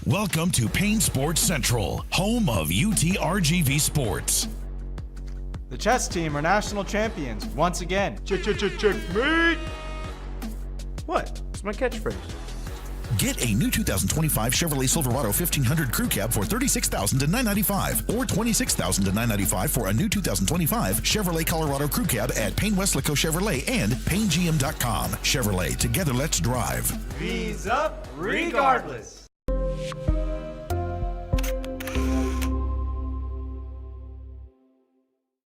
Welcome to Payne Sports Central, home of UTRGV Sports. The chess team are national champions once again. Checkmate! What? It's my catchphrase. Get a new 2025 Chevrolet Silverado 1500 Crew Cab for $36,000 to $995 or $26,000 to $995 for a new 2025 Chevrolet Colorado Crew Cab at Payne Westlaco Chevrolet and PayneGM.com. Chevrolet, together let's drive. V's up regardless.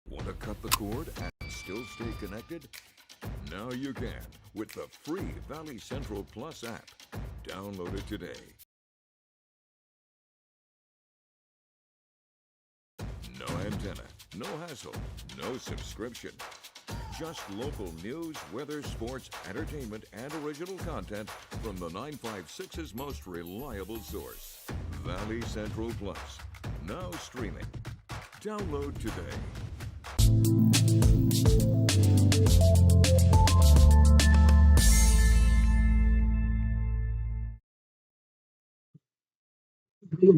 Want to cut the cord and still stay connected? Now you can with the free Valley Central Plus app. Download it today. No antenna, no hassle, no subscription. Just local news, weather, sports, entertainment, and original content from the 956's most reliable source. Valley Central Plus. Now streaming. Download today.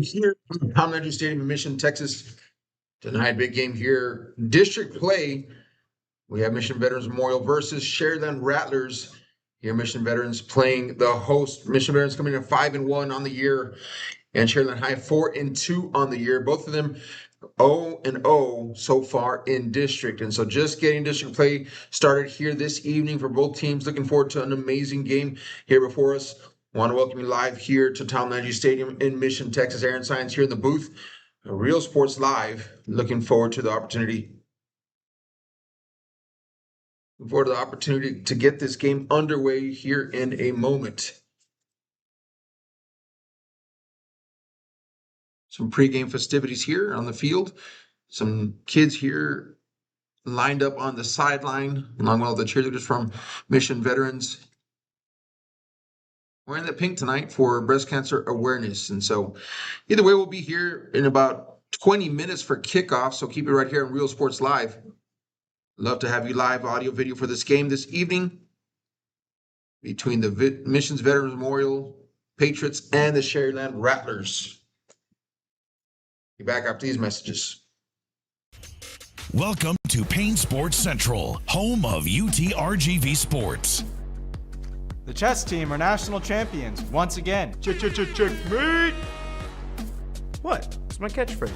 Here, Automotive Stadium in Mission, Texas. Tonight, big game here. District play. We have Mission Veterans Memorial versus Sharyland Rattlers. Here, Mission Veterans playing the host. Mission Veterans coming in 5-1 on the year, and Sharyland High 4-2 on the year. Both of them 0-0 so far in district. And so just getting district play started here this evening for both teams. Looking forward to an amazing game here before us. Want to welcome you live here to Automotive Stadium in Mission, Texas. Aaron Science here in the booth. Real Sports Live. Looking forward to the opportunity. Looking forward to the opportunity to get this game underway here in a moment. Some pregame festivities here on the field. Some kids here lined up on the sideline, along with the cheerleaders from Mission Veterans. Wearing the pink tonight for breast cancer awareness. And so either way, we'll be here in about 20 minutes for kickoff. So keep it right here on Real Sports Live. Love to have you live audio video for this game this evening between the Missions Veterans Memorial Patriots and the Sharyland Rattlers. Be back after these messages. Welcome to Payne Sports Central, home of UTRGV Sports. The chess team are national champions once again. Checkmate! What? It's my catchphrase.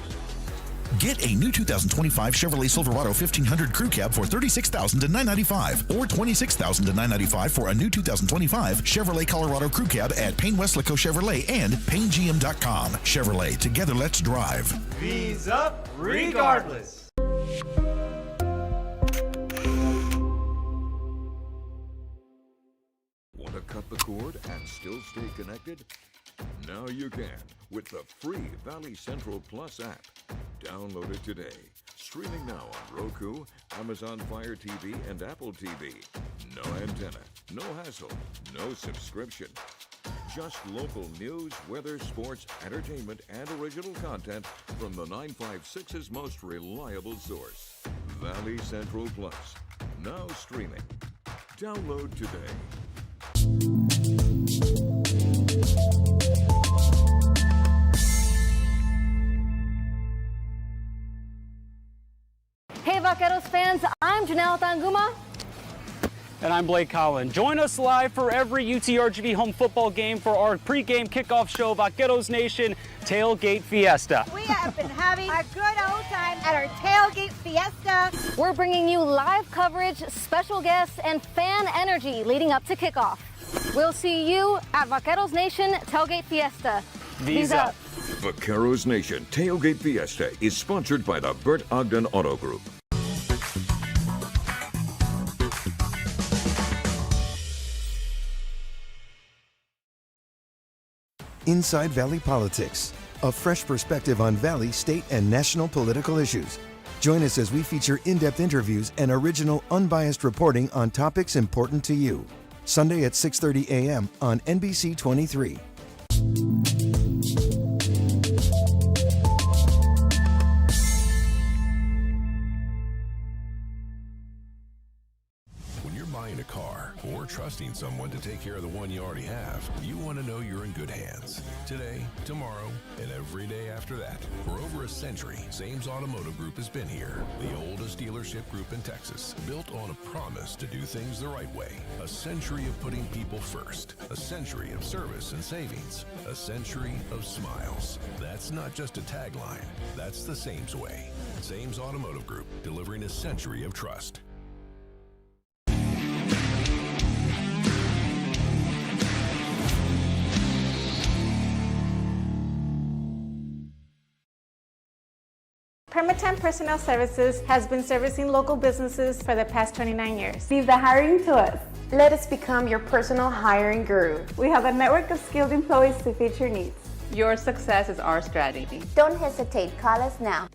Get a new 2025 Chevrolet Silverado 1500 Crew Cab for $36,000 to $995 or $26,000 to $995 for a new 2025 Chevrolet Colorado Crew Cab at Payne Westlaco Chevrolet and PayneGM.com. Chevrolet, together let's drive. V's up regardless. Want to cut the cord and still stay connected? Now you can with the free Valley Central Plus app. Download it today. Streaming now on Roku, Amazon Fire TV, and Apple TV. No antenna, no hassle, no subscription. Just local news, weather, sports, entertainment, and original content from the 956's most reliable source. Valley Central Plus. Now streaming. Download today. Hey Vaqueros fans, I'm Janelle Tanguma. And I'm Blake Collin. Join us live for every UTRGV home football game for our pregame kickoff show, Vaqueros Nation Tailgate Fiesta. We have been having a good old time at our Tailgate Fiesta. We're bringing you live coverage, special guests, and fan energy leading up to kickoff. We'll see you at Vaqueros Nation Tailgate Fiesta. V's up. Vaqueros Nation Tailgate Fiesta is sponsored by the Bert Ogden Auto Group. Inside Valley Politics, a fresh perspective on Valley, state, and national political issues. Join us as we feature in-depth interviews and original, unbiased reporting on topics important to you. Sunday at 6:30 a.m. on NBC 23. When you're buying a car or truck trusting someone to take care of the one you already have, you want to know you're in good hands. Today, tomorrow, and every day after that. For over a century, Sames Automotive Group has been here. The oldest dealership group in Texas, built on a promise to do things the right way. A century of putting people first. A century of service and savings. A century of smiles. That's not just a tagline. That's the Sames way. Sames Automotive Group, delivering a century of trust. Permatemp Personnel Services has been servicing local businesses for the past 29 years. Leave the hiring to us. Let us become your personal hiring guru. We have a network of skilled employees to fit your needs. Your success is our strategy. Don't hesitate, call us now.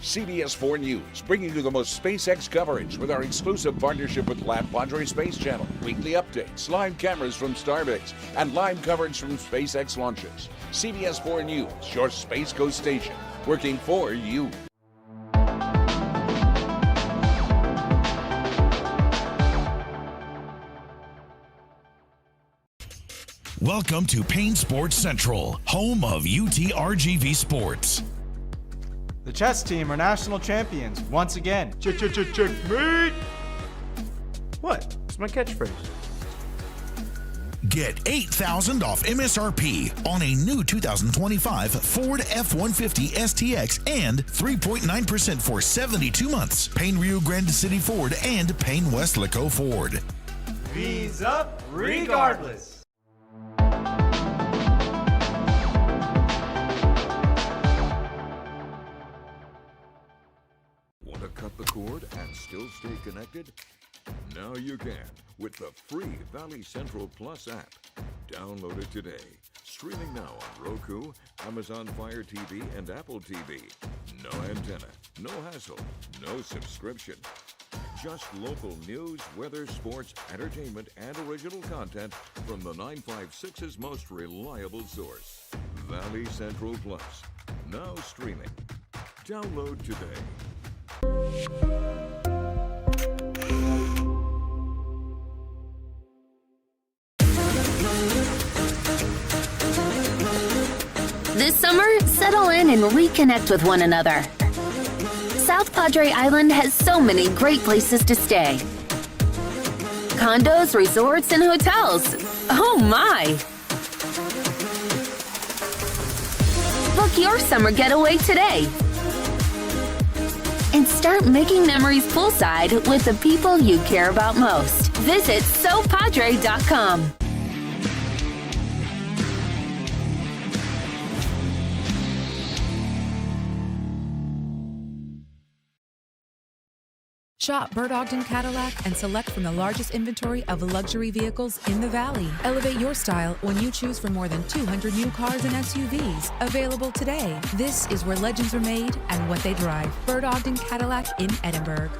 CBS 4 News, bringing you the most SpaceX coverage with our exclusive partnership with Padre Space Channel. Weekly updates, live cameras from Starbase, and live coverage from SpaceX launches. CBS 4 News, your Space Coast station, working for you. Welcome to Payne Sports Central, home of UTRGV Sports. The chess team are national champions once again. Checkmate! What? It's my catchphrase. Get $8,000 off MSRP on a new 2025 Ford F-150 STX and 3.9% for 72 months. Payne Rio Grande City Ford and Payne Weslaco Ford. V's up regardless. Want to cut the cord and still stay connected? Now you can with the free Valley Central Plus app. Download it today. Streaming now on Roku, Amazon Fire TV, and Apple TV. No antenna, no hassle, no subscription. Just local news, weather, sports, entertainment, and original content from the 956's most reliable source. Valley Central Plus. Now streaming. Download today. This summer, settle in and reconnect with one another. South Padre Island has so many great places to stay. Condos, resorts, and hotels. Oh my! Book your summer getaway today. And start making memories poolside with the people you care about most. Visit SoPadre.com. Shop Bird Ogden Cadillac and select from the largest inventory of luxury vehicles in the Valley. Elevate your style when you choose from more than 200 new cars and SUVs available today. This is where legends are made and what they drive. Bird Ogden Cadillac in Edinburgh.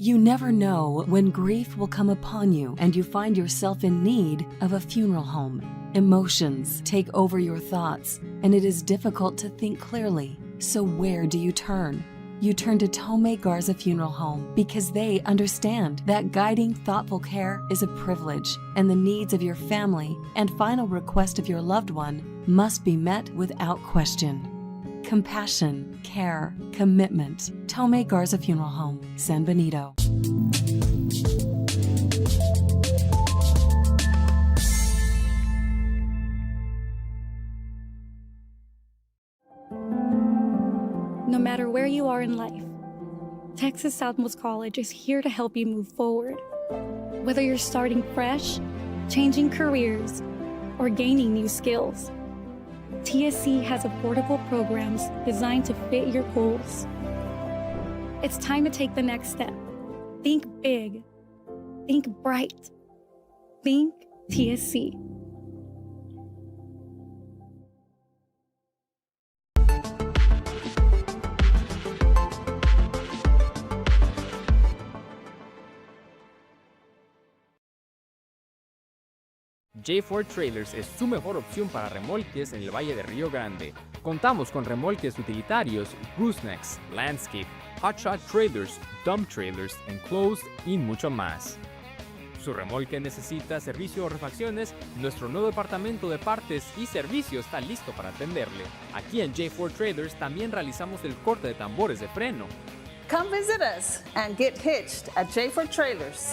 You never know when grief will come upon you and you find yourself in need of a funeral home. Emotions take over your thoughts, and it is difficult to think clearly. So where do you turn? You turn to Tomei Garza Funeral Home because they understand that guiding thoughtful care is a privilege, and the needs of your family and final request of your loved one must be met without question. Compassion, care, commitment. Tomei Garza Funeral Home, San Benito. No matter where you are in life, Texas Southmost College is here to help you move forward. Whether you're starting fresh, changing careers, or gaining new skills, TSC has affordable programs designed to fit your goals. It's time to take the next step. Think big. Think bright. Think TSC. J4 Trailers es su mejor opción para remolques en el Valle de Río Grande. Contamos con remolques utilitarios, goosenecks, landscape, hotshot trailers, dump trailers, enclosed y mucho más. Su remolque necesita servicio o refacciones, nuestro nuevo departamento de partes y servicio está listo para atenderle. Aquí en J4 Trailers también realizamos el corte de tambores de freno. Come visit us and get hitched at J4 Trailers.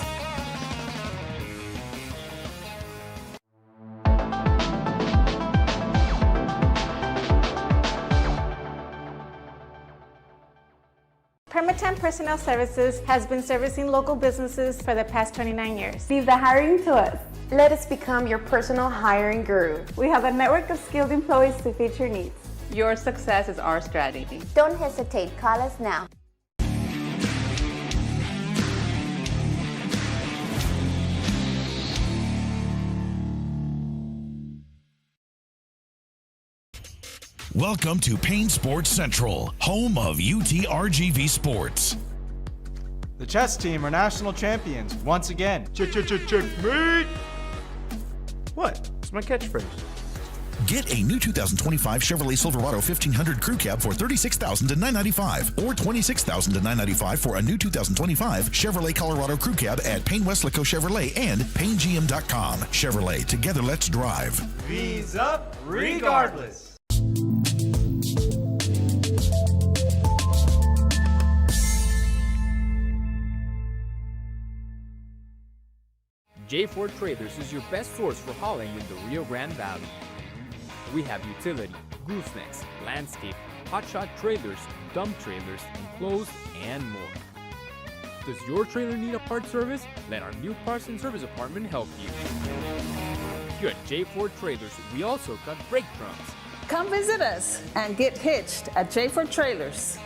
Permatemp Personnel Services has been servicing local businesses for the past 29 years. Leave the hiring to us. Let us become your personal hiring guru. We have a network of skilled employees to fit your needs. Your success is our strategy. Don't hesitate, call us now. Welcome to Payne Sports Central, home of UTRGV Sports. The chess team are national champions once again. Checkmate! What? It's my catchphrase. Get a new 2025 Chevrolet Silverado 1500 Crew Cab for $36,000 to $995 or $26,000 to $995 for a new 2025 Chevrolet Colorado Crew Cab at Payne Westlaco Chevrolet and PayneGM.com. Chevrolet, together let's drive. V's up regardless. J4 Trailers is your best source for hauling in the Rio Grande Valley. We have utility, goosenecks, landscape, hotshot trailers, dump trailers, enclosed, and more. Does your trailer need a part service? Let our new parts and service department help you. Here at J4 Trailers, we also cut brake drums. Come visit us and get hitched at J4 Trailers.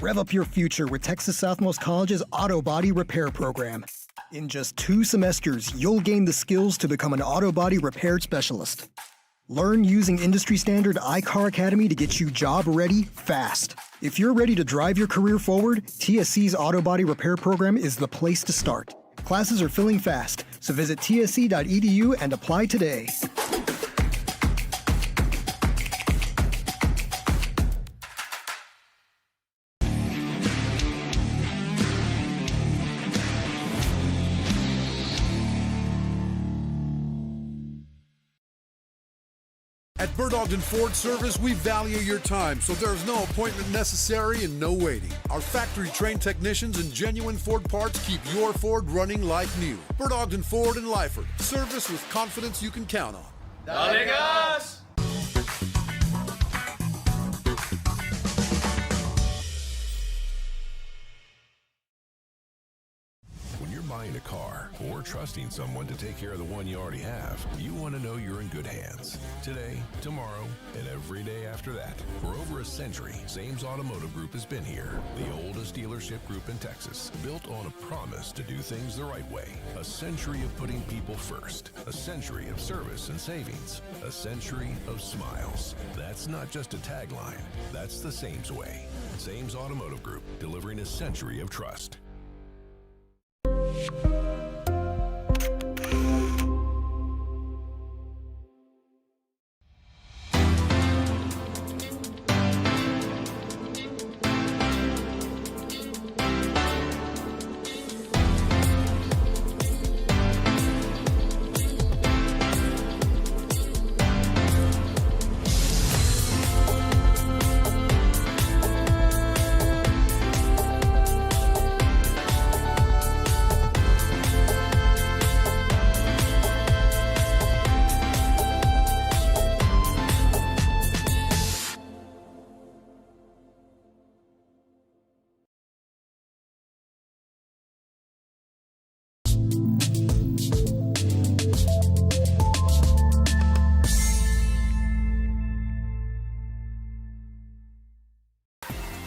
Rev up your future with Texas Southmost College's Auto Body Repair Program. In just 2 semesters, you'll gain the skills to become an auto body repair specialist. Learn using industry standard iCar Academy to get you job ready fast. If you're ready to drive your career forward, TSC's Auto Body Repair Program is the place to start. Classes are filling fast, so visit tsc.edu and apply today. At Bird Ogden Ford Service, we value your time, so there's no appointment necessary and no waiting. Our factory-trained technicians and genuine Ford parts keep your Ford running like new. Bird Ogden Ford in Lyford. Service with confidence you can count on. Dale gas! When you're buying a car or trusting someone to take care of the one you already have, you want to know you're in good hands. Today, tomorrow, and every day after that. For over a century, Sames Automotive Group has been here. The oldest dealership group in Texas, built on a promise to do things the right way. A century of putting people first. A century of service and savings. A century of smiles. That's not just a tagline. That's the Sames way. Sames Automotive Group, delivering a century of trust.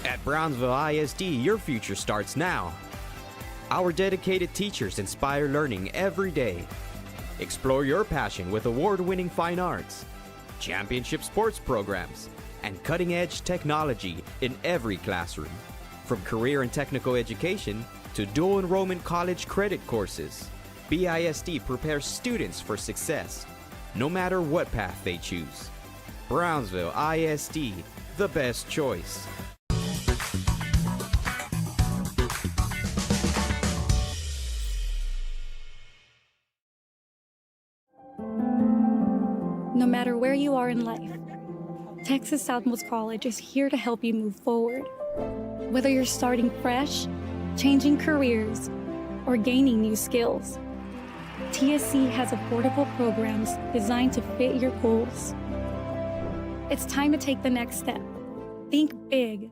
At Brownsville ISD, your future starts now. Our dedicated teachers inspire learning every day. Explore your passion with award-winning fine arts. championship sports programs, and cutting-edge technology in every classroom. From career and technical education to dual enrollment college credit courses, BISD prepares students for success, no matter what path they choose. Brownsville ISD, the best choice. No matter where you are in life, Texas Southmost College is here to help you move forward. Whether you're starting fresh, changing careers, or gaining new skills, TSC has affordable programs designed to fit your goals. It's time to take the next step. Think big.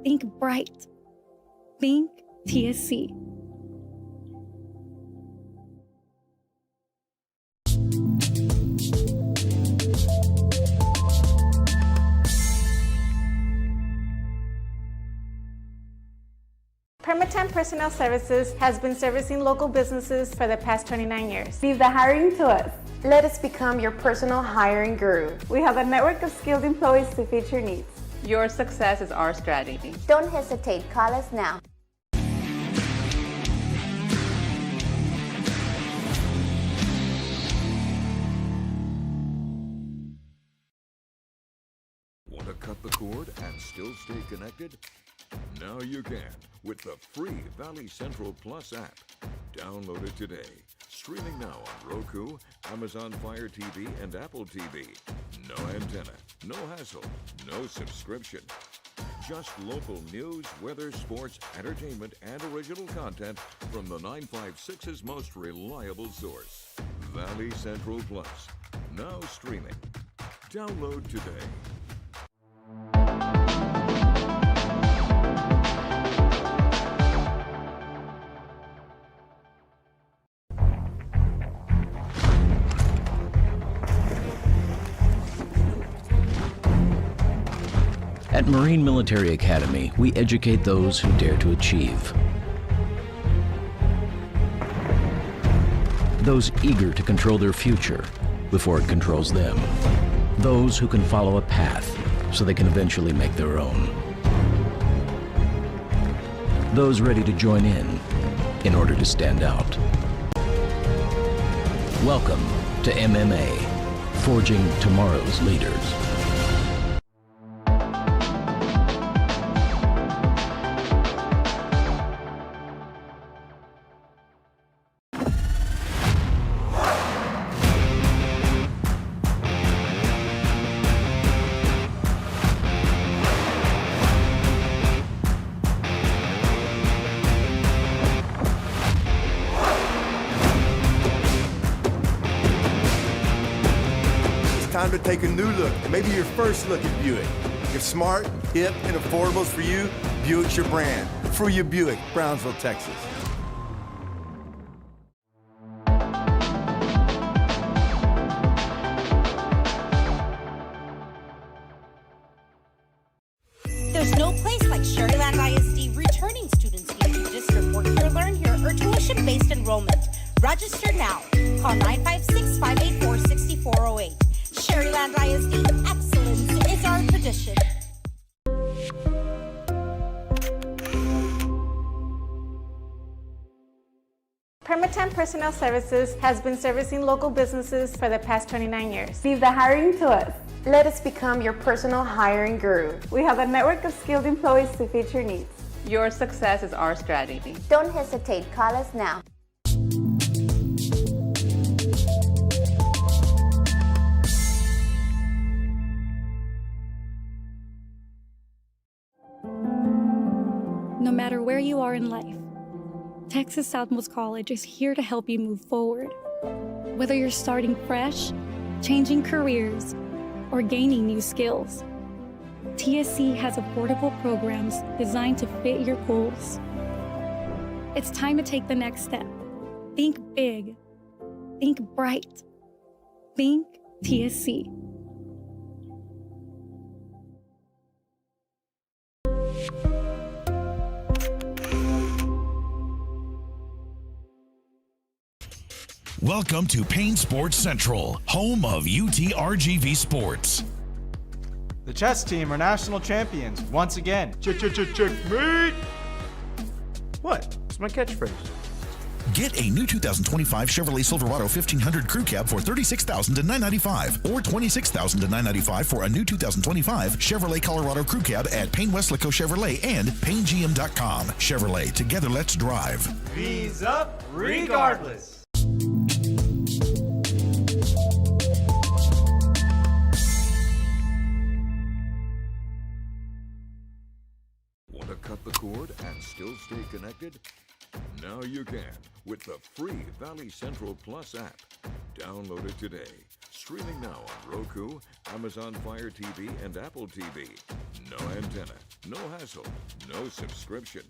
Think bright. Think TSC. Permatemp Personnel Services has been servicing local businesses for the past 29 years. Leave the hiring to us. Let us become your personal hiring guru. We have a network of skilled employees to fit your needs. Your success is our strategy. Don't hesitate, call us now. Want to cut the cord and still stay connected? Now you can with the free Valley Central Plus app. Download it today. Streaming now on Roku, Amazon Fire TV, and Apple TV. No antenna, no hassle, no subscription. Just local news, weather, sports, entertainment, and original content from the 956's most reliable source. Valley Central Plus. Now streaming. Download today. At Marine Military Academy, we educate those who dare to achieve. Those eager to control their future before it controls them. Those who can follow a path so they can eventually make their own. Those ready to join in order to stand out. Welcome to MMA, forging tomorrow's leaders. Time to take a new look, maybe your first look at Buick. If smart, hip, and affordable is for you, Buick's your brand. For your Buick, Brownsville, Texas. There's no place like Sharyland ISD returning students need to district work here, learn here, or tuition-based enrollment. Register now. Call 956-584-6408. Sharyland ISD, excellence is our tradition. Permatemp Personnel Services has been servicing local businesses for the past 29 years. Leave the hiring to us. Let us become your personal hiring guru. We have a network of skilled employees to fit your needs. Your success is our strategy. Don't hesitate, call us now. No matter where you are in life, Texas Southmost College is here to help you move forward. Whether you're starting fresh, changing careers, or gaining new skills, TSC has affordable programs designed to fit your goals. It's time to take the next step. Think big. Think bright. Think TSC. Welcome to Payne Sports Central, home of UTRGV Sports. The chess team are national champions once again. Checkmate! What? It's my catchphrase. Get a new 2025 Chevrolet Silverado 1500 Crew Cab for $36,000 to $995, or $26,000 to $995 for a new 2025 Chevrolet Colorado Crew Cab at Payne Westlaco Chevrolet and PayneGM.com. Chevrolet, together let's drive. V's up regardless. Want to cut the cord and still stay connected? Now you can with the free Valley Central Plus app. Download it today. Streaming now on Roku, Amazon Fire TV, and Apple TV. No antenna, no hassle, no subscription.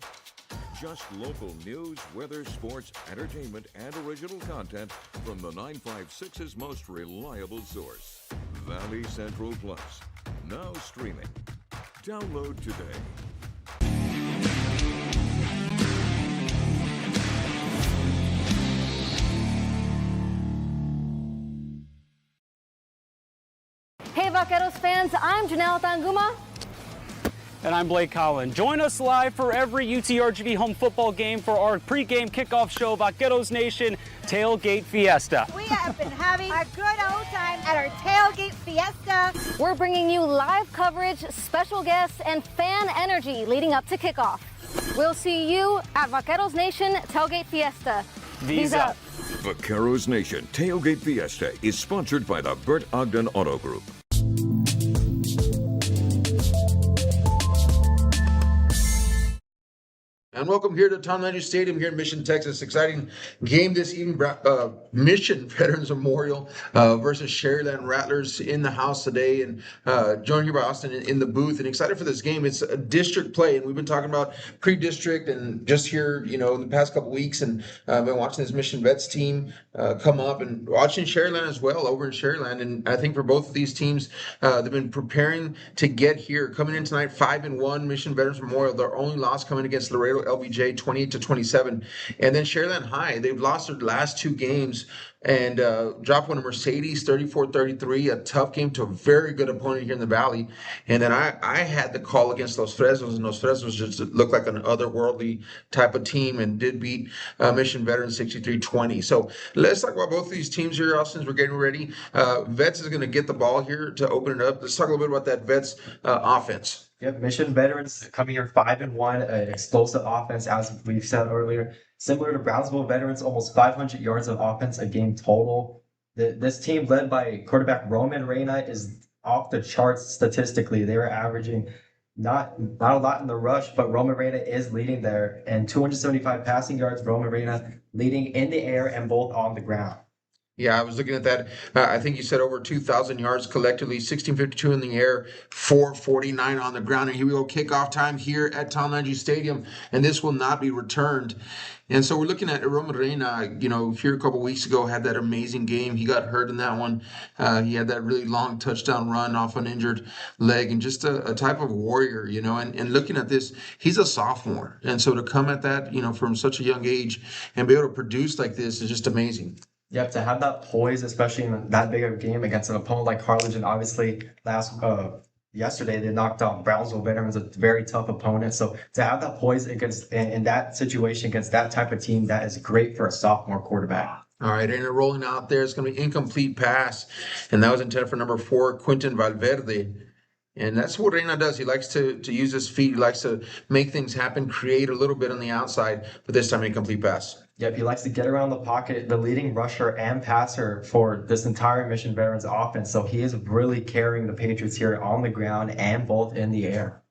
Just local news, weather, sports, entertainment, and original content from the 956's most reliable source. Valley Central Plus. Now streaming. Download today. Hey Vaqueros fans, I'm Janelle Tanguma. And I'm Blake Collin. Join us live for every UTRGV home football game for our pregame kickoff show, Vaqueros Nation Tailgate Fiesta. We have been having a good old time at our Tailgate Fiesta. We're bringing you live coverage, special guests, and fan energy leading up to kickoff. We'll see you at Vaqueros Nation Tailgate Fiesta. V's up. Vaqueros Nation Tailgate Fiesta is sponsored by the Bert Ogden Auto Group. And welcome here to Tom Landry Stadium here in Mission, Texas. Exciting game this evening. Mission Veterans Memorial versus Sharyland Rattlers in the house today. And joined here by Austin in the booth. And excited for this game. It's a district play. And we've been talking about pre-district and just here, in the past couple weeks. And been watching this Mission Vets team come up and watching Sharyland as well over in Sharyland. And I think for both of these teams, they've been preparing to get here. Coming in tonight, 5-1 Mission Veterans Memorial. Their only loss coming against Laredo LBJ, 28-27, and then Sharyland High. They've lost their last two games and dropped one to Mercedes, 34-33, a tough game to a very good opponent here in the Valley. And then I had the call against Los Fresnos, and Los Fresnos just looked like an otherworldly type of team and did beat Mission Veterans 63-20. So let's talk about both of these teams here, Austin, as we're getting ready. Vets is going to get the ball here to open it up. Let's talk a little bit about that Vets offense. Yep, Mission Veterans coming here 5-1, an explosive offense, as we've said earlier. Similar to Brownsville Veterans, almost 500 yards of offense a game total. This team, led by quarterback Roman Reyna, is off the charts statistically. They were averaging not a lot in the rush, but Roman Reyna is leading there. And 275 passing yards, Roman Reyna leading in the air and both on the ground. Yeah, I was looking at that. I think you said over 2,000 yards collectively, 1,652 in the air, 449 on the ground. And here we go, kickoff time here at Tom Landry Stadium, and this will not be returned. And so we're looking at Roman Reyna, here a couple weeks ago, had that amazing game. He got hurt in that one. He had that really long touchdown run off an injured leg, and just a type of warrior, and looking at this, he's a sophomore. And so to come at that, from such a young age and be able to produce like this is just amazing. Yep, to have that poise, especially in that big of a game against an opponent like Harlingen. Obviously, yesterday they knocked out Brownsville Veterans, a very tough opponent. So to have that poise against in that situation against that type of team, that is great for a sophomore quarterback. All right, and rolling out there, it's going to be incomplete pass, and that was intended for number 4, Quinton Valverde. And that's what Reyna does. He likes to use his feet. He likes to make things happen, create a little bit on the outside, but this time incomplete pass. Yep, he likes to get around the pocket, the leading rusher and passer for this entire Mission Veterans offense. So he is really carrying the Patriots here on the ground and both in the air.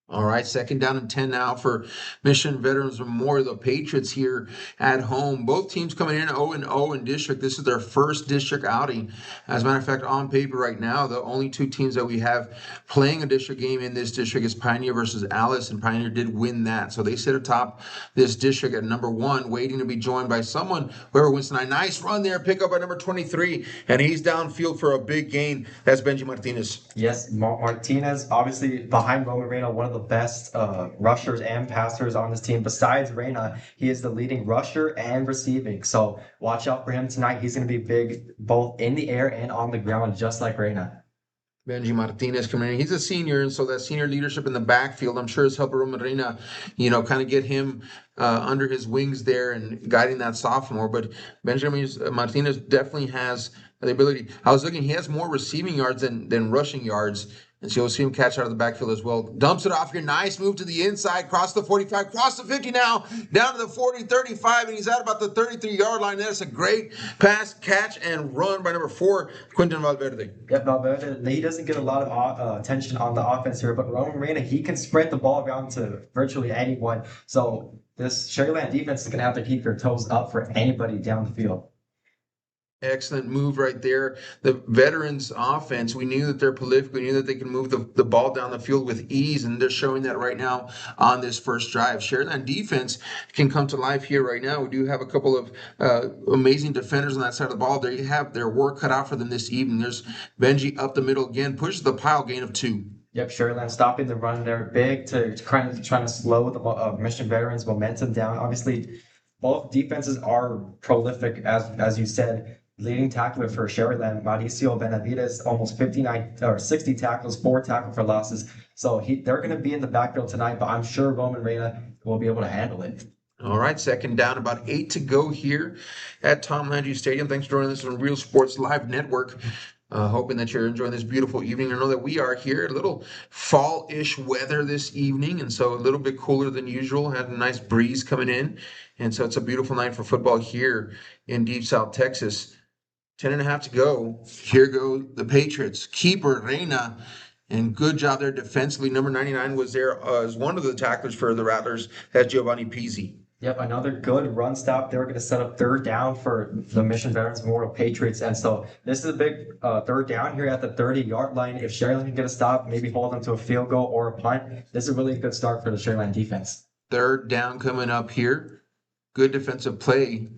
All right, 2nd down and 10 now for Mission Veterans Memorial. The Patriots here at home. Both teams coming in 0-0 in district. This is their first district outing. As a matter of fact, on paper right now, the only two teams that we have playing a district game in this district is Pioneer versus Alice, and Pioneer did win that. So they sit atop this district at number 1, waiting to be joined by someone, whoever wins tonight. Nice run there, pick up by number 23, and he's downfield for a big gain. That's Benji Martinez. Yes, Martinez, obviously behind Roman Reyna, one of of the best rushers and passers on this team. Besides Reyna, he is the leading rusher and receiving. So watch out for him tonight. He's going to be big both in the air and on the ground, just like Reyna. Benji Martinez coming in. He's a senior, and so that senior leadership in the backfield, I'm sure, has helped Roman Reina, kind of get him under his wings there and guiding that sophomore. But Benjamin Martinez definitely has the ability. I was looking; he has more receiving yards than rushing yards. And so you'll see him catch out of the backfield as well. Dumps it off here. Nice move to the inside. Cross the 45. Cross the 50 now. Down to the 40, 35. And he's at about the 33-yard line. That's a great pass, catch, and run by number 4, Quinton Valverde. Yep, Valverde. He doesn't get a lot of attention on the offense here. But Roman Reina, he can spread the ball around to virtually anyone. So this Sharyland defense is going to have to keep their toes up for anybody down the field. Excellent move right there. The veterans offense, we knew that they're prolific. We knew that they can move the ball down the field with ease, and they're showing that right now on this first drive. Sharyland defense can come to life here right now. We do have a couple of amazing defenders on that side of the ball. They have their work cut out for them this evening. There's Benji up the middle again, pushes the pile gain of 2. Yep, Sharyland stopping the run there big to trying to slow the Mission Veterans momentum down. Obviously, both defenses are prolific, as you said. Leading tackler for Sharyland, Mauricio Benavides, almost 60 tackles, 4 tackle for losses. So they're going to be in the backfield tonight, but I'm sure Roman Reina will be able to handle it. All right, second down, about 8 to go here at Tom Landry Stadium. Thanks for joining us on Real Sports Live Network. Hoping that you're enjoying this beautiful evening. I know that we are here. A little fall-ish weather this evening, and so a little bit cooler than usual. Had a nice breeze coming in, and so it's a beautiful night for football here in Deep South Texas. 10.5 to go. Here go the Patriots. Keeper Reina, and good job there defensively. Number 99 was there as one of the tacklers for the Rattlers. That's Giovanni Pizzi. Yep, another good run stop. They were going to set up third down for the Mission Veterans Memorial Patriots. And so this is a big third down here at the 30-yard line. If Sharyland can get a stop, maybe hold them to a field goal or a punt, this is a really good start for the Sharyland defense. Third down coming up here. Good defensive play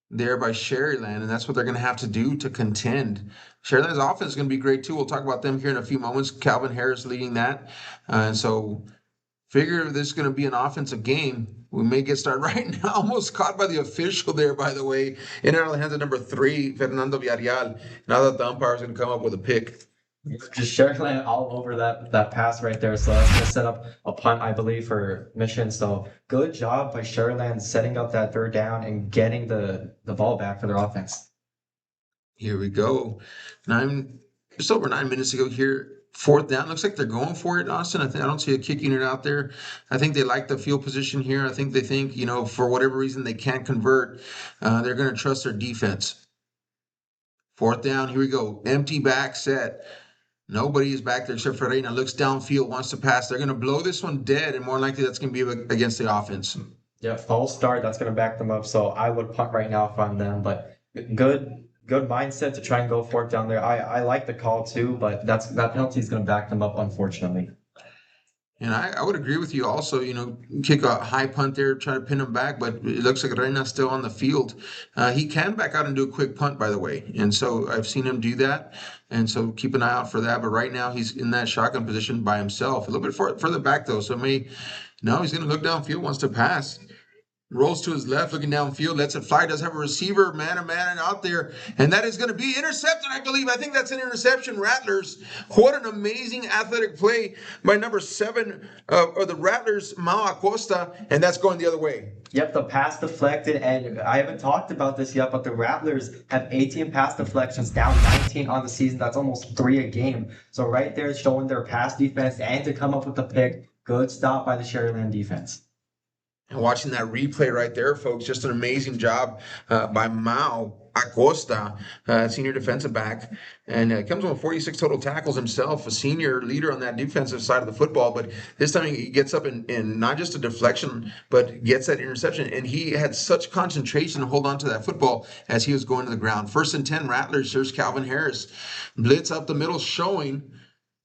there by Sharyland, and that's what they're going to have to do to contend. Sharyland's offense is going to be great too. We'll talk about them here in a few moments. Calvin Harris leading that. And so figure this is going to be an offensive game. We may get started right now. Almost caught by the official there, by the way. In and out of the hands of number 3, Fernando Villarreal. Now that the umpire is going to come up with a pick. Just Sharyland all over that pass right there. So that's going to set up a punt, I believe, for Mission. So good job by Sharyland setting up that third down and getting the ball back for their offense. Here we go. Just over 9 minutes ago here. Fourth down. Looks like they're going for it, Austin. I don't see a kick unit out there. I think they like the field position here. I think they think, for whatever reason they can't convert. They're going to trust their defense. Fourth down. Here we go. Empty back set. Nobody is back there except for Reina. Looks downfield, wants to pass. They're going to blow this one dead, and more likely that's going to be against the offense. Yeah, false start. That's going to back them up. So I would punt right now from them. But good mindset to try and go for it down there. I like the call too, but that penalty is going to back them up, unfortunately. And I would agree with you also, kick a high punt there, try to pin him back, but it looks like Reina's still on the field. He can back out and do a quick punt, by the way. And so I've seen him do that. And so keep an eye out for that. But right now he's in that shotgun position by himself. A little bit further back, though. So he's going to look downfield, wants to pass. Rolls to his left, looking downfield, lets it fly, does have a receiver, man out there, and that is going to be intercepted, I believe. I think that's an interception, Rattlers. What an amazing athletic play by number 7 of the Rattlers, Mau Acosta, and that's going the other way. Yep, the pass deflected, and I haven't talked about this yet, but the Rattlers have 18 pass deflections, down 19 on the season. That's almost 3 a game. So right there, showing their pass defense and to come up with the pick. Good stop by the Sharyland defense. And watching that replay right there, folks, just an amazing job by Mau Acosta, senior defensive back. And comes with 46 total tackles himself, a senior leader on that defensive side of the football. But this time he gets up in not just a deflection, but gets that interception. And he had such concentration to hold on to that football as he was going to the ground. 1st and 10 Rattlers. Here's Calvin Harris. Blitz up the middle showing.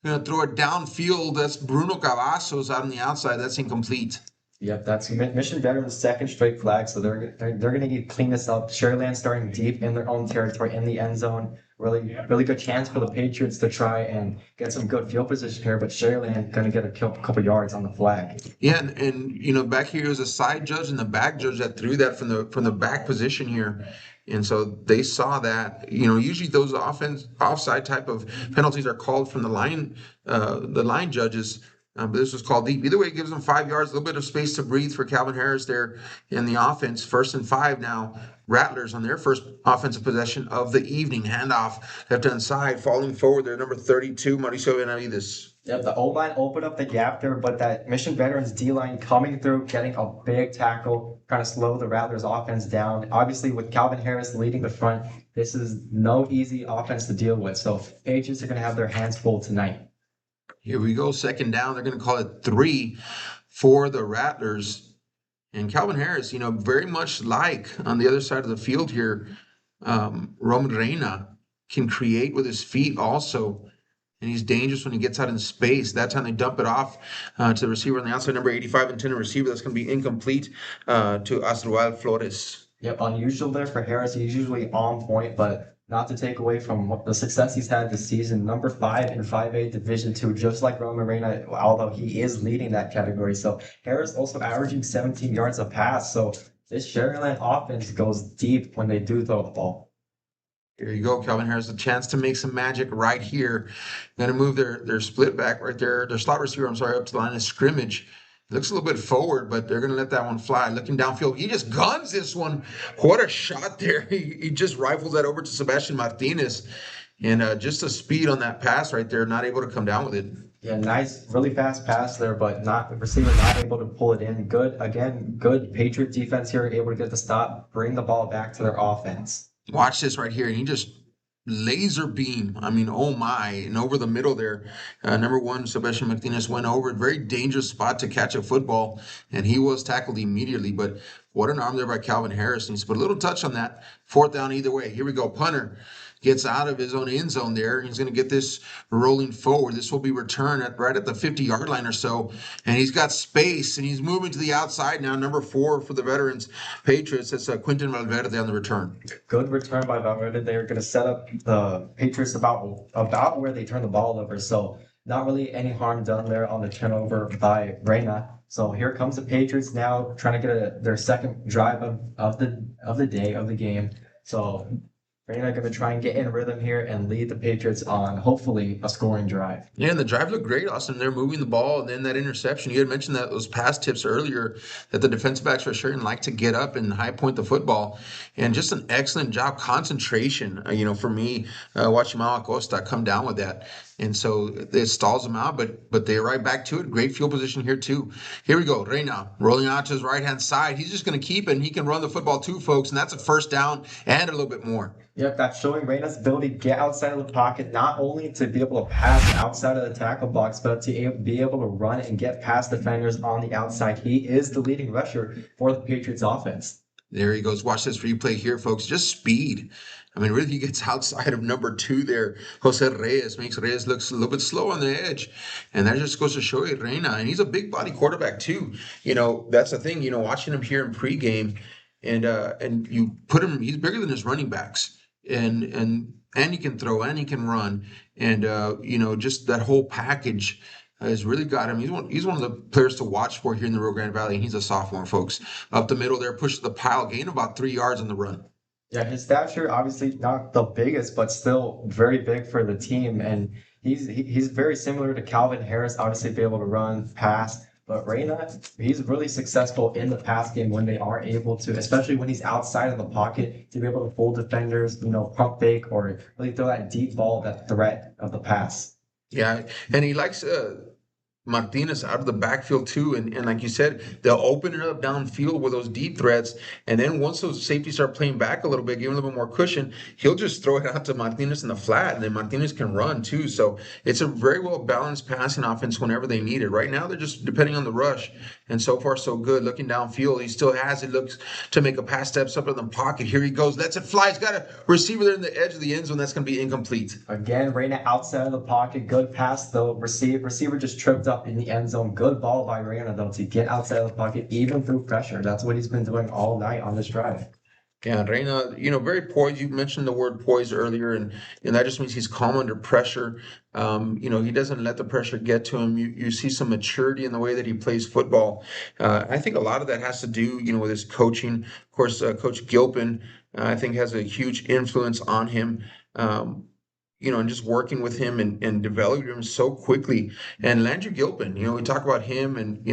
Going to throw it downfield. That's Bruno Cavazos out on the outside. That's incomplete. Yep, that's Mission Veterans' second straight flag, so they're going to need to clean this up. Sharyland starting deep in their own territory in the end zone. Really good chance for the Patriots to try and get some good field position here, but Sharyland going to get a couple yards on the flag. Yeah, and back here was a side judge and the back judge that threw that from the back position here. And so they saw that. Usually those offside type of penalties are called from the line judges. But this was called deep. Either way, it gives them 5 yards, a little bit of space to breathe for Calvin Harris there in the offense. 1st and 5 now. Rattlers on their first offensive possession of the evening. Handoff left hand side, falling forward there, number 32, Mauricio Benavides. Yep, the O-line opened up the gap there, but that Mission Veterans D-line coming through, getting a big tackle, trying to slow the Rattlers offense down. Obviously, with Calvin Harris leading the front, this is no easy offense to deal with. So Patriots are going to have their hands full tonight. Here we go, 2nd down. They're going to call it 3 for the Rattlers. And Calvin Harris, very much like on the other side of the field here, Roman Reina can create with his feet also. And he's dangerous when he gets out in space. That time they dump it off to the receiver on the outside, number 85, intended receiver. That's going to be incomplete to Asdrubal Flores. Yep, unusual there for Harris. He's usually on point, but not to take away from the success he's had this season. Number 5 in 5A Division II, just like Roman Reina, although he is leading that category. So Harris also averaging 17 yards a pass. So this Sharyland offense goes deep when they do throw the ball. Here you go, Calvin Harris, a chance to make some magic right here. Going to move their split back right there, their slot receiver, up to the line of scrimmage. Looks a little bit forward, but they're going to let that one fly. Looking downfield, he just guns this one. What a shot there. He just rifles that over to Sebastian Martinez. And just a speed on that pass right there, not able to come down with it. Yeah, nice, really fast pass there, but the receiver not able to pull it in. Good Patriot defense here, able to get the stop, bring the ball back to their offense. Watch this right here. He just laser beam. Oh my. And over the middle there, number 1, Sebastian Martinez went over. Very dangerous spot to catch a football. And he was tackled immediately. But what an arm there by Calvin Harris. Needs to put a little touch on that. 4th down either way. Here we go. Punter gets out of his own end zone there. He's going to get this rolling forward. This will be returned right at the 50-yard line or so. And he's got space, and he's moving to the outside now. Number 4 for the Veterans Patriots. That's Quinton Valverde on the return. Good return by Valverde. They're going to set up the Patriots about where they turn the ball over. So not really any harm done there on the turnover by Reina. So here comes the Patriots now trying to get their second drive of the game. So Reina going to try and get in rhythm here and lead the Patriots on, hopefully, a scoring drive. Yeah, and the drive looked great, Austin. They're moving the ball, and then that interception. You had mentioned that those pass tips earlier, that the defensive backs for Sharyland like to get up and high point the football. And just an excellent job, concentration, for me, watching Mau Acosta come down with that. And so it stalls them out, but they're right back to it. Great field position here, too. Here we go. Reina rolling out to his right-hand side. He's just going to keep it, and he can run the football, too, folks. And that's a 1st down and a little bit more. Yep, that's showing Reina's ability to get outside of the pocket, not only to be able to pass outside of the tackle box, but to be able to run and get past defenders on the outside. He is the leading rusher for the Patriots offense. There he goes. Watch this replay here, folks. Just speed. Really, he gets outside of number 2 there. Jose Reyes makes Reyes look a little bit slow on the edge. And that just goes to show you Reina. And he's a big body quarterback, too. That's the thing, watching him here in pregame. And you put him, he's bigger than his running backs. And he can throw and he can run. And, just that whole package has really got him. He's one of the players to watch for here in the Rio Grande Valley. And he's a sophomore, folks. Up the middle there, pushes the pile, gain about 3 yards on the run. Yeah, his stature obviously not the biggest, but still very big for the team. And he's very similar to Calvin Harris, obviously be able to run, pass. But Reina, he's really successful in the pass game when they are able to, especially when he's outside of the pocket, to be able to fool defenders, pump fake, or really throw that deep ball, that threat of the pass. Yeah, and he likes Martinez out of the backfield too, and like you said, they'll open it up downfield with those deep threats, and then once those safeties start playing back a little bit, give him a little bit more cushion, he'll just throw it out to Martinez in the flat, and then Martinez can run too. So it's a very well balanced passing offense whenever they need it. Right now they're just depending on the rush, and so far so good. Looking downfield, he still has it. Looks to make a pass, steps up in the pocket. Here he goes, lets it fly. He's got a receiver there in the edge of the end zone. That's going to be incomplete. Again, Reyna outside of the pocket. Good pass, though. Receiver just tripped up in the end zone. Good ball by Reyna, though, to get outside of the pocket, even through pressure. That's what he's been doing all night on this drive. Yeah, Reyna, very poised. You mentioned the word poised earlier, and that just means he's calm under pressure. He doesn't let the pressure get to him. You see some maturity in the way that he plays football. I think a lot of that has to do, with his coaching. Of course, Coach Gilpin, I think, has a huge influence on him. And just working with him and developing him so quickly. And Landry Gilpin, we talk about him and,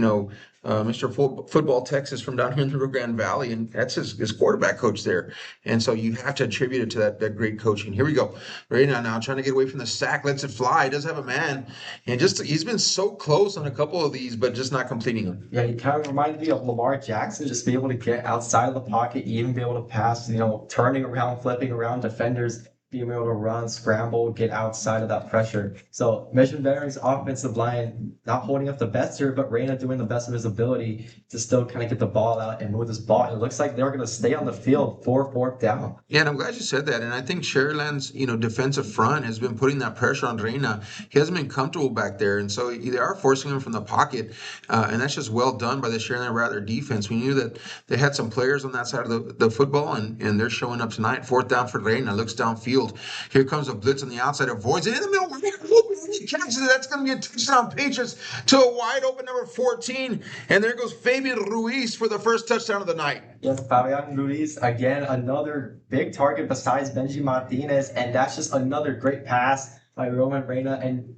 Mr. Football Texas from down here in the Rio Grande Valley, and that's his quarterback coach there. And so you have to attribute it to that great coaching. Here we go. Right now, trying to get away from the sack, lets it fly. He does have a man. And he's been so close on a couple of these, but just not completing them. Yeah, he kind of reminded me of Lamar Jackson, just be able to get outside of the pocket, even be able to pass, turning around, flipping around defenders, being able to run, scramble, get outside of that pressure. So Mission Veterans offensive line not holding up the best here, but Reyna doing the best of his ability to still kind of get the ball out and move this ball. And it looks like they're going to stay on the field for fourth down. Yeah, and I'm glad you said that. And I think Sharyland's, defensive front has been putting that pressure on Reyna. He hasn't been comfortable back there, and so they are forcing him from the pocket. And that's just well done by the Sharyland Rattler defense. We knew that they had some players on that side of the football, and they're showing up tonight. Fourth down for Reyna. Looks downfield. Here comes a blitz on the outside, avoids it in the middle. He catches it. That's going to be a touchdown, Patriots, to a wide open number 14. And there goes Fabian Ruiz for the first touchdown of the night. Yes, Fabian Ruiz, again, another big target besides Benji Martinez. And that's just another great pass by Roman Reyna. And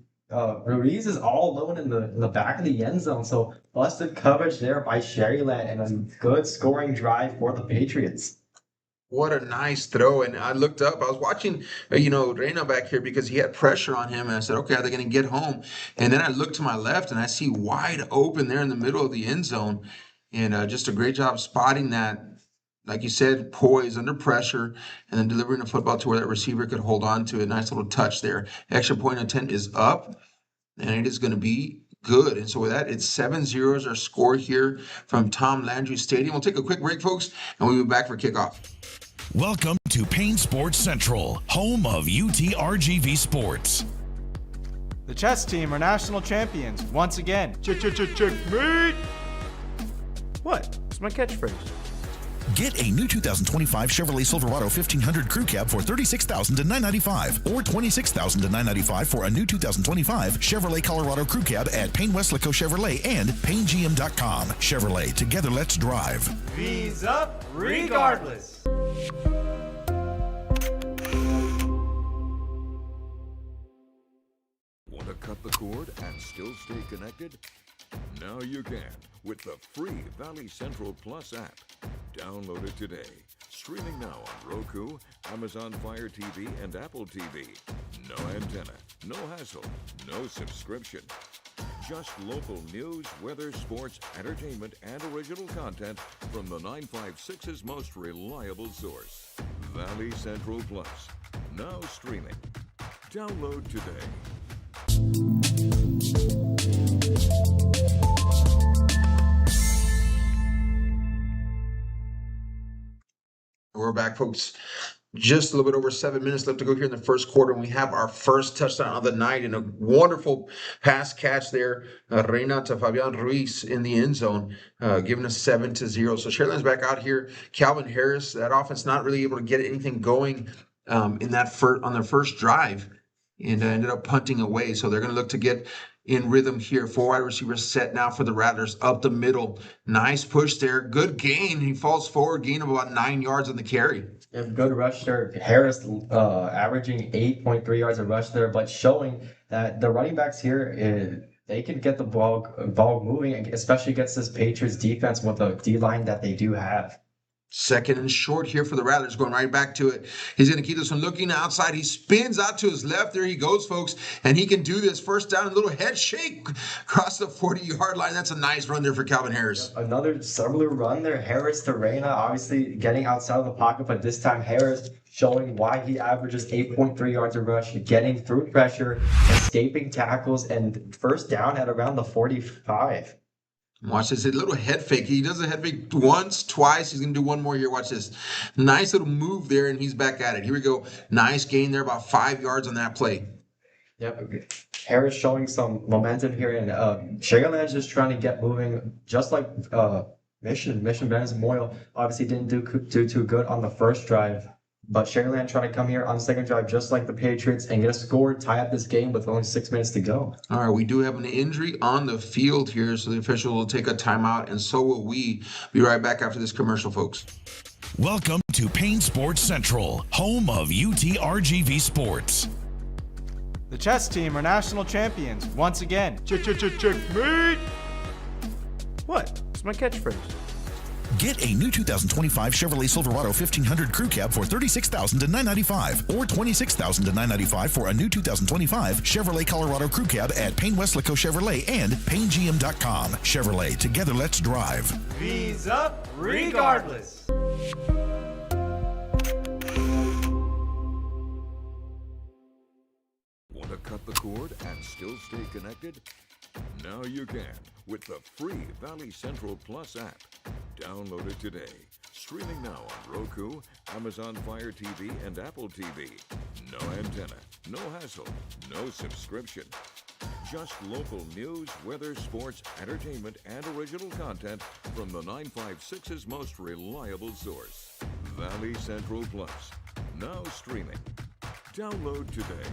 Ruiz is all alone in the back of the end zone. So busted coverage there by Sharyland and a good scoring drive for the Patriots. What a nice throw. And I looked up. I was watching, Reyna back here because he had pressure on him. And I said, okay, are they going to get home? And then I look to my left and I see wide open there in the middle of the end zone. And just a great job spotting that. Like you said, poised under pressure and then delivering the football to where that receiver could hold on to a nice little touch there. Extra point intent is up, and it is going to be good. And so with that, it's 7-0 is our score here from Tom Landry Stadium. We'll take a quick break, folks, and we'll be back for kickoff. Welcome to Payne Sports Central, home of UTRGV Sports. The chess team are national champions once again. Checkmate! What? It's my catchphrase. Get a new 2025 Chevrolet Silverado 1500 Crew Cab for $36,000 to $995 or $26,000 to $995 for a new 2025 Chevrolet Colorado Crew Cab at Payne Westlaco Chevrolet and PayneGM.com. Chevrolet, together let's drive. V's up regardless. Want to cut the cord and still stay connected? Now you can with the free Valley Central Plus app. Download it today. Streaming now on Roku, Amazon Fire TV, and Apple TV. No antenna, no hassle, no subscription. Just local news, weather, sports, entertainment, and original content from the 956's most reliable source. Valley Central Plus. Now streaming. Download today. We're back, folks. Just a little bit over 7 minutes left to go here in the first quarter, and we have our first touchdown of the night and a wonderful pass catch there. Reyna to Fabian Ruiz in the end zone, giving us 7-0. So Sharyland's back out here. Calvin Harris, that offense not really able to get anything going on their first drive, and ended up punting away. So they're going to look to get in rhythm here. 4 wide receivers set now for the Rattlers up the middle. Nice push there. Good gain. He falls forward, gain of about 9 yards on the carry. Yeah, good rush there. Harris averaging 8.3 yards a rush there, but showing that the running backs here, they can get the ball moving, especially against this Patriots defense with the D-line that they do have. Second and short here for the Rattlers, going right back to it. He's going to keep this one looking outside. He spins out to his left. There he goes, folks. And he can do this. First down, a little head shake across the 40-yard line. That's a nice run there for Calvin Harris. Another similar run there. Harris to Reyna, obviously getting outside of the pocket, but this time Harris showing why he averages 8.3 yards a rush, getting through pressure, escaping tackles, and first down at around the 45. Watch this, a little head fake. He does a head fake once, twice. He's going to do one more here. Watch this. Nice little move there, and he's back at it. Here we go. Nice gain there, about 5 yards on that play. Yep. Harris showing some momentum here, and Sharyland's just trying to get moving, just like Mission Veterans Memorial obviously didn't do too good on the first drive. But Sharyland trying to come here on the second drive, just like the Patriots, and get a score, tie up this game with only 6 minutes to go. All right, we do have an injury on the field here, so the official will take a timeout, and so will we. Be right back after this commercial, folks. Welcome to Payne Sports Central, home of UTRGV Sports. The chess team are national champions once again. Checkmate! What? It's my catchphrase. Get a new 2025 Chevrolet Silverado 1500 Crew Cab for $36,000 to $995 or $26,000 to $995 for a new 2025 Chevrolet Colorado Crew Cab at Payne Westlaco Chevrolet and PayneGM.com. Chevrolet, together let's drive. V's up regardless. Want to cut the cord and still stay connected? Now you can with the free Valley Central Plus app. Download it today. Streaming now on Roku, Amazon Fire TV, and Apple TV. No antenna, no hassle, no subscription. Just local news, weather, sports, entertainment, and original content from the 956's most reliable source. Valley Central Plus. Now streaming. Download today.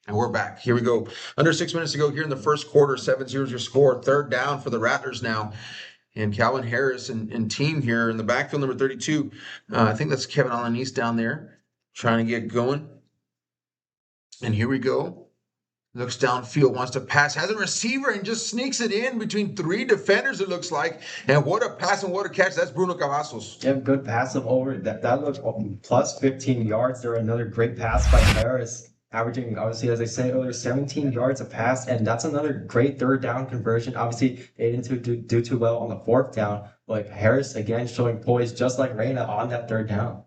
And we're back. Here we go. Under 6 minutes to go here in the first quarter. 7-0 your score. Third down for the Rattlers now. And Calvin Harris and team here in the backfield, number 32. I think that's Kevin Alanis down there trying to get going. And here we go. Looks downfield, wants to pass, has a receiver, and just sneaks it in between 3 defenders, it looks like. And what a pass and what a catch. That's Bruno Cavazos. Yeah, good pass of over. That looked plus 15 yards there. Another great pass by Harris. Averaging, obviously, as I said earlier, 17 yards a pass, and that's another great third down conversion. Obviously, they didn't do too well on the fourth down, but Harris, again, showing poise just like Reyna on that third down.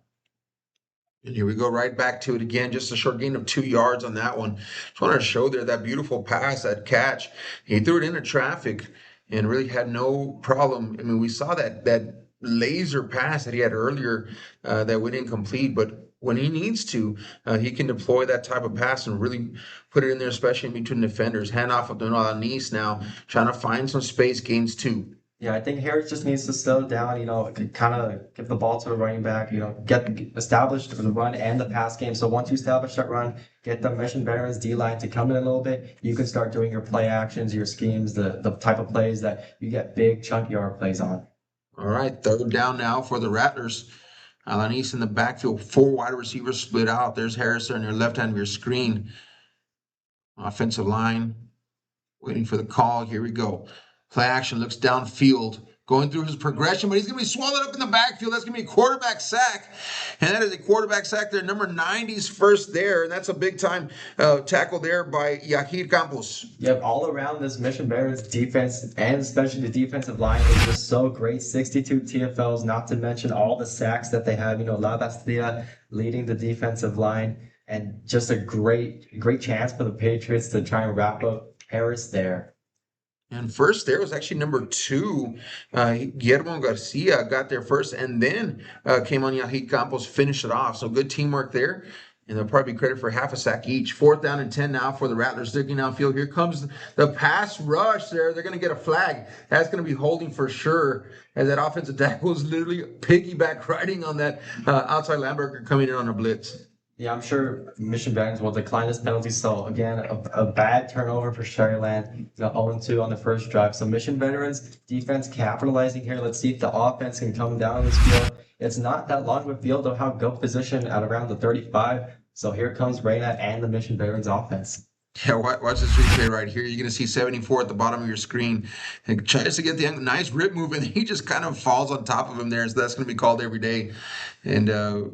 And here we go right back to it again. Just a short gain of 2 yards on that one. Just wanted to show there that beautiful pass, that catch. He threw it into traffic and really had no problem. I mean, we saw that laser pass that he had earlier that went incomplete, but when he needs to, he can deploy that type of pass and really put it in there, especially in between defenders. Hand off of Alanis now, trying to find some space, gains 2. Yeah, I think Harris just needs to slow down, kind of give the ball to the running back, get established the run and the pass game. So once you establish that run, get the Mission Veterans D-line to come in a little bit, you can start doing your play actions, your schemes, the type of plays that you get big chunk yard plays on. All right, third down now for the Rattlers. Alanis in the backfield, 4 wide receivers split out. There's Harris there on your left hand of your screen. Offensive line waiting for the call. Here we go. Play action, looks downfield, going through his progression, but he's going to be swallowed up in the backfield. That's going to be a quarterback sack. And that is a quarterback sack there. Number 90's first there, and that's a big-time tackle there by Yahir Campos. Yep, all around this Mission Veterans defense, and especially the defensive line, is just so great. 62 TFLs, not to mention all the sacks that they have. La Bastilla leading the defensive line, and just a great chance for the Patriots to try and wrap up Harris there. And first there was actually number 2. Guillermo Garcia got there first, and then came on Yahid Campos, finished it off. So good teamwork there. And they'll probably be credited for half a sack each. 4th down and 10 now for the Rattlers. Digging downfield. Here comes the pass rush there. They're going to get a flag. That's going to be holding for sure, as that offensive tackle is literally piggyback riding on that outside linebacker coming in on a blitz. Yeah, I'm sure Mission Veterans will decline this penalty. So again, a bad turnover for Sharyland. 0-2 on the first drive. So Mission Veterans defense capitalizing here. Let's see if the offense can come down on this field. It's not that long of a field. They'll have good position at around the 35. So here comes Reyna and the Mission Veterans offense. Yeah, watch this replay right here. You're going to see 74 at the bottom of your screen. He tries to get the nice rip move, and he just kind of falls on top of him there. So that's going to be called every day. And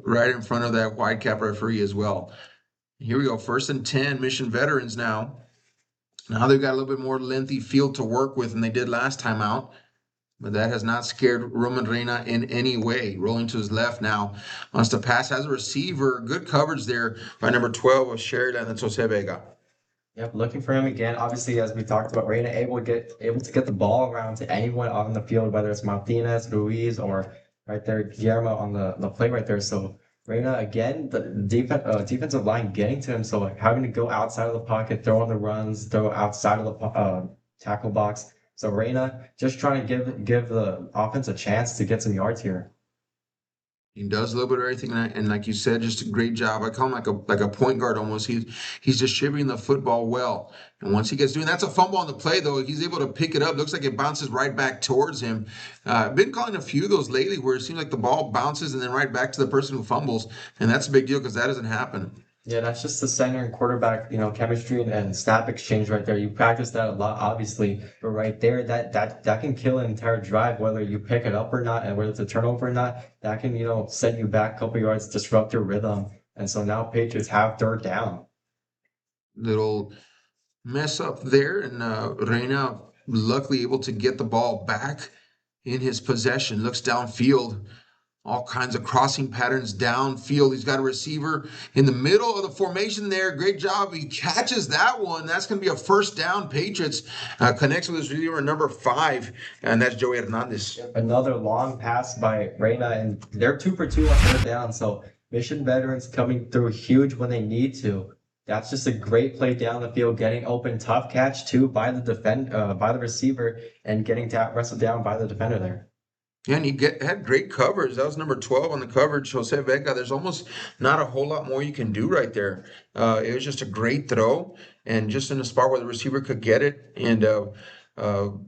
right in front of that wide cap referee as well. Here we go. 1st and 10, Mission Veterans now. Now they've got a little bit more lengthy field to work with than they did last time out. But that has not scared Roman Reina in any way. Rolling to his left now. Wants to pass. Has a receiver. Good coverage there by number 12 of Sharyland. That's Jose Vega. Yep, looking for him again. Obviously, as we talked about, Reina able to get the ball around to anyone on the field, whether it's Martinez, Ruiz, or right there Guillermo on the play right there. So Reina again, the defensive line getting to him. So like having to go outside of the pocket, throw on the runs, throw outside of the tackle box. So Reina just trying to give the offense a chance to get some yards here. He does a little bit of everything, and like you said, just a great job. I call him like a point guard almost. He's distributing the football well, and once he gets doing that's a fumble on the play though. He's able to pick it up. Looks like it bounces right back towards him. I've been calling a few of those lately where it seems like the ball bounces and then right back to the person who fumbles, and that's a big deal because that doesn't happen. Yeah, that's just the center and quarterback, chemistry and snap exchange right there. You practice that a lot, obviously, but right there, that can kill an entire drive, whether you pick it up or not, and whether it's a turnover or not. That can, set you back a couple yards, disrupt your rhythm, and so now Patriots have third down. Little mess up there, and Reina luckily able to get the ball back in his possession. Looks downfield. All kinds of crossing patterns downfield. He's got a receiver in the middle of the formation there. Great job. He catches that one. That's going to be a first down. Patriots connects with his receiver number 5, and that's Joey Hernandez. Another long pass by Reina, and they're 2 for 2 on third down. So Mission veterans coming through huge when they need to. That's just a great play down the field, getting open, tough catch too by the receiver, and getting wrestled down by the defender there. Yeah, and he had great coverage. That was number 12 on the coverage, Jose Vega. There's almost not a whole lot more you can do right there. It was just a great throw, and just in a spot where the receiver could get it. And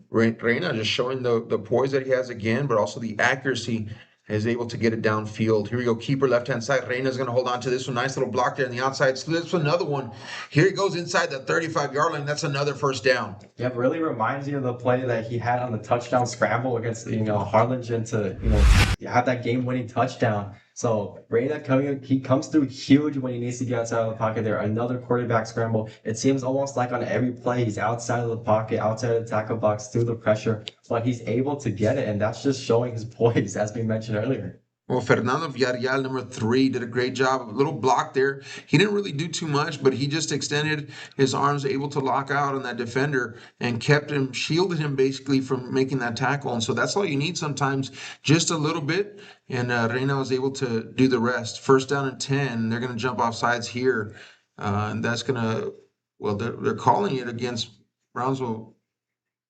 Reina just showing the poise that he has again, but also the accuracy, is able to get it downfield. Here we go, keeper left-hand side. Reina's going to hold on to this one. Nice little block there on the outside. Slips another one. Here he goes inside the 35-yard line. That's another first down. Yeah, it really reminds you of the play that he had on the touchdown scramble against, Harlingen to, have that game-winning touchdown. So Reina he comes through huge when he needs to get outside of the pocket there. Another quarterback scramble. It seems almost like on every play he's outside of the pocket, outside of the tackle box, through the pressure, but he's able to get it, and that's just showing his poise, as we mentioned earlier. Well, Fernando Villarreal, number 3, did a great job. A little block there. He didn't really do too much, but he just extended his arms, able to lock out on that defender, and kept him, shielded him basically from making that tackle. And so that's all you need sometimes, just a little bit. And Reina was able to do the rest. First down and 10. They're going to jump off sides here. And that's going to, well, they're calling it against Brownsville.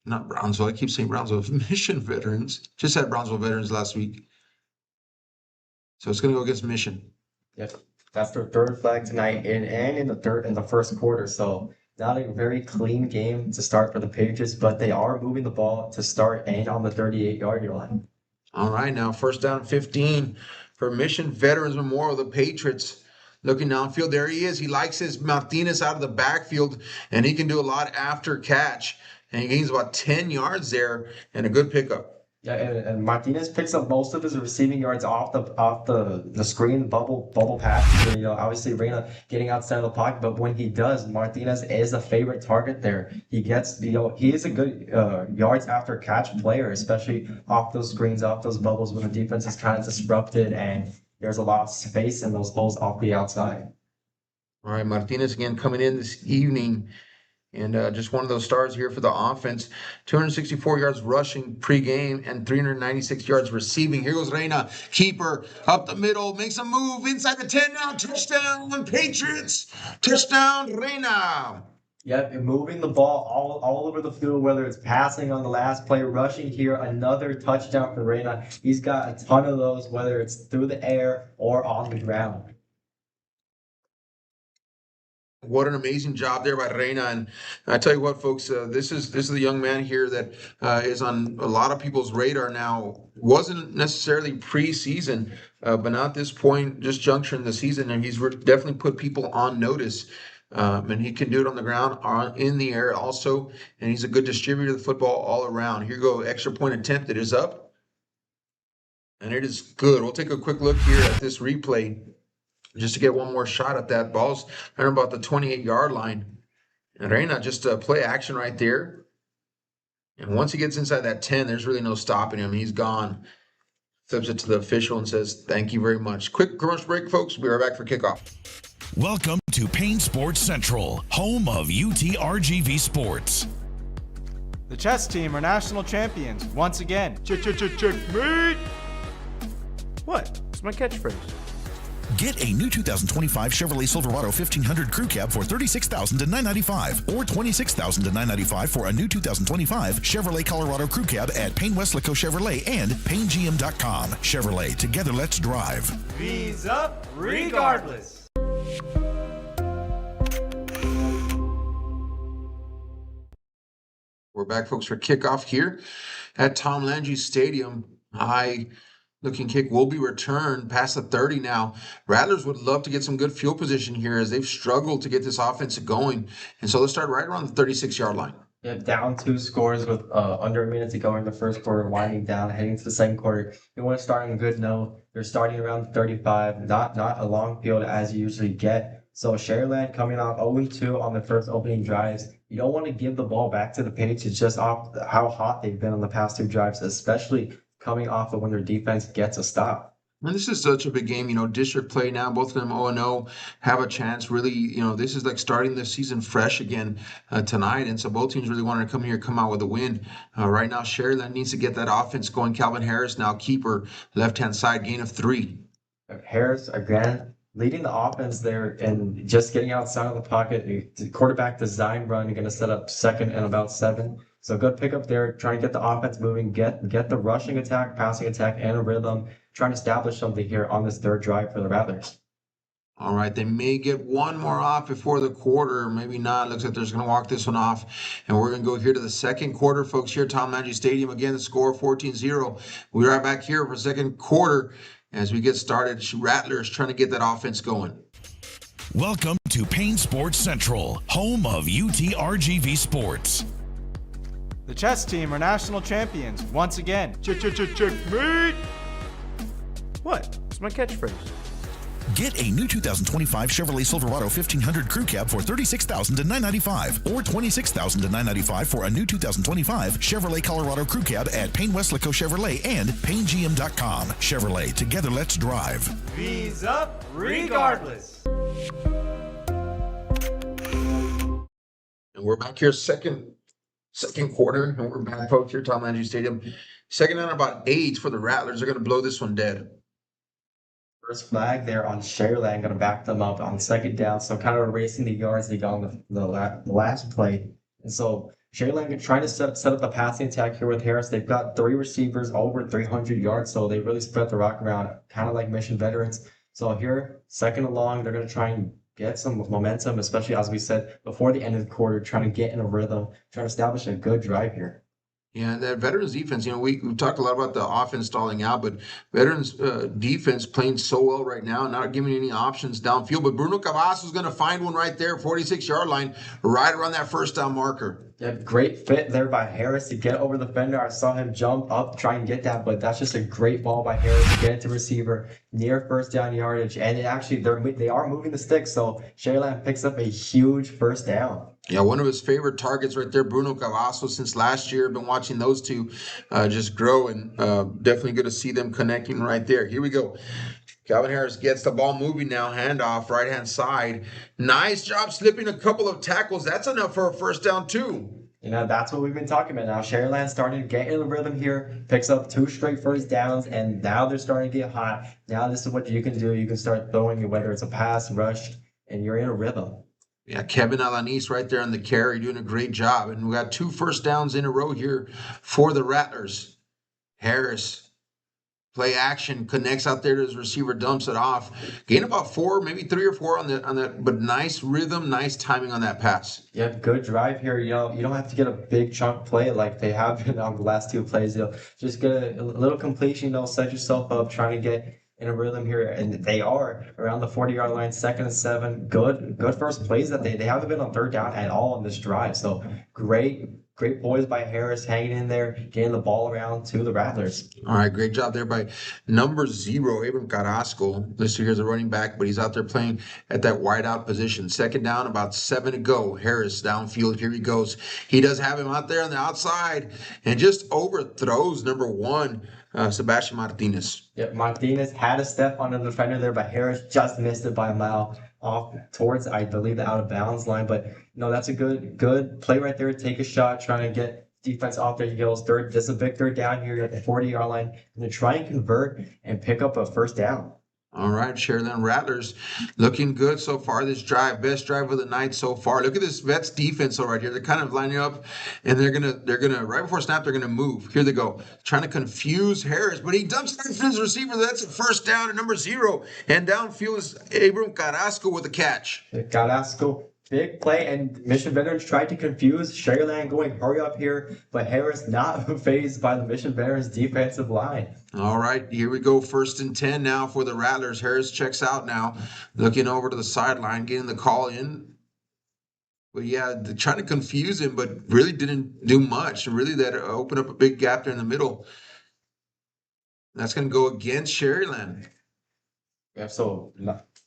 Not Brownsville. I keep saying Brownsville. Mission veterans. Just had Brownsville veterans last week. So it's going to go against Mission. Yep, that's their third flag tonight, and in the first quarter. So not a very clean game to start for the Patriots, but they are moving the ball to start and on the 38-yard line. All right, now first down 15 for Mission Veterans Memorial. The Patriots looking downfield. There he is. He likes his Martinez out of the backfield, and he can do a lot after catch. And he gains about 10 yards there, and a good pickup. Yeah, and Martinez picks up most of his receiving yards off the screen bubble pass. Obviously Reina getting outside of the pocket, but when he does, Martinez is a favorite target there. He gets, he is a good yards after catch player, especially off those screens, off those bubbles when the defense is kind of disrupted and there's a lot of space in those holes off the outside. All right, Martinez again coming in this evening. And just one of those stars here for the offense. 264 yards rushing pregame and 396 yards receiving. Here goes Reina. Keeper up the middle. Makes a move inside the 10 now. Touchdown, Patriots. Touchdown, Reina. Yep, moving the ball all over the field, whether it's passing on the last play, rushing here. Another touchdown for Reina. He's got a ton of those, whether it's through the air or on the ground. What an amazing job there by Reina. And I tell you what, folks, this is the young man here that is on a lot of people's radar now. Wasn't necessarily preseason, but now at this point, just juncture in the season, and he's definitely put people on notice. And he can do it on the ground, in the air also, and he's a good distributor of the football all around. Here you go, extra point attempt. It is up, and it is good. We'll take a quick look here at this replay, just to get one more shot at that. Ball's right about the 28-yard line. And Reina just play action right there. And once he gets inside that 10, there's really no stopping him. He's gone. Flips it to the official and says, thank you very much. Quick commercial break, folks. We'll be right back for kickoff. Welcome to Payne Sports Central, home of UTRGV Sports. The chess team are national champions once again. Checkmate! What? It's my catchphrase. Get a new 2025 Chevrolet Silverado 1500 Crew Cab for $36,000 to $995 or $26,000 to $995 for a new 2025 Chevrolet Colorado Crew Cab at Payne Westlaco Chevrolet and PayneGM.com. Chevrolet, together let's drive. V's up regardless. We're back, folks, for kickoff here at Tom Landry Stadium. High-looking kick will be returned past the 30 now. Rattlers would love to get some good field position here as they've struggled to get this offense going. And so let's start right around the 36-yard line. Yeah, down 2 scores with under a minute to go in the first quarter, winding down, heading to the second quarter. You want to start on a good note. They're starting around 35, not a long field as you usually get. So Sharyland coming out 0-2 on the first opening drives. You don't want to give the ball back to the Patriots just off how hot they've been on the past 2 drives, especially coming off of when their defense gets a stop. And this is such a big game, district play now, both of them 0-0, have a chance really, this is like starting the season fresh again tonight. And so both teams really wanted to come out with a win. Right now, Sharyland needs to get that offense going. Calvin Harris now keeper, left-hand side, gain of 3. Harris, again, leading the offense there and just getting outside of the pocket. The quarterback design run, you're going to set up second and about 7. So good pickup there, trying to get the offense moving, get the rushing attack, passing attack, and a rhythm, trying to establish something here on this third drive for the Rattlers. All right, they may get one more off before the quarter, maybe not. Looks like they're just going to walk this one off. And we're going to go here to the second quarter, folks, here at Tom Landry Stadium. Again, the score 14-0. We're right back here for second quarter as we get started. Rattlers trying to get that offense going. Welcome to Payne Sports Central, home of UTRGV Sports. The chess team are national champions once again. Checkmate! What? It's my catchphrase. Get a new 2025 Chevrolet Silverado 1500 Crew Cab for $36,000 to $995 or $26,000 to $995 for a new 2025 Chevrolet Colorado Crew Cab at Payne Westlaco Chevrolet and PayneGM.com. Chevrolet, together let's drive. V's up regardless. And we're back here second quarter, and we're back, folks, here at Tom Landry Stadium. Second down about 8 for the Rattlers. They're going to blow this one dead. First flag there on Sharyland, going to back them up on second down. So kind of erasing the yards they got on the last play. And so Sharyland trying to set up the passing attack here with Harris. They've got 3 receivers over 300 yards, so they really spread the rock around, kind of like Mission Veterans. So here, second and long, they're going to try and get some momentum, especially as we said before the end of the quarter, trying to get in a rhythm, trying to establish a good drive here. Yeah, that Veterans defense, we've talked a lot about the offense stalling out, but Veterans defense playing so well right now, not giving any options downfield. But Bruno Cavazos is going to find one right there, 46-yard line, right around that first down marker. Yeah, great fit there by Harris to get over the fender. I saw him jump up, try and get that, but that's just a great ball by Harris to get it to receiver near first down yardage. And they are moving the sticks, so Sharyland picks up a huge first down. Yeah, one of his favorite targets right there, Bruno Cavazos, since last year. I've been watching those two just grow, and definitely good to see them connecting right there. Here we go. Calvin Harris gets the ball moving now, handoff, right-hand side. Nice job slipping a couple of tackles. That's enough for a first down, too. That's what we've been talking about now. Sharyland starting to get in the rhythm here, picks up 2 straight first downs, and now they're starting to get hot. Now this is what you can do. You can start throwing, whether it's a pass, rush, and you're in a rhythm. Yeah, Kevin Alanis right there on the carry, doing a great job. And we got 2 first downs in a row here for the Rattlers. Harris, play action, connects out there to his receiver, dumps it off. Gain about 4, maybe 3 or 4 on that, but nice rhythm, nice timing on that pass. Yeah, good drive here. You don't have to get a big chunk play like they have been on the last 2 plays. Just get a little completion, set yourself up, trying to get in a rhythm here, and they are around the 40-yard line, 2nd and 7. Good first plays that they haven't been on third down at all in this drive. So great great poise by Harris, hanging in there, getting the ball around to the Rattlers. All right, great job there by number 0, Abram Carrasco. Listed here as a running back, but he's out there playing at that wide out position. Second down, about 7 to go. Harris downfield, here he goes. He does have him out there on the outside and just overthrows number 1, Sebastian Martinez. Yeah, Martinez had a step on the defender there, but Harris just missed it by a mile off towards, I believe, the out of bounds line. But that's a good play right there. Take a shot, trying to get defense off their heels. This is a big third down here at the 40-yard line, and then try and convert and pick up a first down. All right, Sharyland Rattlers looking good so far this drive. Best drive of the night so far. Look at this Vets defense right here. They're kind of lining up, and they're gonna right before snap, they're gonna move. Here they go, trying to confuse Harris, but he dumps it to his receiver. That's a first down at number 0, and downfield is Abram Carrasco with a catch. Carrasco. Big play, and Mission Veterans tried to confuse Sharyland going hurry up here, but Harris not fazed by the Mission Veterans defensive line. All right, here we go. 1st and 10 now for the Rattlers. Harris checks out now, looking over to the sideline, getting the call in. But yeah, they're trying to confuse him, but really didn't do much. Really, that opened up a big gap there in the middle. That's going to go against Sharyland. Yeah, so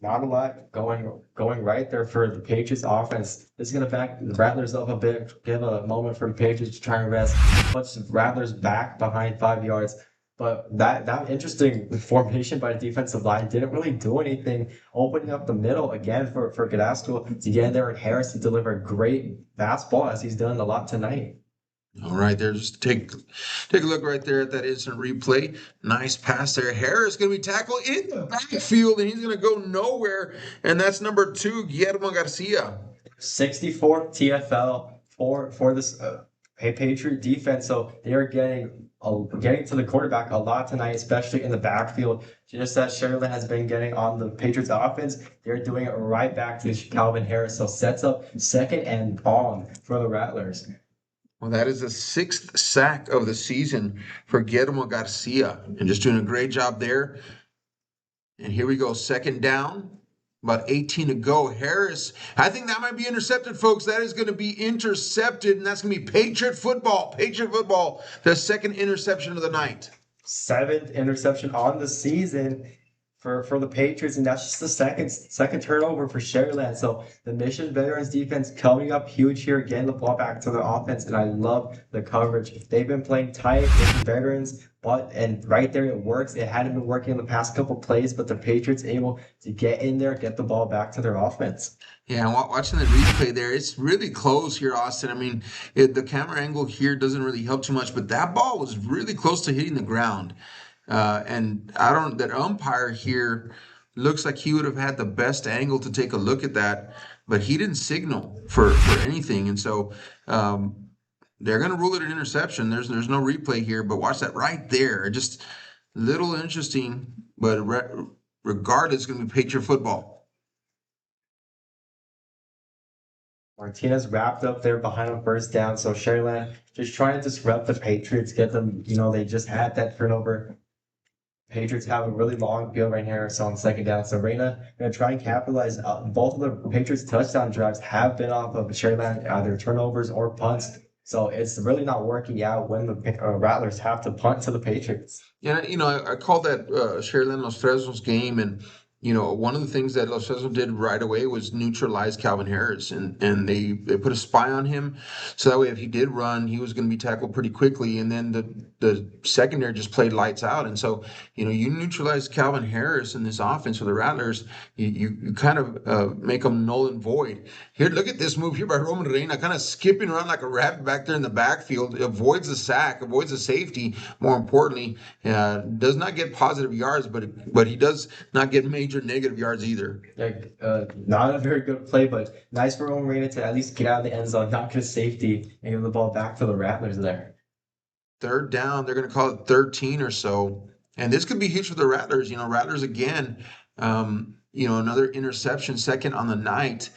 not a lot going right there for the Patriots offense. This is going to back the Rattlers up a bit, give a moment for the Patriots to try and rest, puts the Rattlers back behind 5 yards. But that interesting formation by the defensive line didn't really do anything, opening up the middle again for Carrasco to get in there, and Harris to deliver a great fastball as he's done a lot tonight. All right, there, just take a look right there at that instant replay. Nice pass there. Harris going to be tackled in the backfield, and he's going to go nowhere. And that's number 2, Guillermo Garcia. 64th TFL for this Patriot defense. So they are getting to the quarterback a lot tonight, especially in the backfield. Just as Sharyland has been getting on the Patriots offense, they're doing it right back to Calvin Harris. So sets up 2nd and long for the Rattlers. Well, that is the 6th sack of the season for Guillermo Garcia, and just doing a great job there. And here we go, 2nd down, about 18 to go. Harris, I think that might be intercepted, folks. That is going to be intercepted, and that's going to be Patriot football. Patriot football, the 2nd interception of the night. 7th interception on the season for the Patriots, and that's just the second turnover for Sharyland. So the Mission Veterans defense coming up huge here, getting the ball back to their offense, and I love the coverage. They've been playing tight with the Veterans, and right there it works. It hadn't been working in the past couple plays, but the Patriots able to get in there, get the ball back to their offense. Yeah, watching the replay there, it's really close here, Austin. I mean, the camera angle here doesn't really help too much, but that ball was really close to hitting the ground. And that umpire here looks like he would have had the best angle to take a look at that, but he didn't signal for anything. And so they're going to rule it an interception. There's no replay here, but watch that right there. Just a little interesting, but regardless, it's going to be Patriot football. Martinez wrapped up there behind a first down. So Sharyland just trying to disrupt the Patriots, get them, they just had that turnover. Patriots have a really long field right here, so on 2nd down. So Reyna going to try and capitalize. Both of the Patriots' touchdown drives have been off of Sharyland, either turnovers or punts. So it's really not working out when the Rattlers have to punt to the Patriots. Yeah, I called that Sharyland Los Fresnos game, and one of the things that Los Fresnos did right away was neutralize Calvin Harris, and they put a spy on him, so that way if he did run, he was going to be tackled pretty quickly, and then the secondary just played lights out. And so you neutralize Calvin Harris in this offense for the Rattlers, you kind of make them null and void. Here, look at this move here by Roman Reina, kind of skipping around like a rabbit back there in the backfield, avoids the sack, avoids the safety, more importantly, does not get positive yards, but he does not get major negative yards either. Not a very good play, but nice for Roman Reina to at least get out of the end zone, not get safety, and give the ball back to the Rattlers there. 3rd down, they're going to call it 13 or so, and this could be huge for the Rattlers. Rattlers again, another interception, 2nd on the night.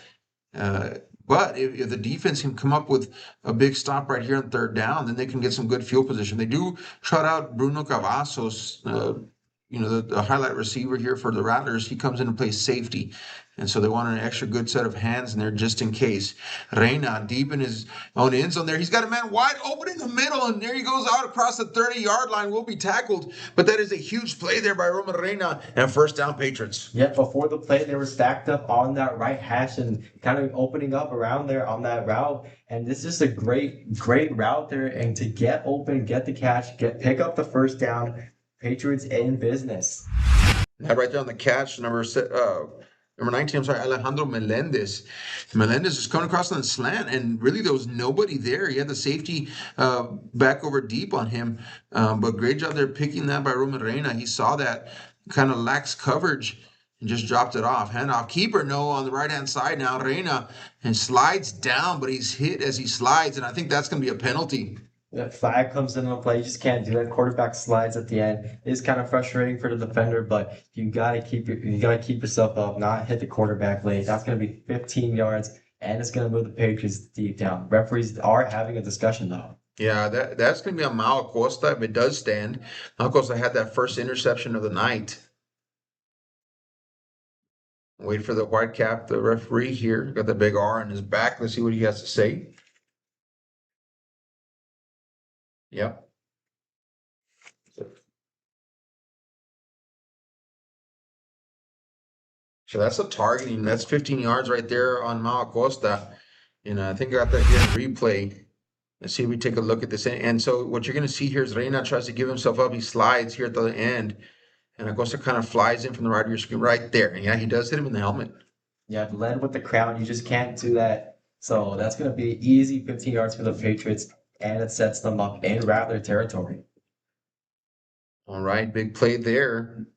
But if the defense can come up with a big stop right here on 3rd down, then they can get some good field position. They do trot out Bruno Cavazos the highlight receiver here for the Rattlers, he comes in and plays safety. And so they want an extra good set of hands in there just in case. Reina deep in his own end zone there. He's got a man wide open in the middle, and there he goes out across the 30-yard line. Will be tackled, but that is a huge play there by Roman Reina, and first down Patriots. Yeah, before the play, they were stacked up on that right hash and kind of opening up around there on that route. And this is a great route there. And to get open, get the catch, pick up the first down, Patriots in business. Now right there on the catch, number 19, Alejandro Melendez. Melendez is coming across on the slant, and really there was nobody there. He had the safety back over deep on him, but great job there picking that by Roman Reina. He saw that, kind of lacks coverage, and just dropped it off. Handoff, keeper, no, on the right-hand side now, Reina, and slides down, but he's hit as he slides, and I think that's going to be a penalty. That flag comes into play. You just can't do that. Quarterback slides at the end. It is kind of frustrating for the defender, but you gotta keep yourself up, not hit the quarterback late. That's gonna be 15 yards, and it's gonna move the Patriots deep down. Referees are having a discussion though. Yeah, that's gonna be a Mal Acosta if it does stand. Mal Acosta had that first interception of the night. Wait for the white cap, the referee here. Got the big R on his back. Let's see what he has to say. Yep. So that's a targeting. That's 15 yards right there on Mal Acosta. And I think I got that here in replay. Let's see if we take a look at this. And so what you're going to see here is Reina tries to give himself up. He slides here at the end. And Acosta kind of flies in from the right of your screen right there. And yeah, he does hit him in the helmet. Yeah, led with the crown. You just can't do that. So that's going to be easy 15 yards for the Patriots. And it sets them up in Rattler territory. All right, big play there.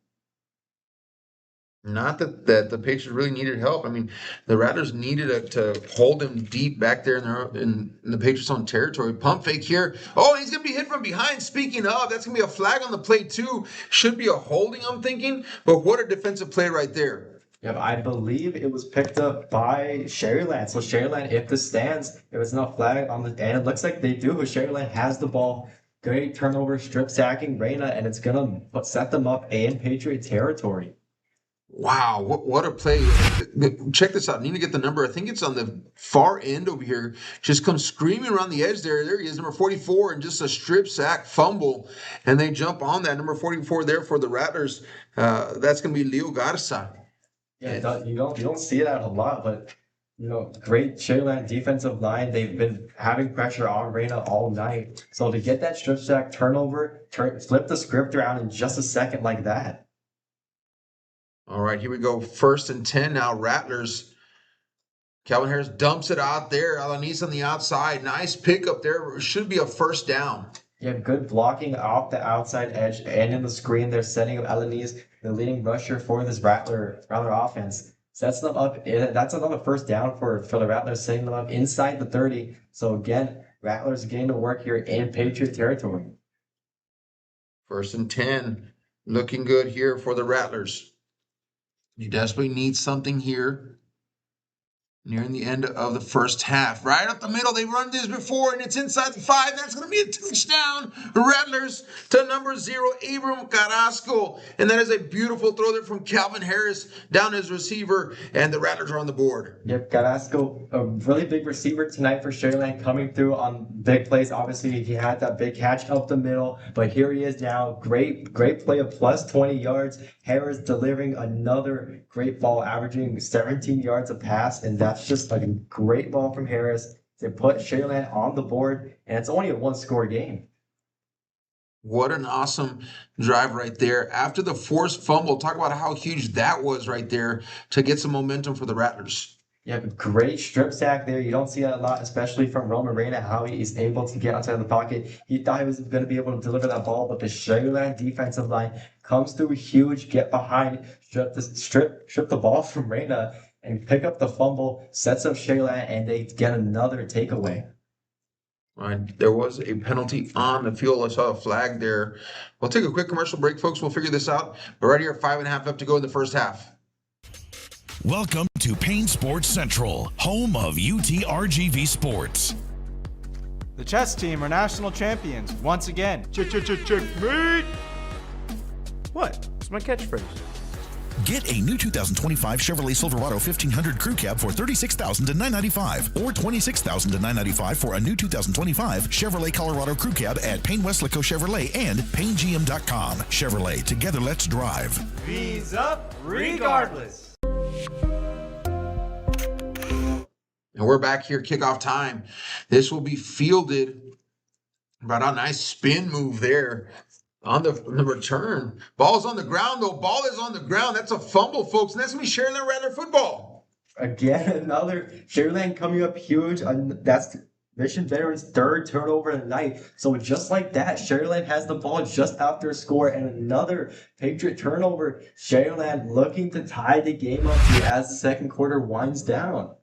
Not that the Patriots really needed help. I mean, the Rattlers needed to hold him deep back there in the Patriots' own territory. Pump fake here. Oh, he's going to be hit from behind. Speaking of, that's going to be a flag on the play too. Should be a holding, I'm thinking. But what a defensive play right there. Yeah, I believe it was picked up by Sharyland. So Sharyland, if this stands, if it's not flag on the and it looks like they do. Sharyland has the ball. Great turnover, strip sacking Reina, and it's gonna set them up in Patriot territory. Wow, what a play. Check this out. I need to get the number. I think it's on the far end over here. Just comes screaming around the edge there. There he is, number 44, and just a strip sack fumble. And they jump on that. Number 44 there for the Rattlers. That's going to be Leo Garza. Yeah, you don't see that a lot, but great Sharyland defensive line. They've been having pressure on Reina all night. So to get that strip sack turnover, flip the script around in just a second like that. All right, here we go. 1st and 10 now. Rattlers. Calvin Harris dumps it out there. Alanis on the outside. Nice pickup there. Should be a first down. Yeah, good blocking off the outside edge and in the screen. They're setting up Alanis, the leading rusher for this Rattler offense. Sets them up. That's another first down for the Rattlers, setting them up inside the 30. So again, Rattlers getting to work here in Patriot territory. 1st and 10. Looking good here for the Rattlers. You desperately need something here nearing the end of the first half. Right up the middle, they've run this before, and it's inside the 5. That's going to be a touchdown. Rattlers to number 0, Abram Carrasco. And that is a beautiful throw there from Calvin Harris down his receiver, and the Rattlers are on the board. Yep, Carrasco, a really big receiver tonight for Sharyland, coming through on big plays. Obviously, he had that big catch up the middle, but here he is now. Great play of plus 20 yards. Harris delivering another great ball, averaging 17 yards a pass, and that's just a great ball from Harris to put Sharyland on the board, and it's only a 1-score game. What an awesome drive right there. After the forced fumble, talk about how huge that was right there to get some momentum for the Rattlers. Yeah, great strip sack there. You don't see that a lot, especially from Roman Reina, how he's able to get outside the pocket. He thought he was going to be able to deliver that ball, but the Sharyland defensive line comes through huge, get behind, strip the ball from Reina, and pick up the fumble, sets up Sharyland, and they get another takeaway. Right, there was a penalty on the field. I saw a flag there. We'll take a quick commercial break, folks. We'll figure this out. But right here, 5.5 left to go in the first half. Welcome to Payne Sports Central, home of UTRGV Sports. The chess team are national champions once again. Checkmate! What? That's my catchphrase. Get a new 2025 Chevrolet Silverado 1500 Crew Cab for $36,000 to $995 or $26,000 to $995 for a new 2025 Chevrolet Colorado Crew Cab at Payne Westlaco Chevrolet and PayneGM.com. Chevrolet, together let's drive. V's up regardless. And we're back here, kickoff time. This will be fielded. Right on, nice spin move there on the return. Ball's on the ground, though. Ball is on the ground. That's a fumble, folks. And that's going to be Sharyland Rattler football. Again, another Sharyland coming up huge. That's Mission Veterans' third turnover of the night. So just like that, Sharyland has the ball just after a score and another Patriot turnover. Sharyland looking to tie the game up here as the second quarter winds down.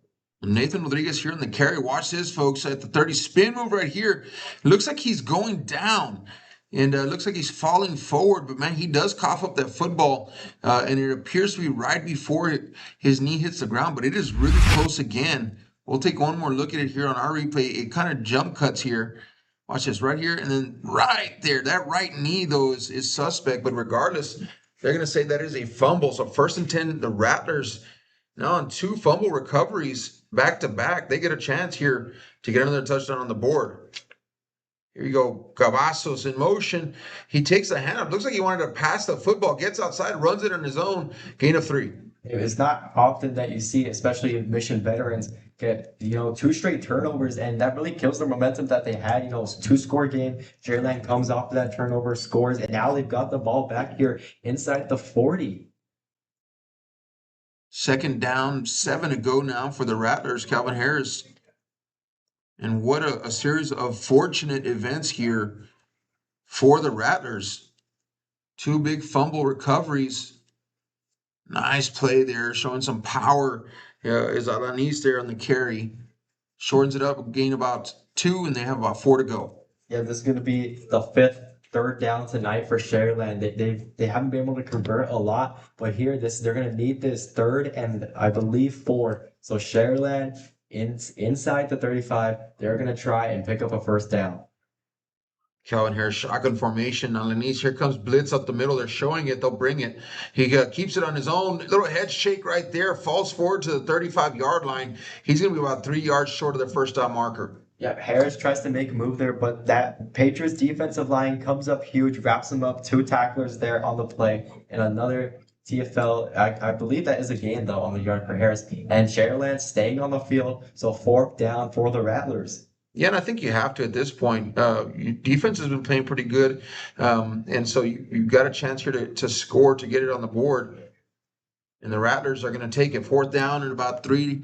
Nathan Rodriguez here in the carry. Watch this, folks. At the 30 spin move right here. It looks like he's going down. And it looks like he's falling forward. But, man, he does cough up that football. And it appears to be right before his knee hits the ground. But it is really close again. We'll take one more look at it here on our replay. It kind of jump cuts here. Watch this right here. And then right there. That right knee, though, is suspect. But regardless, they're going to say that is a fumble. So 1st and 10, the Rattlers now on 2 fumble recoveries back-to-back. They get a chance here to get another touchdown on the board. Here you go. Cavazos in motion. He takes the handoff. Looks like he wanted to pass the football. Gets outside, runs it on his own. Gain of 3. It's not often that you see, especially Mission Veterans, get 2 straight turnovers, and that really kills the momentum that they had. It's a 2-score game. Sharyland comes off of that turnover, scores, and now they've got the ball back here inside the 40. Second down, 7 to go now for the Rattlers. Calvin Harris. And what a series of fortunate events here for the Rattlers. 2 big fumble recoveries. Nice play there, showing some power. Is Alanis there on the carry. Shortens it up, gain about 2, and they have about 4 to go. Yeah, this is going to be the 5th third down tonight for Sharyland. They haven't been able to convert a lot, but here they're going to need this 3rd and I believe 4. So Sharyland inside the 35, they're going to try and pick up a 1st down. Calvin Harris, shotgun formation. Now Lenise, here comes blitz up the middle. They're showing it. They'll bring it. He keeps it on his own. Little head shake right there. Falls forward to the 35-yard line. He's going to be about 3 yards short of the 1st down marker. Yeah, Harris tries to make a move there, but that Patriots defensive line comes up huge, wraps him up. 2 tacklers there on the play, and another TFL. I believe that is a gain, though, on the yard for Harris. And Sharyland staying on the field, so 4th down for the Rattlers. Yeah, and I think you have to at this point. Defense has been playing pretty good, and so you've got a chance here to score, to get it on the board. And the Rattlers are going to take it 4th down and about 3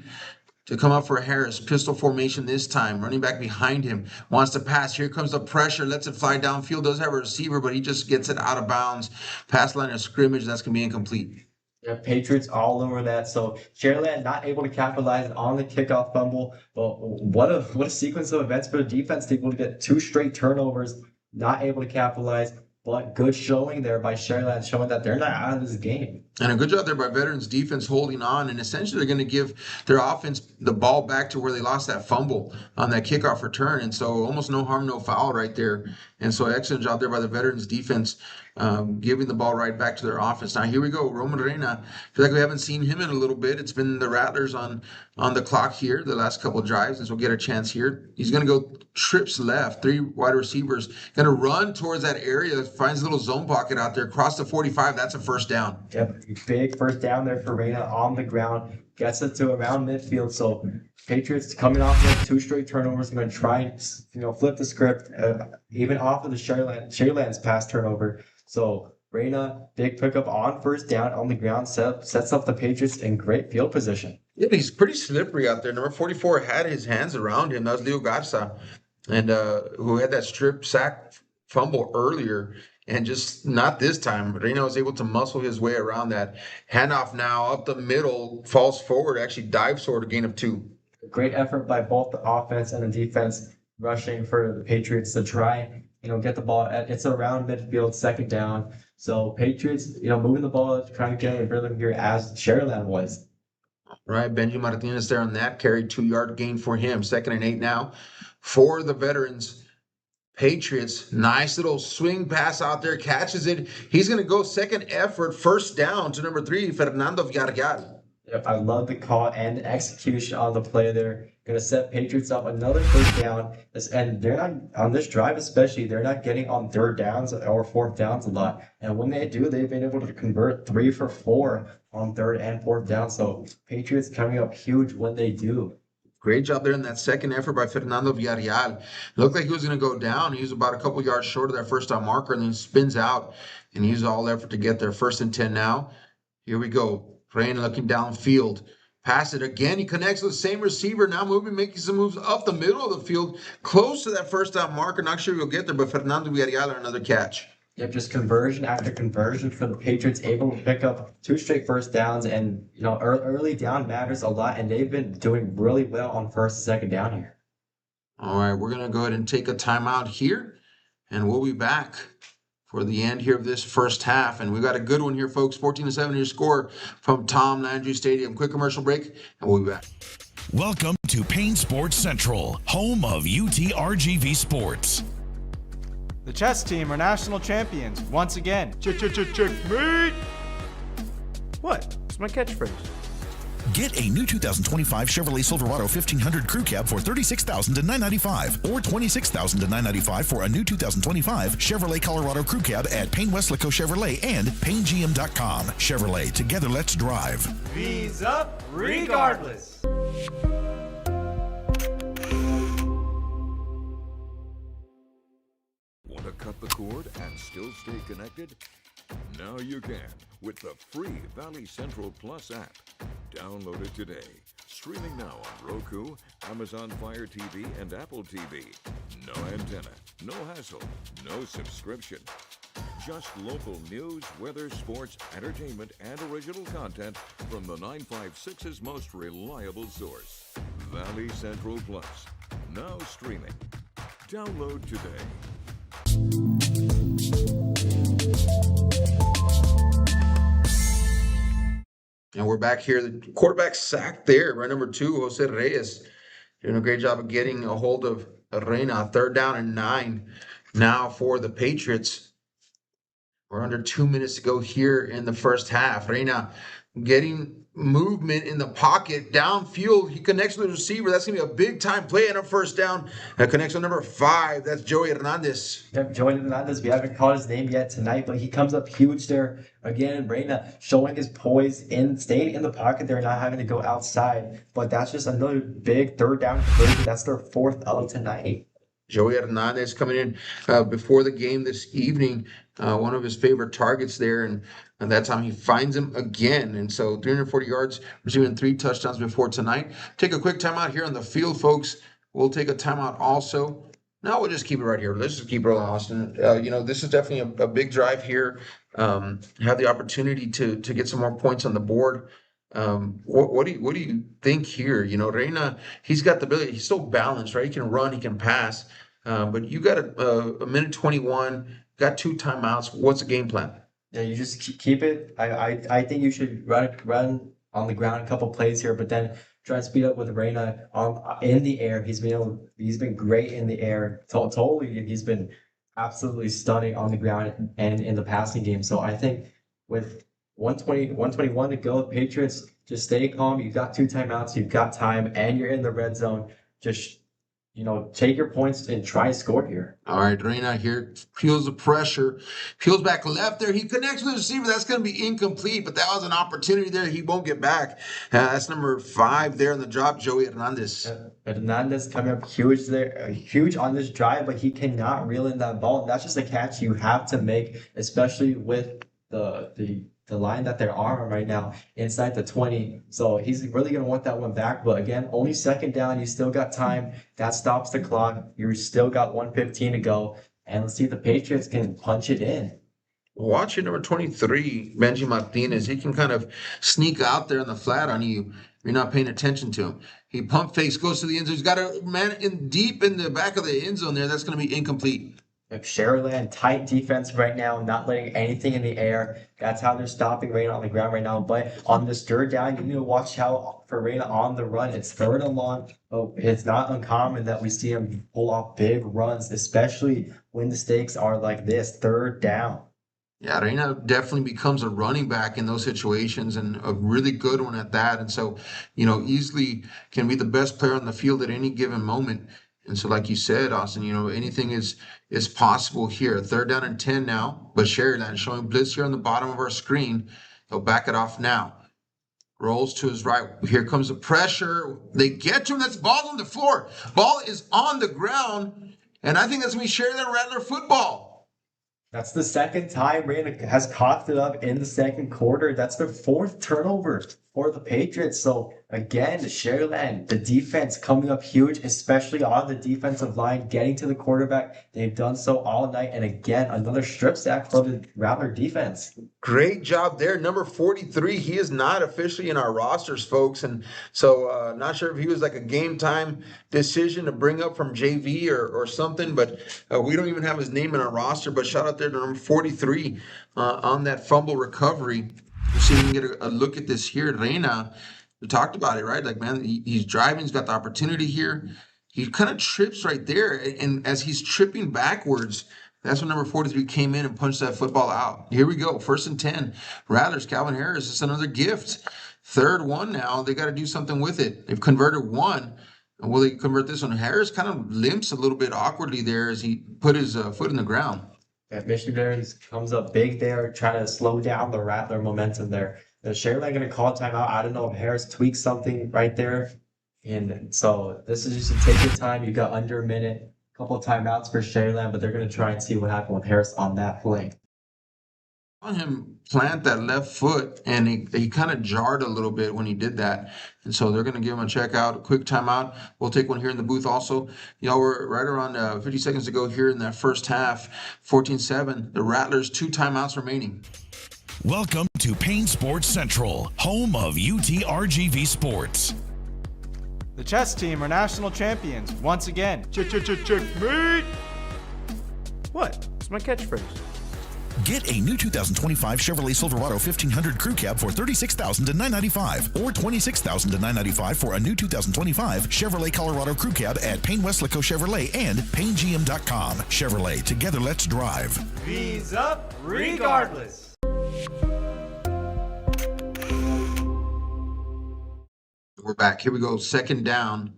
to come up for Harris. Pistol formation this time. Running back behind him. Wants to pass. Here comes the pressure. Lets it fly downfield. Does have a receiver, but he just gets it out of bounds. Pass line of scrimmage. That's going to be incomplete. Yeah, Patriots all over that. So Sharyland not able to capitalize on the kickoff fumble. But what a sequence of events for the defense to be able to get 2 straight turnovers. Not able to capitalize. But good showing there by Sharyland, showing that they're not out of this game. And a good job there by Veterans defense holding on. And essentially they're going to give their offense the ball back to where they lost that fumble on that kickoff return. And so almost no harm, no foul right there. And so excellent job there by the Veterans defense, giving the ball right back to their offense. Now here we go. Roman Reina. I feel like we haven't seen him in a little bit. It's been the Rattlers on the clock here the last couple of drives. And so we'll get a chance here. He's going to go trips left. 3 wide receivers. Going to run towards that area. Finds a little zone pocket out there. Cross the 45. That's a 1st down. Yep. Big 1st down there for Reina on the ground. Gets it to around midfield. So Patriots coming off with 2 straight turnovers. Going to try and flip the script, even off of the Sharyland's pass turnover. So Reina, big pickup on 1st down on the ground, sets up the Patriots in great field position. Yeah, he's pretty slippery out there. Number 44 had his hands around him. That was Leo Garza, and who had that strip sack fumble earlier. And just not this time. Reina was able to muscle his way around that. Handoff now up the middle, falls forward, actually dives toward a gain of 2. Great effort by both the offense and the defense rushing for the Patriots to try, get the ball. It's around midfield, 2nd down. So Patriots, moving the ball, trying to get a rhythm here as Sharyland was. Right, Benji Martinez there on that carry, 2-yard gain for him. 2nd and 8 now for the Veterans. Patriots. Nice little swing pass out there, catches it. He's going to go second effort, first down to number 3, Fernando Villarreal. Yep, I love the call and the execution on the play there. Going to set Patriots up another first down. And they're not, on this drive especially, they're not getting on third downs or fourth downs a lot. And when they do, they've been able to convert 3 for 4 on third and fourth down. So Patriots coming up huge when they do. Great job there in that second effort by Fernando Villarreal. Looked like he was going to go down. He was about a couple yards short of that first down marker, and then spins out and uses all effort to get there. 1st and 10 now. Here we go. Reina looking downfield. Pass it again. He connects with the same receiver. Now moving, making some moves up the middle of the field, close to that first down marker. Not sure he'll get there, but Fernando Villarreal another catch. Yep, just conversion after conversion for the Patriots, able to pick up 2 straight first downs, and early down matters a lot, and they've been doing really well on first and second down here. All right, we're gonna go ahead and take a timeout here, and we'll be back for the end here of this first half. And we got a good one here, folks. 14-7 your score from Tom Landry Stadium. Quick commercial break, and we'll be back. Welcome to Payne Sports Central, home of UTRGV Sports. The chess team are national champions once again. Checkmate! What? It's my catchphrase. Get a new 2025 Chevrolet Silverado 1500 Crew Cab for $36,000 to $995, or $26,000 to $995 for a new 2025 Chevrolet Colorado Crew Cab at Payne Westlaco Chevrolet and PayneGM.com. Chevrolet, together let's drive. V's up regardless. Want to cut the cord and still stay connected? Now you can with the free Valley Central Plus app. Download it today. Streaming now on Roku, Amazon Fire TV, and Apple TV. No antenna, no hassle, no subscription. Just local news, weather, sports, entertainment, and original content from the 956's most reliable source. Valley Central Plus. Now streaming. Download today. And we're back here. The quarterback sacked there by number 2, Jose Reyes. Doing a great job of getting a hold of Reina. 3rd down and 9 now for the Patriots. We're under 2 minutes to go here in the first half. Reina getting movement in the pocket, downfield. He connects with the receiver. That's going to be a big-time play and a first down. That connects with number 5. That's Joey Hernandez. Yep, Joey Hernandez. We haven't called his name yet tonight, but he comes up huge there. Again, Reina showing his poise in staying in the pocket there, not having to go outside. But that's just another big 3rd down conversion. That's their 4th of tonight. Joey Hernandez coming in before the game this evening. One of his favorite targets there, and that time he finds him again. And so 340 yards, receiving 3 touchdowns before tonight. Take a quick timeout here on the field, folks. We'll take a timeout also. No, we'll just keep it right here. Let's just keep it rolling, Austin. This is definitely a big drive here. Have the opportunity to get some more points on the board. What do you think here? Reina, he's got the ability. He's so balanced, right? He can run, he can pass. But you got a minute 21, got 2 timeouts. What's the game plan? Yeah, you just keep it. I think you should run on the ground a couple plays here, but then try to speed up with Reina in the air. He's been great in the air. Totally, he's been absolutely stunning on the ground and in the passing game. So I think with 121 to go, Patriots, just stay calm. You've got 2 timeouts, you've got time, and you're in the red zone. Just take your points and try to score here. All right, Reina here feels the pressure, peels back left there. He connects with the receiver. That's going to be incomplete, but that was an opportunity there. He won't get back. That's number 5 there in the drop, Joey Hernandez. Hernandez coming up huge there, huge on this drive, but he cannot reel in that ball. And that's just a catch you have to make, especially with the line that they're on right now inside the 20. So he's really going to want that one back. But again, only 2nd down. You still got time. That stops the clock. You still got 1:15 to go. And let's see if the Patriots can punch it in. Watching number 23, Benji Martinez. He can kind of sneak out there in the flat on you. You're not paying attention to him. He pump fakes, goes to the end zone. He's got a man deep in the back of the end zone there. That's going to be incomplete. Sharyland, tight defense right now, not letting anything in the air. That's how they're stopping Reyna on the ground right now. But on this third down, you need to watch out for Reyna on the run. It's third and long. Oh, it's not uncommon that we see him pull off big runs, especially when the stakes are like this, third down. Yeah, Reyna definitely becomes a running back in those situations, and a really good one at that. And so, easily can be the best player on the field at any given moment. And so, like you said, Austin, anything is possible here. Third down and 10 now, but Sharyland showing blitz here on the bottom of our screen. He'll back it off now. Rolls to his right. Here comes the pressure. They get to him. That's ball on the floor. Ball is on the ground, and I think that's when we Sharyland Rattler football. That's the second time Reyna has coughed it up in the second quarter. That's their fourth turnover for the Patriots. So again, Sharyland, the defense coming up huge, especially on the defensive line, getting to the quarterback. They've done so all night. And again, another strip sack for the Rattler defense. Great job there. Number 43, he is not officially in our rosters, folks. And so not sure if he was like a game time decision to bring up from JV or something, but we don't even have his name in our roster. But shout out there to number 43 on that fumble recovery. See if we can get a look at this here. Reyna, we talked about it, right? Like, man, he's driving. He's got the opportunity here. He kind of trips right there. And as he's tripping backwards, that's when number 43 came in and punched that football out. Here we go. 1st and 10. Rattlers, Calvin Harris. It's another gift. 3rd one now. They got to do something with it. They've converted one. Will they convert this one? Harris kind of limps a little bit awkwardly there as he put his foot in the ground. Missionaries comes up big there, trying to slow down the Rattler momentum there. Sharyland going to call a timeout. I don't know if Harris tweaks something right there. And so this is just to take your time. You got under a minute, a couple of timeouts for Sharyland, but they're going to try and see what happened with Harris on that play. On him plant that left foot, and he kind of jarred a little bit when he did that. And so they're going to give him a check out, a quick timeout. We'll take one here in the booth also. We're right around 50 seconds to go here in that first half. 14-7. The Rattlers, 2 timeouts remaining. Welcome to Payne Sports Central, home of UTRGV Sports. The chess team are national champions once again. Checkmate! What? It's my catchphrase. Get a new 2025 Chevrolet Silverado 1500 Crew Cab for $36,000 to $995, or $26,000 to $995 for a new 2025 Chevrolet Colorado Crew Cab at Payne Westlaco Chevrolet and PayneGM.com. Chevrolet, together let's drive. V's up regardless. We're back. Here we go. 2nd down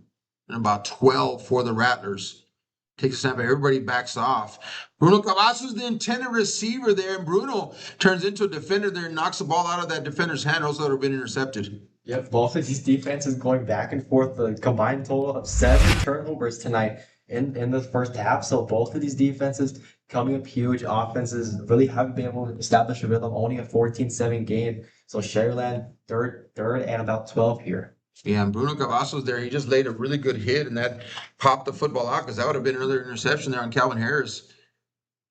and about 12 for the Rattlers. Takes a snap, everybody backs off. Bruno Cavazos, the intended receiver there, and Bruno turns into a defender there and knocks the ball out of that defender's hand. Also, that would have been intercepted. Yep, both of these defenses going back and forth. The combined total of 7 turnovers tonight in the first half. So both of these defenses coming up huge. Offenses really haven't been able to establish a rhythm. Only a 14-7 game. So Sharyland third and about 12 here. Yeah, and Bruno Cavazos there, he just laid a really good hit, and that popped the football out because that would have been another interception there on Calvin Harris.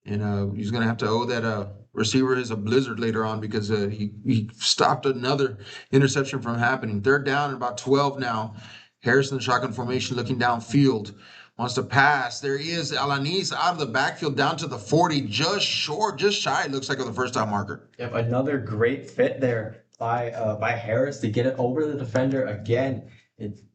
And he's going to have to owe that receiver a blizzard later on because he stopped another interception from happening. 3rd down and about 12 now. Harris in the shotgun formation looking downfield. Wants to pass. There he is. Alanis out of the backfield down to the 40. Just short, just shy, it looks like, of the first down marker. Yep, another great fit there by Harris to get it over the defender again.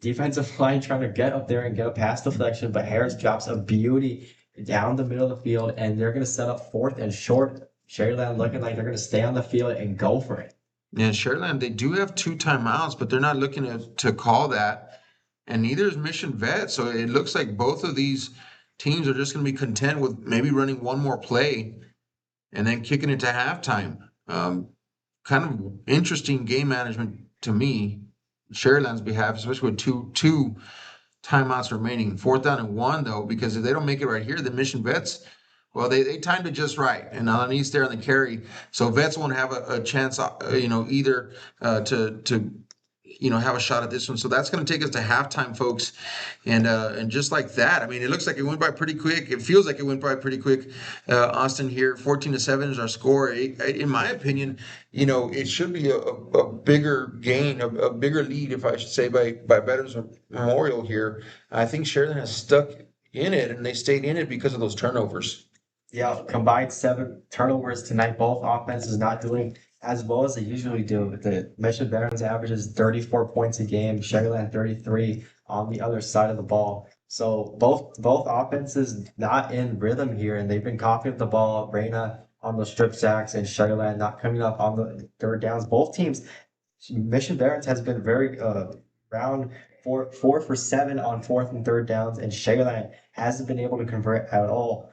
Defensive line trying to get up there and get a pass deflection, but Harris drops a beauty down the middle of the field, and they're going to set up 4th and short. Sharyland looking like they're going to stay on the field and go for it. Yeah, Sharyland, they do have 2 timeouts, but they're not looking to call that, and neither is Mission Vet. So it looks like both of these teams are just going to be content with maybe running one more play and then kicking it to halftime. Kind of interesting game management to me, Sharyland's behalf, especially with two timeouts remaining. 4th down and 1, though, because if they don't make it right here, the Mission Vets, well, they timed it just right. And Alanis there on the carry. So Vets won't have a chance, either to have a shot at this one. So that's going to take us to halftime, folks. And just like that, I mean, it looks like it went by pretty quick. It feels like it went by pretty quick. Austin here, 14-7 is our score. In my opinion, it should be a bigger gain, a bigger lead, if I should say, by Veterans Memorial here. I think Sharyland has stuck in it, and they stayed in it because of those turnovers. Yeah, combined 7 turnovers tonight. Both offenses not doing as well as they usually do. The Mission Veterans averages 34 points a game, Sharyland 33 on the other side of the ball. So both offenses not in rhythm here, and they've been coughing up the ball. Reyna on the strip sacks and Sharyland not coming up on the third downs. Both teams, Mission Veterans has been very round 4 for 7 on 4th and 3rd downs, and Sharyland hasn't been able to convert at all.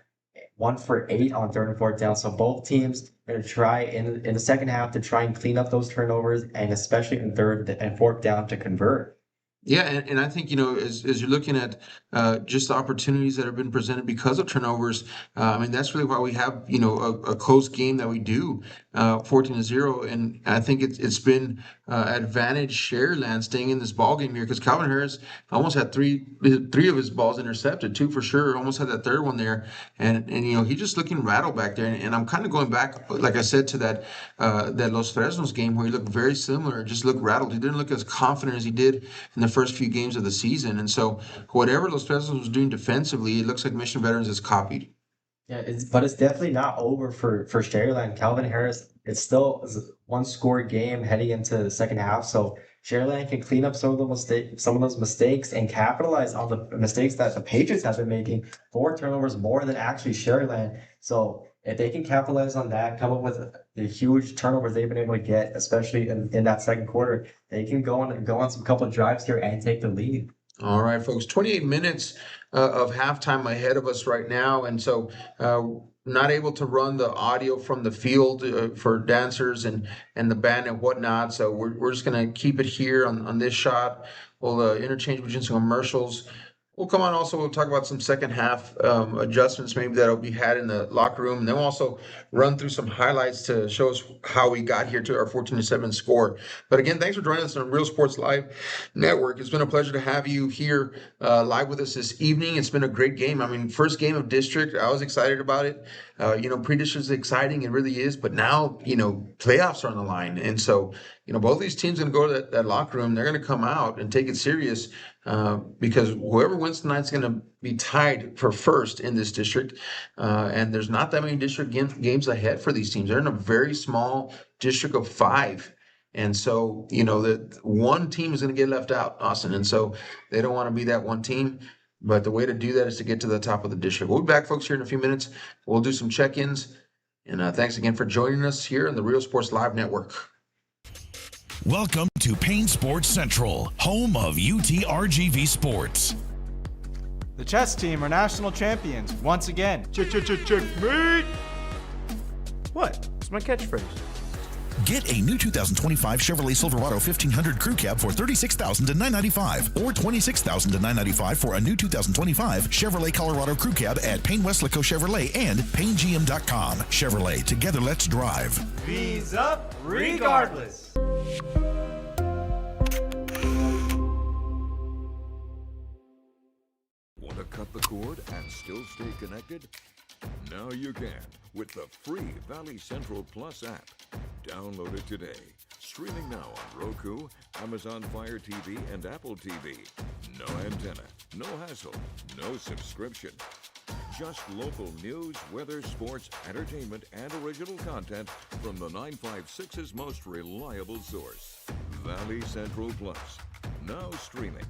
1 for 8 on 3rd and 4th down. So both teams are going to try in the second half to try and clean up those turnovers, and especially in 3rd and 4th down to convert. Yeah, and I think, as you're looking at just the opportunities that have been presented because of turnovers, I mean, that's really why we have, a close game that we do, 14-0. And I think it's been advantage Sharyland staying in this ball game here, because Calvin Harris almost had three of his balls intercepted, 2 for sure, almost had that 3rd one there. And he's just looking rattled back there. And I'm kind of going back, like I said, to that Los Fresnos game where he looked very similar, just looked rattled. He didn't look as confident as he did in the first few games of the season. And so whatever Los Fresnos was doing defensively, it looks like Mission Veterans has copied. Yeah, but it's definitely not over for Sharyland. Calvin Harris, it's still a 1-score game heading into the second half. So Sharyland can clean up some of those mistakes and capitalize on the mistakes that the Patriots have been making. 4 turnovers more than actually Sharyland. So if they can capitalize on that, come up with the huge turnovers they've been able to get, especially in that second quarter, they can go on some couple of drives here and take the lead. All right, folks, 28 minutes of halftime ahead of us right now. And so not able to run the audio from the field for dancers and the band and whatnot. So we're just going to keep it here on this shot. We'll interchange between some commercials. We'll come on also, we'll talk about some second half adjustments maybe that'll be had in the locker room. And then we'll also run through some highlights to show us how we got here to our 14-7 score. But again, thanks for joining us on Real Sports Live Network. It's been a pleasure to have you here live with us this evening. It's been a great game. I mean, first game of district, I was excited about it. Pre-district is exciting, it really is. But now, playoffs are on the line. And so, both of these teams are going to go to that locker room. They're going to come out and take it serious because whoever wins tonight's going to be tied for first in this district. And there's not that many district games ahead for these teams. They're in a very small district of 5. And so, that one team is going to get left out, Austin. And so they don't want to be that one team. But the way to do that is to get to the top of the district. We'll be back, folks, here in a few minutes. We'll do some check-ins. And thanks again for joining us here on the Real Sports Live Network. Welcome to Payne Sports Central, home of UTRGV Sports. The chess team are national champions once again. Checkmate! What? It's my catchphrase. Get a new 2025 Chevrolet Silverado 1500 Crew Cab for $36,000 to $995, or $26,000 to $995 for a new 2025 Chevrolet Colorado Crew Cab at Payne Westlaco Chevrolet and PayneGM.com. Chevrolet, together let's drive. V's up regardless. Want to cut the cord and still stay connected? Now you can with the free Valley Central Plus app. Download it today. Streaming now on Roku, Amazon Fire TV, and Apple TV. No antenna, no hassle, no subscription. Just local news, weather, sports, entertainment, and original content from the 956's most reliable source. Valley Central Plus. Now streaming.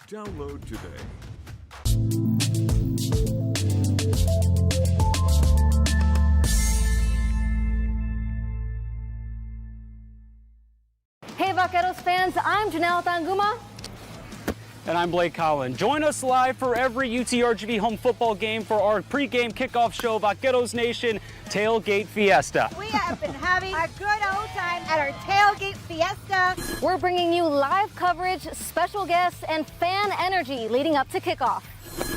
Download today. Hey Vaqueros fans, I'm Janelle Tanguma. And I'm Blake Collin. Join us live for every UTRGV home football game for our pregame kickoff show, Vaqueros Nation Tailgate Fiesta. We have been having a good old time at our Tailgate Fiesta. We're bringing you live coverage, special guests, and fan energy leading up to kickoff.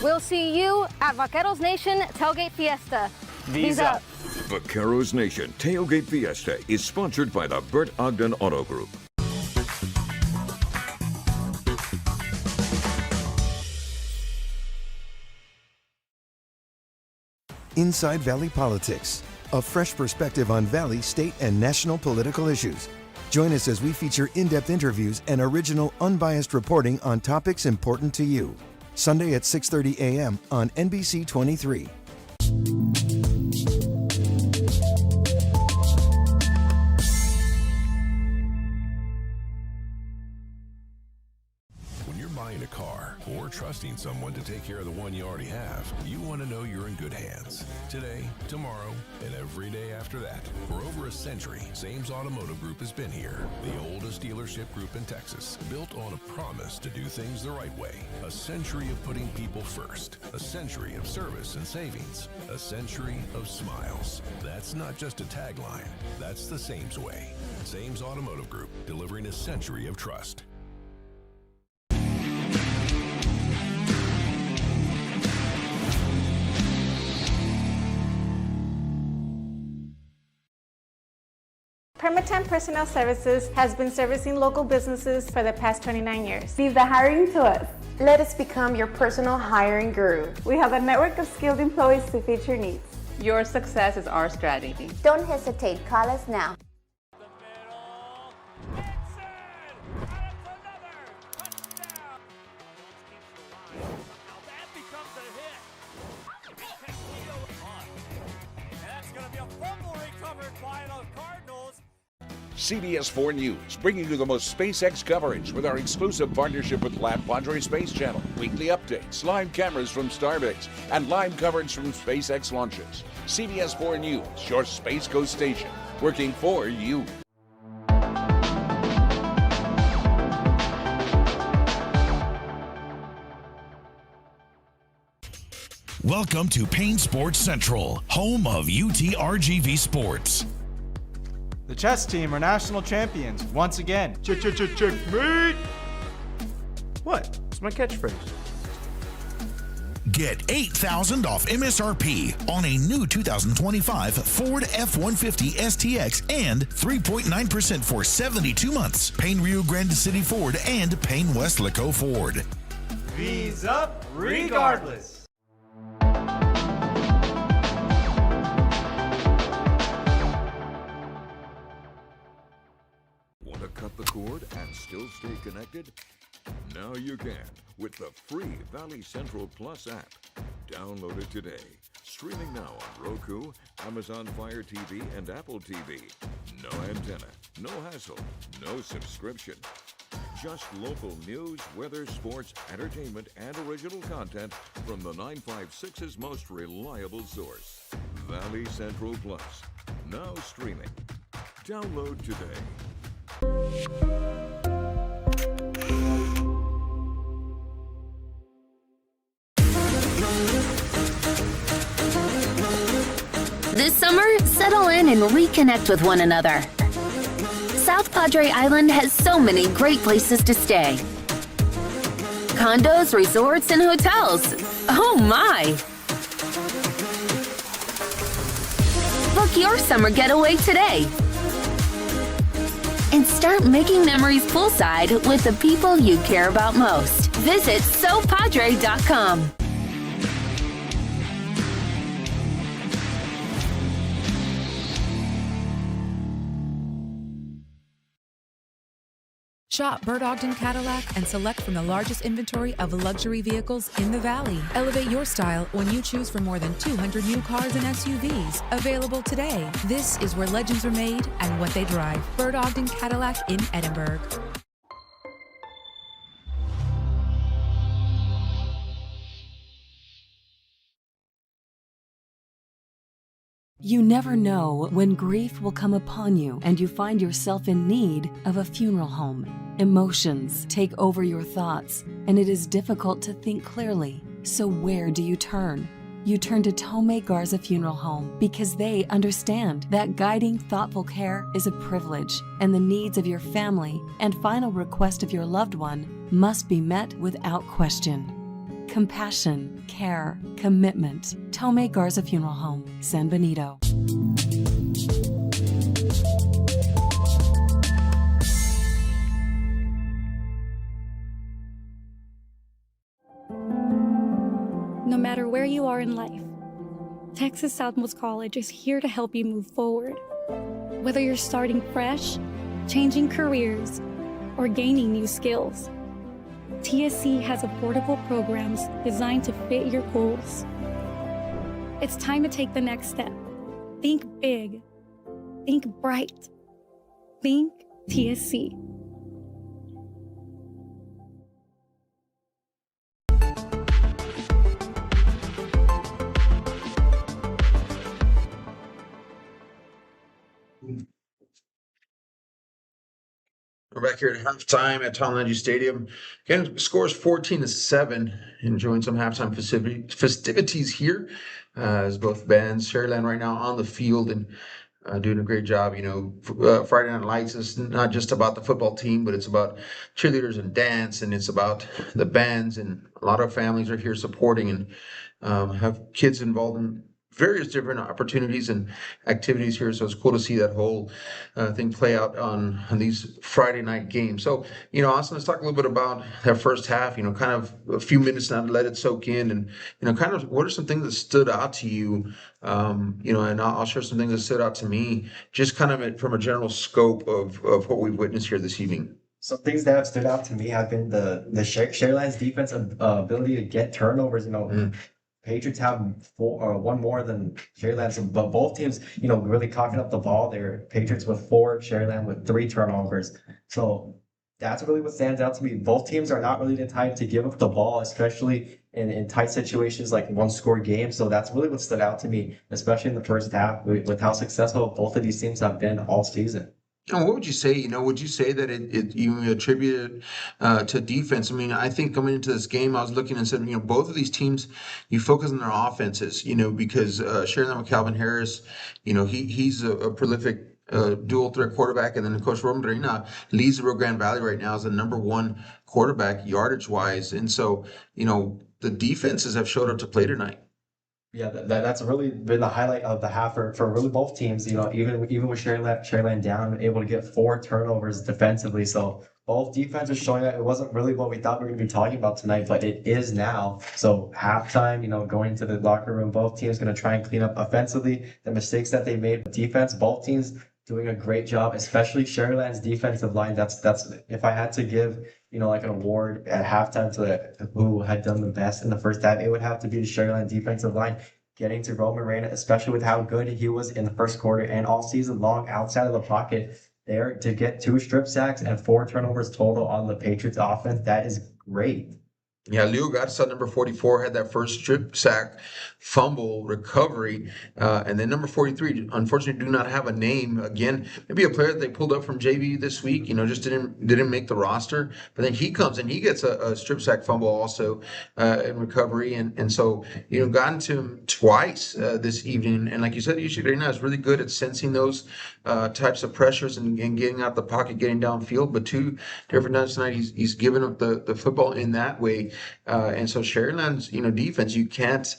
We'll see you at Vaqueros Nation Tailgate Fiesta. V's up. Vaqueros Nation Tailgate Fiesta is sponsored by the Bert Ogden Auto Group. Inside Valley Politics, a fresh perspective on Valley, state, and national political issues. Join us as we feature in-depth interviews and original, unbiased reporting on topics important to you. Sunday at 6:30 a.m. on NBC 23. trusting someone to take care of the one you already have, you want to know you're in good hands. Today, tomorrow, and every day after that. For over a century, Sames Automotive Group has been here. The oldest dealership group in Texas, built on a promise to do things the right way. A century of putting people first. A century of service and savings. A century of smiles. That's not just a tagline. That's the Sames way. Sames Automotive Group, delivering a century of trust. Permatemp Personnel Services has been servicing local businesses for the past 29 years. Leave the hiring to us. Let us become your personal hiring guru. We have a network of skilled employees to fit your needs. Your success is our strategy. Don't hesitate, call us now. CBS 4 News, bringing you the most SpaceX coverage with our exclusive partnership with Padre Space Channel, weekly updates, live cameras from Starbase, and live coverage from SpaceX launches. CBS 4 News, your Space Coast station, working for you. Welcome to Payne Sports Central, home of UTRGV Sports. The chess team are national champions once again. Checkmate! What? It's my catchphrase. Get $8,000 off MSRP on a new 2025 Ford F-150 STX and 3.9% for 72 months. Payne Rio Grande City Ford and Payne Westlaco Ford. V's up regardless. Want to cut the cord and still stay connected? Now you can with the free Valley Central Plus app. Download it today. Streaming now on Roku, Amazon Fire TV, and Apple TV. No antenna, no hassle, no subscription. Just local news, weather, sports, entertainment, and original content from the 956's most reliable source. Valley Central Plus. Now streaming. Download today. This summer, settle in and reconnect with one another. South Padre Island has so many great places to stay. Condos, resorts, and hotels. Oh my! Book your summer getaway today. And start making memories poolside with the people you care about most. Visit SoPadre.com. Shop Bird Ogden Cadillac and select from the largest inventory of luxury vehicles in the Valley. Elevate your style when you choose from more than 200 new cars and SUVs available today. This is where legends are made and what they drive. Bird Ogden Cadillac in Edinburgh. You never know when grief will come upon you and you find yourself in need of a funeral home. Emotions take over your thoughts, and it is difficult to think clearly. So where do you turn? You turn to Tomei Garza Funeral Home because they understand that guiding thoughtful care is a privilege, and the needs of your family and final request of your loved one must be met without question. Compassion, care, commitment. Tomei Garza Funeral Home, San Benito. No matter where you are in life, Texas Southmost College is here to help you move forward. Whether you're starting fresh, changing careers, or gaining new skills, TSC has affordable programs designed to fit your goals. It's time to take the next step. Think big. Think bright. Think TSC. We're back here at halftime at Tom Stadium. Again, scores 14-7. Enjoying some halftime festivities here as both bands. Sharyland right now on the field and doing a great job. Friday Night Lights is not just about the football team, but it's about cheerleaders and dance, and it's about the bands. And a lot of families are here supporting and have kids involved in various different opportunities and activities here. So it's cool to see that whole thing play out on these Friday night games. So, Austin, let's talk a little bit about that first half, kind of a few minutes now to let it soak in and, kind of what are some things that stood out to you? And I'll share some things that stood out to me, just kind of from a general scope of what we've witnessed here this evening. Some things that have stood out to me have been the Sharyland's defensive ability to get turnovers. Patriots have one more than Sharyland, but both teams, really coughing up the ball. They're Patriots with 4, Sharyland with 3 turnovers. So that's really what stands out to me. Both teams are not really the type to give up the ball, especially in tight situations like one-score games. So that's really what stood out to me, especially in the first half, with how successful both of these teams have been all season. And what would you say? Would you say that you attribute it to defense? I mean, I think coming into this game, I was looking and said, both of these teams, you focus on their offenses, because Sharyland with Calvin Harris, he's a prolific dual threat quarterback, and then of course Roman Reina leads the Rio Grande Valley right now as the #1 quarterback yardage wise, and so the defenses have showed up to play tonight. Yeah, that's really been the highlight of the half for really both teams. Even with Sharyland down, able to get 4 turnovers defensively. So both defenses showing that it wasn't really what we thought we were going to be talking about tonight, but it is now. So halftime, going into the locker room, both teams going to try and clean up offensively the mistakes that they made with defense. Both teams doing a great job, especially Sharyland's defensive line. That's if I had to give like an award at halftime to who had done the best in the first half, it would have to be the Sharyland defensive line, getting to Roman Reina, especially with how good he was in the first quarter and all season long outside of the pocket there to get 2 strip sacks and 4 turnovers total on the Patriots offense. That is great. Yeah, Leo Garza, number 44, had that first strip sack, fumble, recovery. And then number 43, unfortunately, do not have a name. Again, maybe a player that they pulled up from JV this week, just didn't make the roster. But then he comes and he gets a strip sack fumble also in recovery. And so, gotten to him twice this evening. And like you said, Sharyland is really good at sensing those types of pressures and getting out the pocket, getting downfield. But 2 different times tonight, he's given up the football in that way. And so Sharyland's, defense, you can't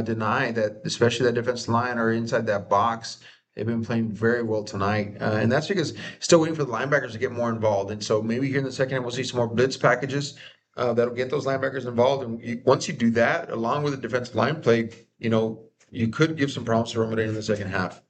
deny that, especially that defensive line or inside that box, they've been playing very well tonight. And that's because still waiting for the linebackers to get more involved. And so maybe here in the second half, we'll see some more blitz packages that'll get those linebackers involved. And once you do that, along with the defensive line play, you could give some problems to Roman in the second half.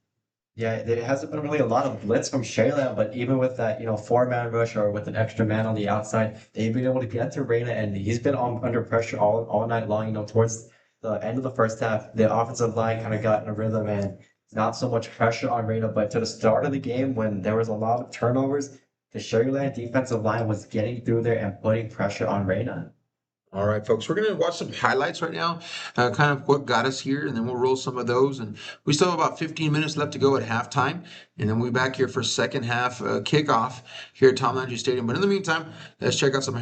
Yeah, there hasn't been really a lot of blitz from Sharyland, but even with that, 4-man rush or with an extra man on the outside, they've been able to get to Reina, and he's been under pressure all night long. Towards the end of the first half, the offensive line kind of got in a rhythm and not so much pressure on Reina, but to the start of the game when there was a lot of turnovers, the Sharyland defensive line was getting through there and putting pressure on Reina. All right, folks, we're going to watch some highlights right now, kind of what got us here, and then we'll roll some of those. And we still have about 15 minutes left to go at halftime, and then we'll be back here for second half kickoff here at Tom Landry Stadium. But in the meantime, let's check out some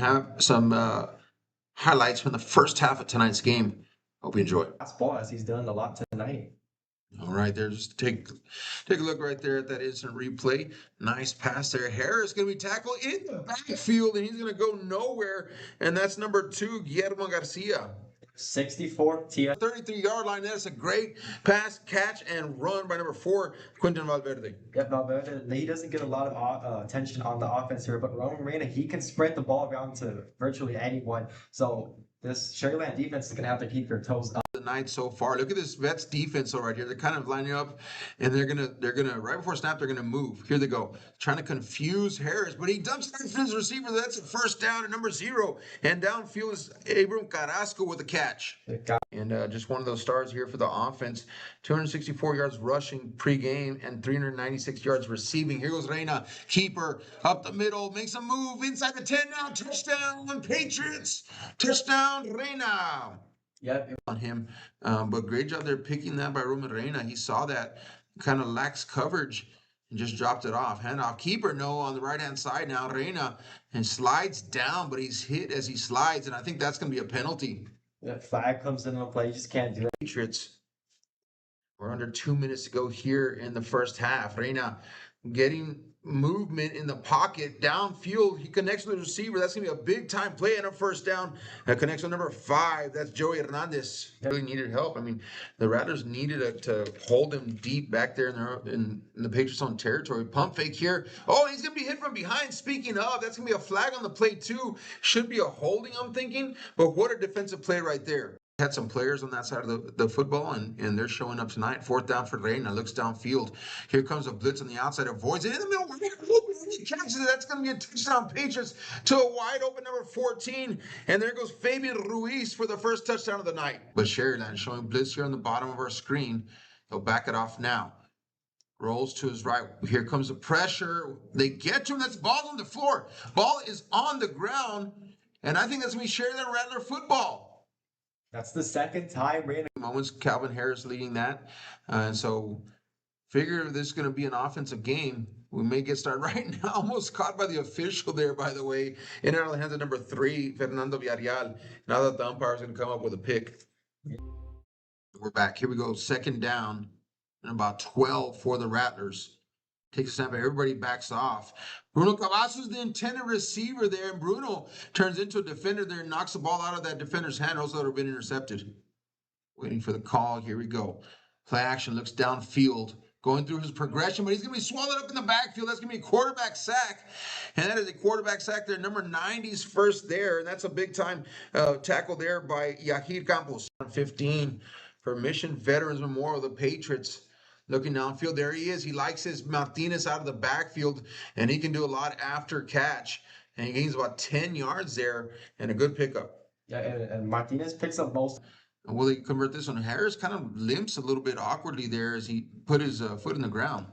highlights from the first half of tonight's game. Hope you enjoy. Ball, as he's done a lot tonight. All right, there, just take a look right there at that instant replay. Nice pass there. Harris going to be tackled in the backfield, and he's going to go nowhere. And that's number 2, Guillermo Garcia. 64 33-yard line. That's a great pass, catch, and run by number 4, Quinton Valverde. Yep, Valverde. He doesn't get a lot of attention on the offense here, but Roman Reina, he can spread the ball around to virtually anyone. So this Sharyland defense is going to have to keep their toes up. The night so far. Look at this Vets defense right here. They're kind of lining up, and they're gonna right before snap, they're gonna move. Here they go, trying to confuse Harris, but he dumps it to his receiver. That's a first down at number 0, and downfield is Abram Carrasco with a catch. And just one of those stars here for the offense. 264 yards rushing pregame and 396 yards receiving. Here goes Reina, keeper up the middle, makes a move inside the 10 now. Touchdown Patriots! Touchdown Reina! Yep. On him, but great job there picking that by Roman Reina. He saw that kind of lax coverage and just dropped it off. Handoff. Keeper, no, on the right-hand side now. Reina, and slides down, but he's hit as he slides, and I think that's going to be a penalty. That flag comes into play. You just can't do that. Patriots. We're under 2 minutes to go here in the first half. Reina getting movement in the pocket, downfield. He connects with the receiver. That's going to be a big-time play and a first down. Connects with number 5. That's Joey Hernandez. Really needed help. I mean, the Rattlers needed to hold him deep back there in the Patriots' own territory. Pump fake here. Oh, he's going to be hit from behind. Speaking of, that's going to be a flag on the play, too. Should be a holding, I'm thinking. But what a defensive play right there. Had some players on that side of the football, and they're showing up tonight. 4th down for Reina. Looks downfield. Here comes a blitz on the outside. Avoids it in the middle. He catches it. That's going to be a touchdown, Patriots, to a wide open number 14. And there goes Fabian Ruiz for the first touchdown of the night. But Sharyland showing blitz here on the bottom of our screen. He'll back it off now. Rolls to his right. Here comes the pressure. They get to him. That's ball on the floor. Ball is on the ground. And I think that's going to be Sharyland Rattler football. That's the second time. Moments, Calvin Harris leading that. And so figure this is going to be an offensive game. We may get started right now. Almost caught by the official there, by the way. In our hands of number 3, Fernando Villarreal. Now that the umpire is going to come up with a pick. We're back. Here we go. 2nd down and about 12 for the Rattlers. Takes a snap. Everybody backs off. Bruno Cavazos, the intended receiver there, and Bruno turns into a defender there and knocks the ball out of that defender's hand. Also, that would have been intercepted. Waiting for the call. Here we go. Play action. Looks downfield. Going through his progression, but he's going to be swallowed up in the backfield. That's going to be a quarterback sack. And that is a quarterback sack there. Number 90's first there. And that's a big-time tackle there by Yahir Campos. 15 for Mission Veterans Memorial, the Patriots. Looking downfield, there he is. He likes his Martinez out of the backfield, and he can do a lot after catch. And he gains about 10 yards there, and a good pickup. Yeah, and Martinez picks up most. Will he convert this one? Harris kind of limps a little bit awkwardly there as he put his foot in the ground.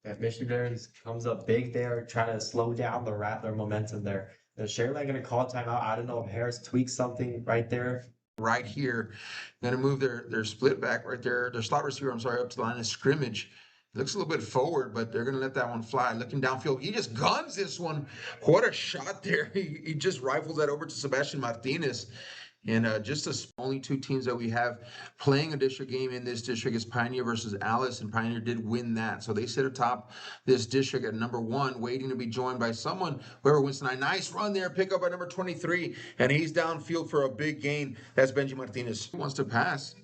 Yeah, Mission Veterans comes up big there, trying to slow down the Rattler momentum there. Is Sharyland going to call a timeout? I don't know if Harris tweaks something right there. Right here, going to move their split back right there, their slot receiver, I'm sorry, up to the line of scrimmage. Looks a little bit forward, but they're going to let that one fly. Looking downfield, he just guns this one. What a shot there. He just rifles that over to Sebastian Martinez. And just the only 2 teams that we have playing a district game in this district is Pioneer versus Alice, and Pioneer did win that. So they sit atop this district at number 1, waiting to be joined by someone, whoever wins tonight. Nice run there, pick up by number 23, and he's downfield for a big gain. That's Benji Martinez. He wants to pass.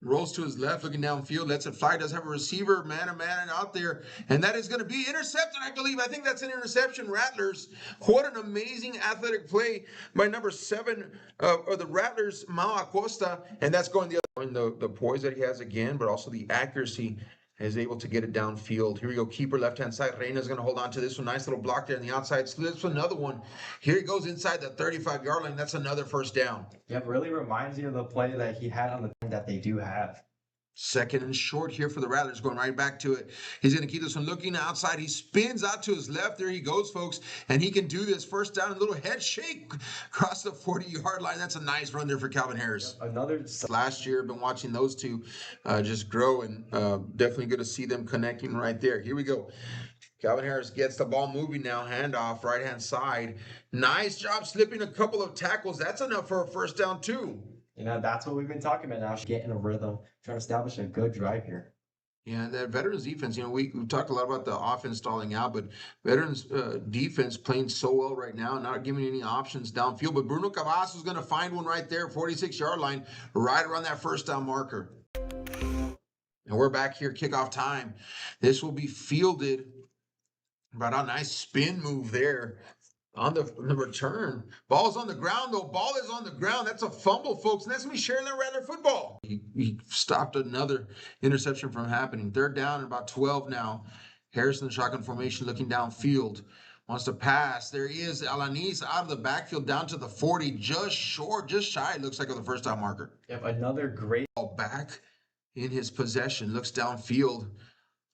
Rolls to his left, looking downfield, lets it fly, does have a receiver, man out there, and that is going to be intercepted, I believe. I think that's an interception, Rattlers. What an amazing athletic play by number 7, or the Rattlers, Mao Acosta, and that's going the other way. The poise that he has again, but also the accuracy is able to get it downfield. Here we go, keeper left-hand side. Reina's going to hold on to this one. Nice little block there on the outside. Slips another one. Here he goes inside the 35-yard line. That's another first down. Yeah, it really reminds you of the play that he had on the that they do have. 2nd and short here for the Rattlers, going right back to it. He's going to keep this one looking outside. He spins out to his left. There he goes, folks. And he can do this. First down, a little head shake across the 40-yard line. That's a nice run there for Calvin Harris. Another last year, I've been watching those two just grow, and definitely good to see them connecting right there. Here we go. Calvin Harris gets the ball moving now. Handoff, right-hand side. Nice job slipping a couple of tackles. That's enough for a first down, too. You know, that's what we've been talking about now. Getting a rhythm, trying to establish a good drive here. Yeah, that Veterans defense, you know, we've talked a lot about the offense stalling out, but Veterans defense playing so well right now, not giving any options downfield. But Bruno Cavazos is going to find one right there, 46-yard line, right around that first down marker. And we're back here, kickoff time. This will be fielded. Right on, nice spin move there. On the return. Ball's on the ground, though. Ball is on the ground. That's a fumble, folks. And that's going to be Sharyland Rattler football. He stopped another interception from happening. 3rd down and about 12 now. Harrison, shotgun formation, looking downfield. Wants to pass. There he is. Alanis out of the backfield down to the 40. Just short, just shy, it looks like, of the first down marker. Yep, another great ball back in his possession. Looks downfield.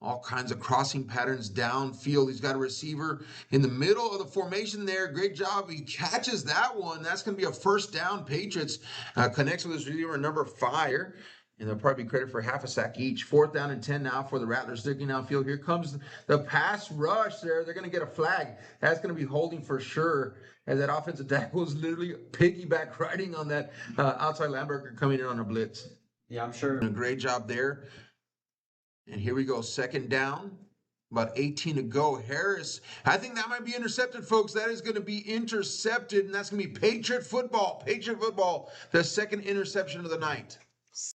All kinds of crossing patterns downfield. He's got a receiver in the middle of the formation there. Great job. He catches that one. That's going to be a first down. Patriots connects with his receiver number 5. and they'll probably be credit for half a sack each. 4th down and 10 now for the Rattlers digging downfield. Here comes the pass rush there. They're going to get a flag. That's going to be holding for sure, as that offensive tackle was literally piggyback riding on that outside linebacker coming in on a blitz. Yeah, I'm sure. A great job there. And here we go, 2nd down. About 18 to go. Harris, I think that might be intercepted, folks. That is going to be intercepted, and that's going to be Patriot football. Patriot football, the 2nd interception of the night.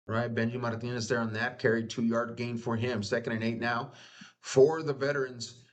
Right, Benji Martinez there on that carry, 2-yard gain for him. 2nd and 8 now for the veterans.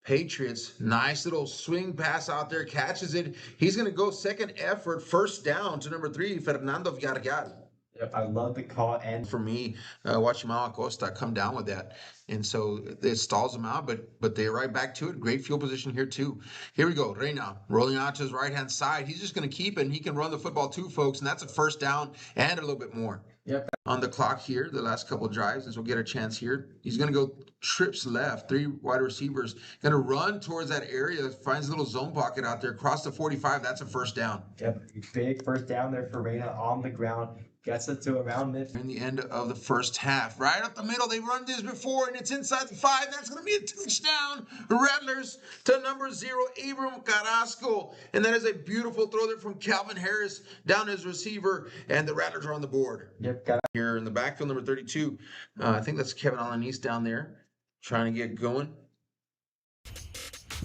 Patriots, nice little swing pass out there, catches it. He's going to go 2nd effort, 1st down to number 3, Fernando Villarreal. Yep, I love the call. And for me, watching Mau Acosta come down with that. And so it stalls them out, but they're right back to it. Great field position here, too. Here we go. Reyna rolling out to his right-hand side. He's just going to keep it, and he can run the football, too, folks. And that's a 1st down and a little bit more. Yep. On the clock here, the last couple of drives, and so we'll get a chance here. He's going to go trips left, 3 wide receivers. Going to run towards that area, finds a little zone pocket out there, across the 45. That's a 1st down. Yep, big 1st down there for Reyna on the ground. Gets it to around mid. In the end of the 1st half. Right up the middle. They've run this before, and it's inside the 5. That's going to be a touchdown. Rattlers to number 0, Abram Carrasco. And that is a beautiful throw there from Calvin Harris down his receiver, and the Rattlers are on the board. Yep, got it. Here in the backfield, number 32. I think that's Kevin Alanis down there trying to get going.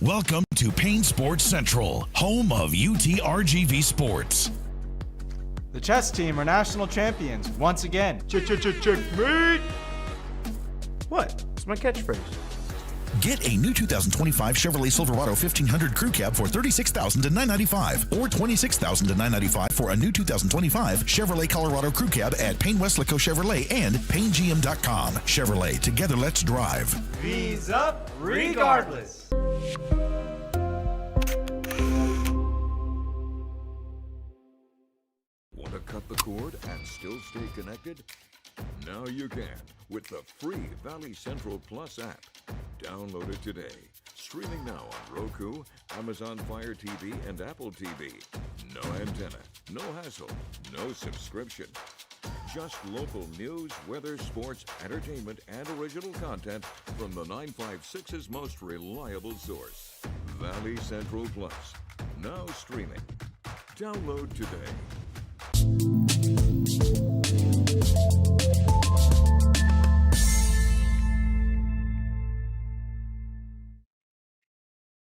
Welcome to Payne Sports Central, home of UTRGV Sports. The chess team are national champions once again. Checkmate! What? It's my catchphrase. Get a new 2025 Chevrolet Silverado 1500 Crew Cab for $36,000 to $995, or $26,000 to $995 for a new 2025 Chevrolet Colorado Crew Cab at Payne Westlaco Chevrolet and PayneGM.com. Chevrolet, together let's drive. V's up regardless. Want to cut the cord and still stay connected? Now you can with the free Valley Central Plus app. Download it today. Streaming now on Roku, Amazon Fire TV, and Apple TV. No antenna, no hassle, no subscription. Just local news, weather, sports, entertainment, and original content from the 956's most reliable source. Valley Central Plus. Now streaming. Download today.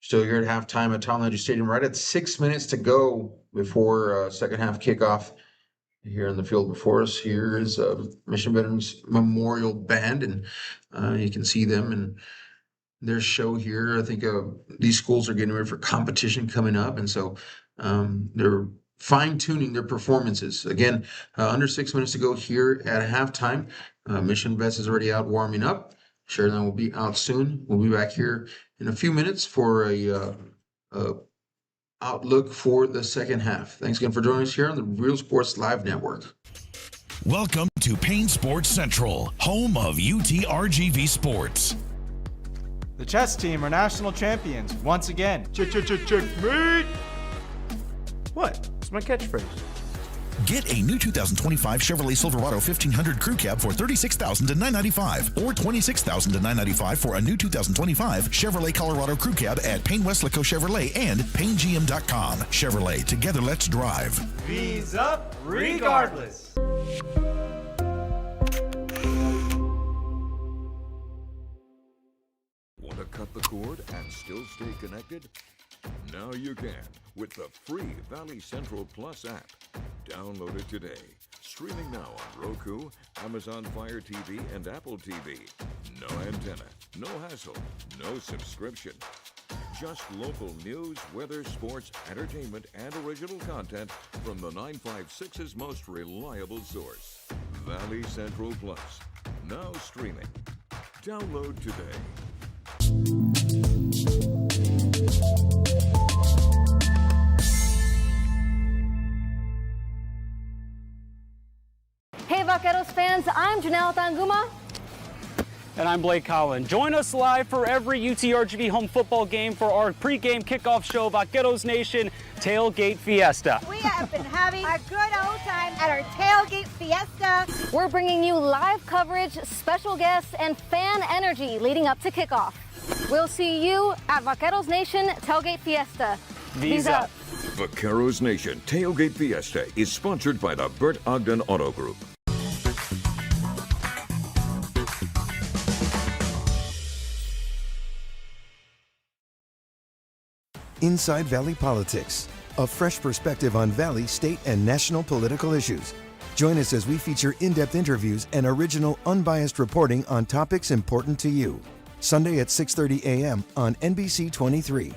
Still here at halftime at Tom Landry Stadium, right at 6 minutes to go before 2nd half kickoff. Here in the field before us, here is Mission Veterans Memorial Band, and you can see them and their show here. I think these schools are getting ready for competition coming up, and so they're fine-tuning their performances. Again, under 6 minutes to go here at halftime. Mission Vets is already out warming up. Sharyland will be out soon. We'll be back here in a few minutes for a outlook for the 2nd half. Thanks again for joining us here on the Real Sports Live Network. Welcome to Payne Sports Central, home of UTRGV Sports. The chess team are national champions once again. Checkmate! What? It's my catchphrase. Get a new 2025 Chevrolet Silverado 1500 Crew Cab for $36,000 to $995, or $26,000 to $995 for a new 2025 Chevrolet Colorado Crew Cab at Payne Westlaco Chevrolet and PayneGM.com. Chevrolet, together let's drive. V's up regardless. Want to cut the cord and still stay connected? Now you can with the free Valley Central Plus app. Download it today. Streaming now on Roku, Amazon Fire TV, and Apple TV. No antenna, no hassle, no subscription. Just local news, weather, sports, entertainment, and original content from the 956's most reliable source. Valley Central Plus. Now streaming. Download today. Hey Vaqueros fans, I'm Janelle Tanguma. And I'm Blake Collin. Join us live for every UTRGV home football game for our pregame kickoff show, Vaqueros Nation Tailgate Fiesta. We have been having a good old time at our Tailgate Fiesta. We're bringing you live coverage, special guests, and fan energy leading up to kickoff. We'll see you at Vaqueros Nation Tailgate Fiesta. V's up. Vaqueros Nation Tailgate Fiesta is sponsored by the Bert Ogden Auto Group. Inside Valley Politics, a fresh perspective on Valley, state, and national political issues. Join us as we feature in-depth interviews and original, unbiased reporting on topics important to you. Sunday at 6:30 a.m. on NBC 23.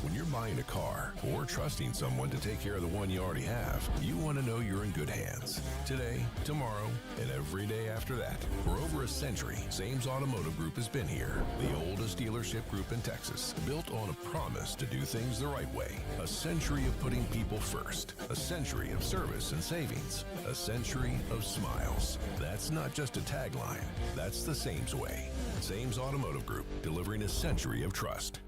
When you're buying a car or trusting someone to take care of the one you already have, you want to know you're in good hands. Today, tomorrow, and every day after that. For over a century, Sames Automotive Group has been here. The oldest dealership group in Texas, built on a promise to do things the right way. A century of putting people first. A century of service and savings. A century of smiles. That's not just a tagline. That's the Sames way. Sames Automotive Group, delivering a century of trust.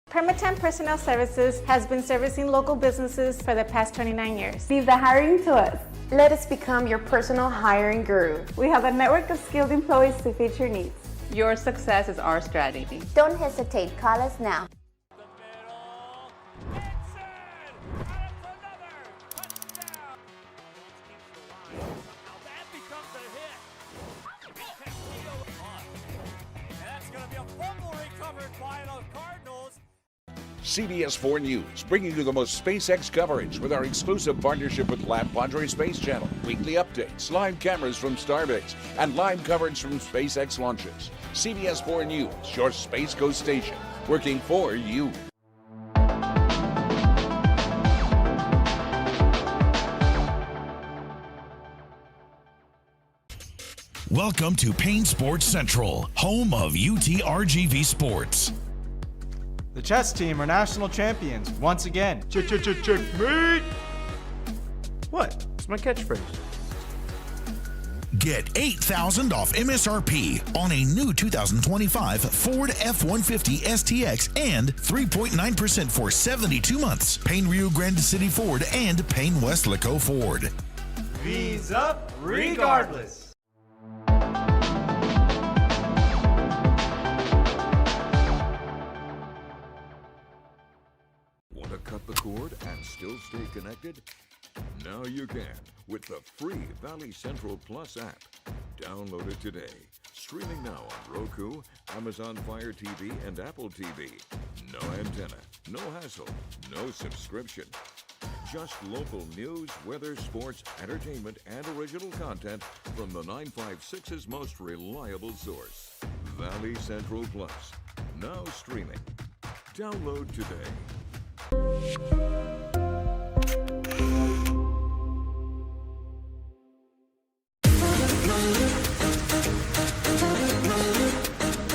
Permatemp Personnel Services has been servicing local businesses for the past 29 years. Leave the hiring to us. Let us become your personal hiring guru. We have a network of skilled employees to fit your needs. Your success is our strategy. Don't hesitate, call us now. CBS 4 News, bringing you the most SpaceX coverage with our exclusive partnership with Padre Space Channel. Weekly updates, live cameras from Starbase, and live coverage from SpaceX launches. CBS 4 News, your Space Coast station, working for you. Welcome to Payne Sports Central, home of UTRGV Sports. The chess team are national champions once again. Checkmate! What? It's my catchphrase. Get $8,000 off MSRP on a new 2025 Ford F-150 STX and 3.9% for 72 months. Payne Rio Grande City Ford and Payne Weslaco Ford. V's up regardless. Want to cut the cord and still stay connected? Now you can with the free Valley Central Plus app. Download it today. Streaming now on Roku, Amazon Fire TV, and Apple TV. No antenna, no hassle, no subscription. Just local news, weather, sports, entertainment, and original content from the 956's most reliable source. Valley Central Plus. Now streaming. Download today.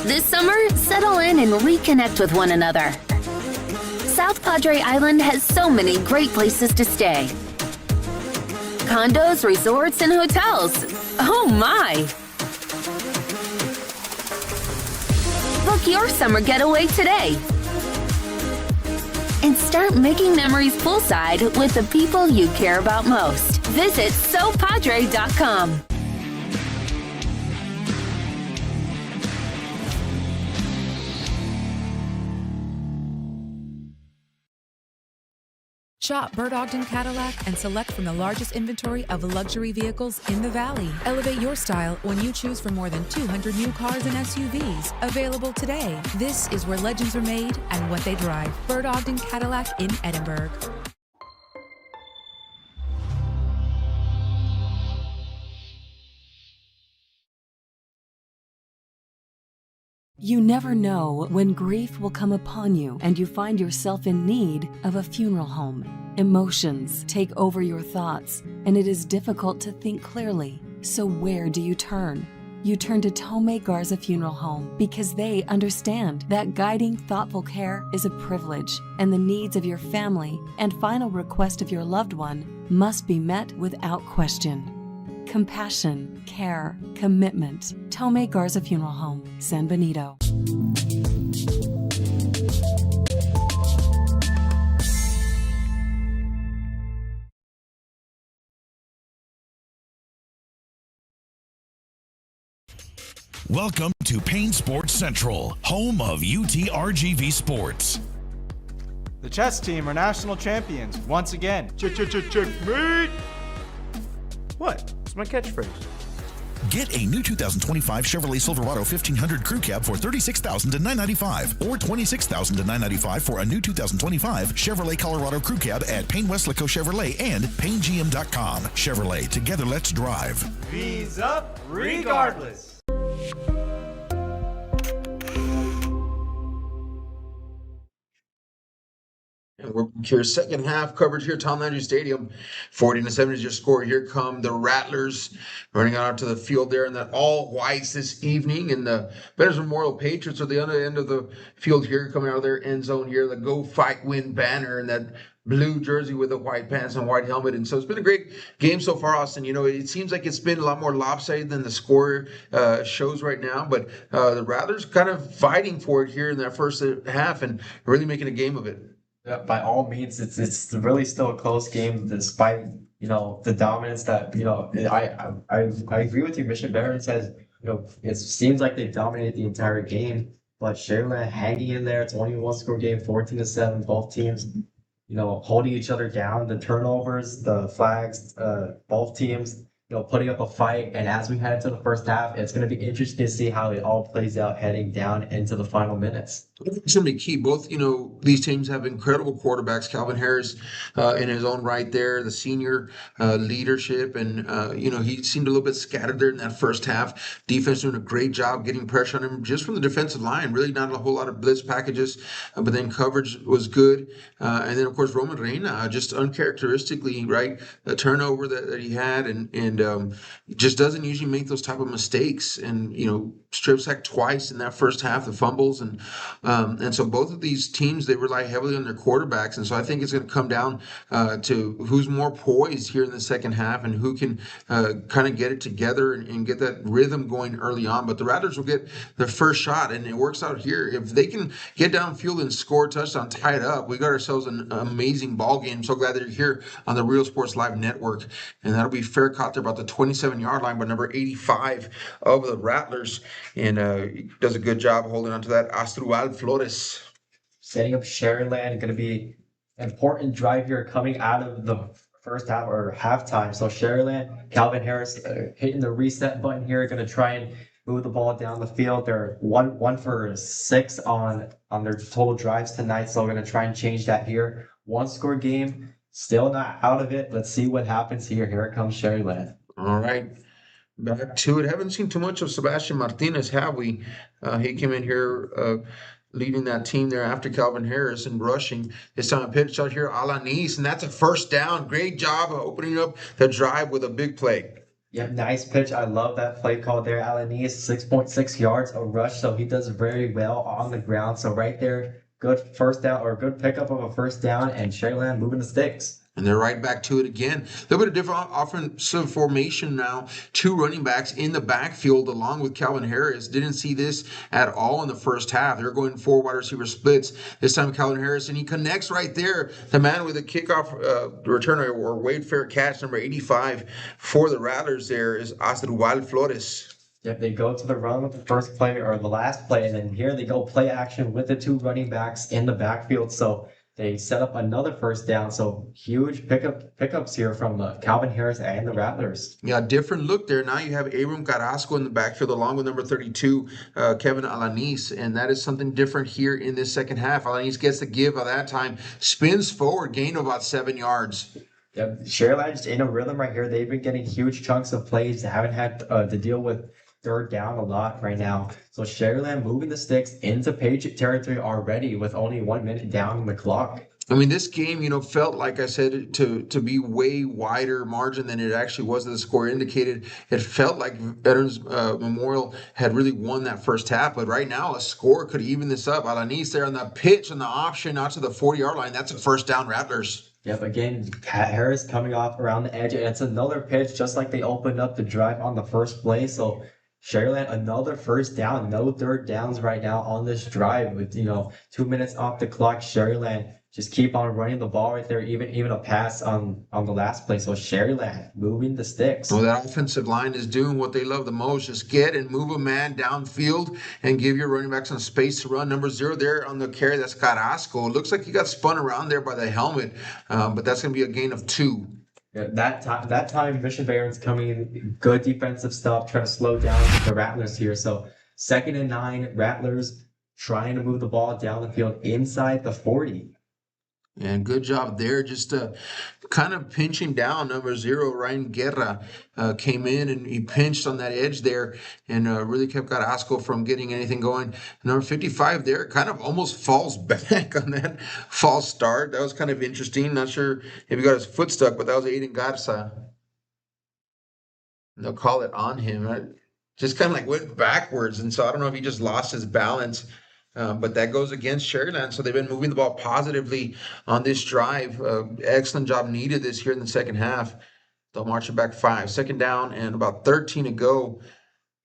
This summer, settle in and reconnect with one another. South Padre Island has so many great places to stay. Condos, resorts, and hotels. Oh my! Book your summer getaway today. And start making memories poolside with the people you care about most. Visit SoPadre.com. Shop Bert Ogden Cadillac and select from the largest inventory of luxury vehicles in the Valley. Elevate your style when you choose from more than 200 new cars and SUVs. Available today. This is where legends are made and what they drive. Bert Ogden Cadillac in Edinburgh. You never know when grief will come upon you and you find yourself in need of a funeral home. Emotions take over your thoughts, and it is difficult to think clearly. So where do you turn? You turn to Tomei Garza Funeral Home because they understand that guiding thoughtful care is a privilege, and the needs of your family and final request of your loved one must be met without question. Compassion, care, commitment. Tomei Garza Funeral Home, San Benito. Welcome to Payne Sports Central, home of UTRGV Sports. The chess team are national champions once again. Checkmate! What? It's my catchphrase. Get a new 2025 Chevrolet Silverado 1500 Crew Cab for $36,000 to $995, or $26,000 to $995 for a new 2025 Chevrolet Colorado Crew Cab at Payne Westlaco Chevrolet and PayneGM.com. Chevrolet, together let's drive. V's up regardless. And we're here, second half coverage here, Tom Landry Stadium. 40-7 is your score. Here come the Rattlers running out to the field there in that all whites this evening. And the Veterans Memorial Patriots are the other end of the field here, coming out of their end zone here. The Go Fight Win banner and that blue jersey with the white pants and white helmet. And so it's been a great game so far, Austin. You know, it seems like it's been a lot more lopsided than the score shows right now. But the Rattlers kind of fighting for it here in that first half and really making a game of it. Yeah, by all means, it's really still a close game despite the dominance that I agree with you. Mission Veterans has it seems like they dominated the entire game, but Sharyland hanging in there. It's only a one-score game, 14-7. Both teams holding each other down. The turnovers, the flags, both teams putting up a fight. And as we head into the first half, it's going to be interesting to see how it all plays out heading down into the final minutes. It's going to be key. Both, these teams have incredible quarterbacks. Calvin Harris in his own right there, the senior leadership. And, he seemed a little bit scattered there in that first half. Defense doing a great job getting pressure on him just from the defensive line. Really not a whole lot of blitz packages, but then coverage was good. And then, of course, Roman Reina, just uncharacteristically, right, the turnover that he had and just doesn't usually make those type of mistakes. And, strip sack twice in that first half, the fumbles. And so both of these teams, they rely heavily on their quarterbacks. And so I think it's going to come down to who's more poised here in the second half and who can kind of get it together and get that rhythm going early on. But the Rattlers will get their first shot, and it works out here. If they can get downfield and score a touchdown, tie it up, we got ourselves an amazing ball game. So glad that you're here on the Real Sports Live Network. And that'll be fair caught there about the 27-yard line by number 85 of the Rattlers. And he does a good job holding on to that. Astruval Flores. Setting up Sharyland, going to be an important drive here coming out of the first half or halftime. So Sharyland, Calvin Harris hitting the reset button here, going to try and move the ball down the field. They're one for 6 on their total drives tonight, so we're going to try and change that here. One-score game, still not out of it. Let's see what happens here. Here it comes Sharyland. All right. Back to it. Haven't seen too much of Sebastian Martinez, have we? He came in here leading that team there after Calvin Harris and rushing. This time a pitch out here, Alanis, and that's a first down. Great job of opening up the drive with a big play. Yep, nice pitch. I love that play call there. Alanis, 6.6 yards, a rush, so he does very well on the ground. So right there, good first down or good pickup of a first down, and Sharyland moving the sticks. And they're right back to it again. A little bit of different offensive formation now. 2 running backs in the backfield along with Calvin Harris. Didn't see this at all in the first half. They're going 4 wide receiver splits. This time Calvin Harris, and he connects right there. The man with a kickoff return or Wade Fair catch, number 85 for the Rattlers there is Astruval Flores. Yep, they go to the run with the first play or the last play, and then here they go play action with the 2 running backs in the backfield. So they set up another first down, so huge pickups here from Calvin Harris and the Rattlers. Yeah, different look there. Now you have Abram Carrasco in the backfield along with number 32, Kevin Alanis, and that is something different here in this second half. Alanis gets the give at that time, spins forward, gain of about 7 yards. Yep, Sharyland's in a rhythm right here. They've been getting huge chunks of plays. They haven't had to deal with third down a lot right now. So Sharyland moving the sticks into Patriot territory already with only 1 minute down on the clock. I mean, this game, felt, like I said, to be way wider margin than it actually was. The score indicated. It felt like Veterans Memorial had really won that first half, but right now a score could even this up. Alanis there on the pitch and the option out to the 40-yard line. That's a first down, Rattlers. Yep, again, Harris coming off around the edge, and it's another pitch just like they opened up the drive on the first play. So Sharyland, another first down, no third downs right now on this drive with 2 minutes off the clock. Sharyland just keep on running the ball right there, even a pass on the last play. So Sharyland moving the sticks. Well, that offensive line is doing what they love the most. Just get and move a man downfield and give your running backs some space to run. Number 0 there on the carry, that's Carrasco. It looks like he got spun around there by the helmet, but that's going to be a gain of 2. Yeah, that time, Mission Veterans coming in, good defensive stuff, trying to slow down the Rattlers here. So 2nd and 9, Rattlers trying to move the ball down the field inside the 40. And good job there, just kind of pinching down. Number 0, Ryan Guerra, came in and he pinched on that edge there and really kept Carrasco from getting anything going. Number 55 there kind of almost falls back on that false start. That was kind of interesting. Not sure if he got his foot stuck, but that was Aiden Garza. They'll call it on him. Right? Just kind of like went backwards, and so I don't know if he just lost his balance. But that goes against Sharyland. So they've been moving the ball positively on this drive. Excellent job needed this here in the second half. They'll march it back 5. 2nd down and about 13 to go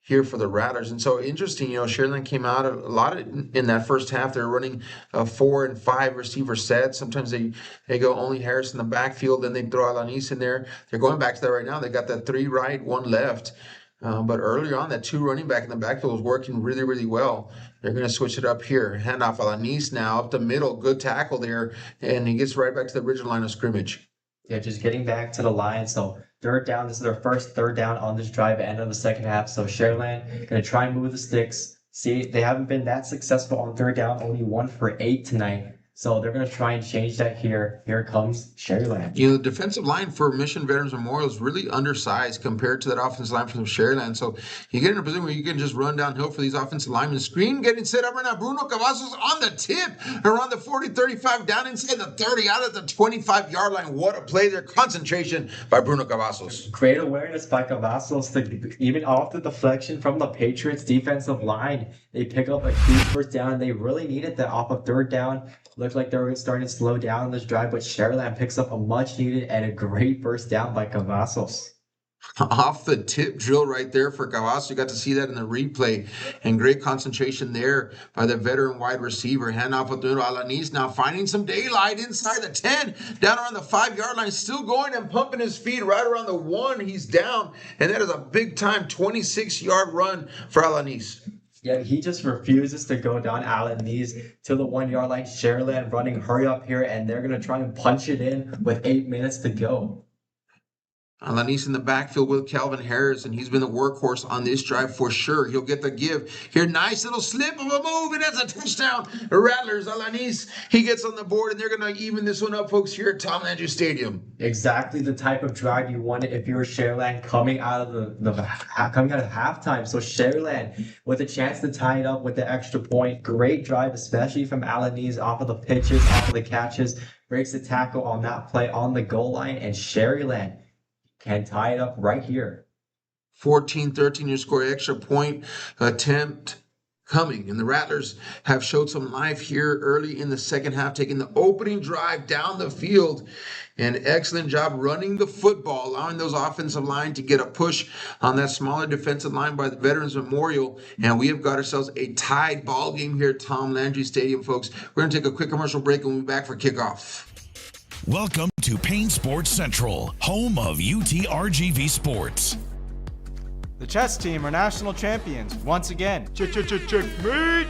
here for the Rattlers. And so interesting, Sharyland came out a lot in that first half. They're running 4 and 5 receiver sets. Sometimes they go only Harris in the backfield, then they throw Alanis in there. They're going back to that right now. They got that 3 right, 1 left. But earlier on, that 2 running back in the backfield was working really, really well. They're going to switch it up here. Handoff Alanis now up the middle. Good tackle there. And he gets right back to the original line of scrimmage. Yeah, just getting back to the line. So 3rd down. This is their first 3rd down on this drive at end of the second half. So Sharyland going to try and move the sticks. See, they haven't been that successful on 3rd down. Only 1 for 8 tonight. So they're going to try and change that here. Here comes Sharyland. The defensive line for Mission Veterans Memorial is really undersized compared to that offensive line from Sharyland. So you get in a position where you can just run downhill for these offensive linemen. Screen getting set up right now. Bruno Cavazos on the tip around the 40, 35, down inside the 30, out at the 25-yard line. What a play there. Concentration by Bruno Cavazos. Great awareness by Cavazos to even off the deflection from the Patriots defensive line. They pick up a huge first down, and they really needed that off of 3rd down. Looked like they were starting to slow down on this drive, but Sharyland picks up a much needed and a great first down by Cavazos. Off the tip drill right there for Cavazos. You got to see that in the replay. And great concentration there by the veteran wide receiver. Handoff with Alanis now finding some daylight inside the 10. Down around the 5-yard line. Still going and pumping his feet right around the 1. He's down. And that is a big time 26-yard run for Alanis. Yeah, he just refuses to go down Alanis to the 1-yard line. Sharyland running hurry up here, and they're going to try and punch it in with 8 minutes to go. Alanis in the backfield with Calvin Harris, and he's been the workhorse on this drive for sure. He'll get the give. Here, nice little slip of a move, and that's a touchdown. Rattlers, Alanis, he gets on the board, and they're going to even this one up, folks, here at Tom Landry Stadium. Exactly the type of drive you wanted if you were Sharyland coming out of coming out of halftime. So Sharyland with a chance to tie it up with the extra point. Great drive, especially from Alanis off of the pitches, off of the catches. Breaks the tackle on that play on the goal line, and Sharyland can tie it up right here. 14-13, your score, extra point attempt coming. And the Rattlers have showed some life here early in the second half, taking the opening drive down the field. An excellent job running the football, allowing those offensive line to get a push on that smaller defensive line by the Veterans Memorial. And we have got ourselves a tied ball game here at Tom Landry Stadium, folks. We're going to take a quick commercial break and we'll be back for kickoff. Welcome to Payne Sports Central, home of UTRGV Sports. The chess team are national champions once again. Checkmate!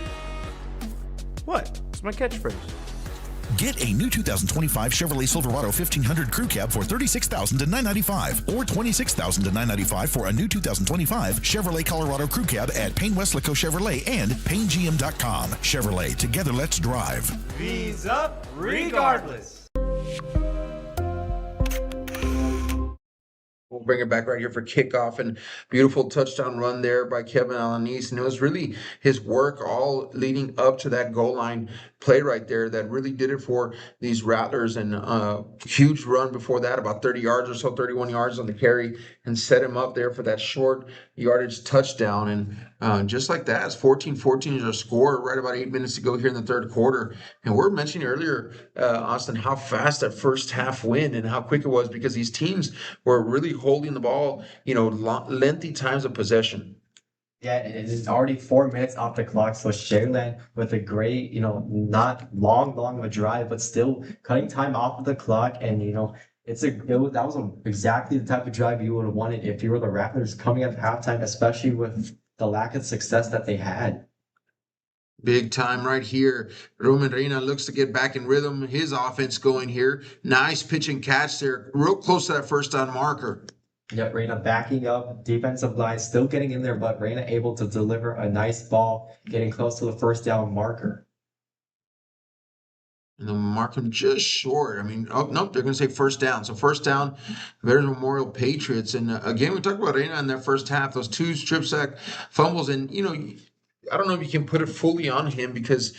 What? It's my catchphrase. Get a new 2025 Chevrolet Silverado 1500 Crew Cab for $36,000 to $995, or $26,000 to $995 for a new 2025 Chevrolet Colorado Crew Cab at Payne Westlaco Chevrolet and PayneGM.com. Chevrolet, together let's drive. V's up regardless. Well, bring it back right here for kickoff, and beautiful touchdown run there by Kevin Alanis. And it was really his work all leading up to that goal line play right there that really did it for these Rattlers. And huge run before that, about 30 yards or so, 31 yards on the carry, and set him up there for that short yardage touchdown. And just like that, it's 14-14 is our score right about 8 minutes to go here in the third quarter. And we're mentioning earlier, Austin, how fast that first half went and how quick it was, because these teams were really holding the ball, lengthy times of possession. Yeah, it is already 4 minutes off the clock. So Sharyland with a great, not long of a drive, but still cutting time off of the clock. And, that was exactly the type of drive you would have wanted if you were the Rattlers coming at halftime, especially with the lack of success that they had. Big time right here. Roman Reina looks to get back in rhythm. His offense going here. Nice pitch and catch there. Real close to that first down marker. Yeah, Reina backing up, defensive line still getting in there, but Reina able to deliver a nice ball, getting close to the first down marker. And they'll mark him just short. I mean, oh, nope, they're going to say first down. So first down, Veterans Memorial Patriots. And again, we talked about Reina in that first half, those 2 strip sack fumbles. And, I don't know if you can put it fully on him, because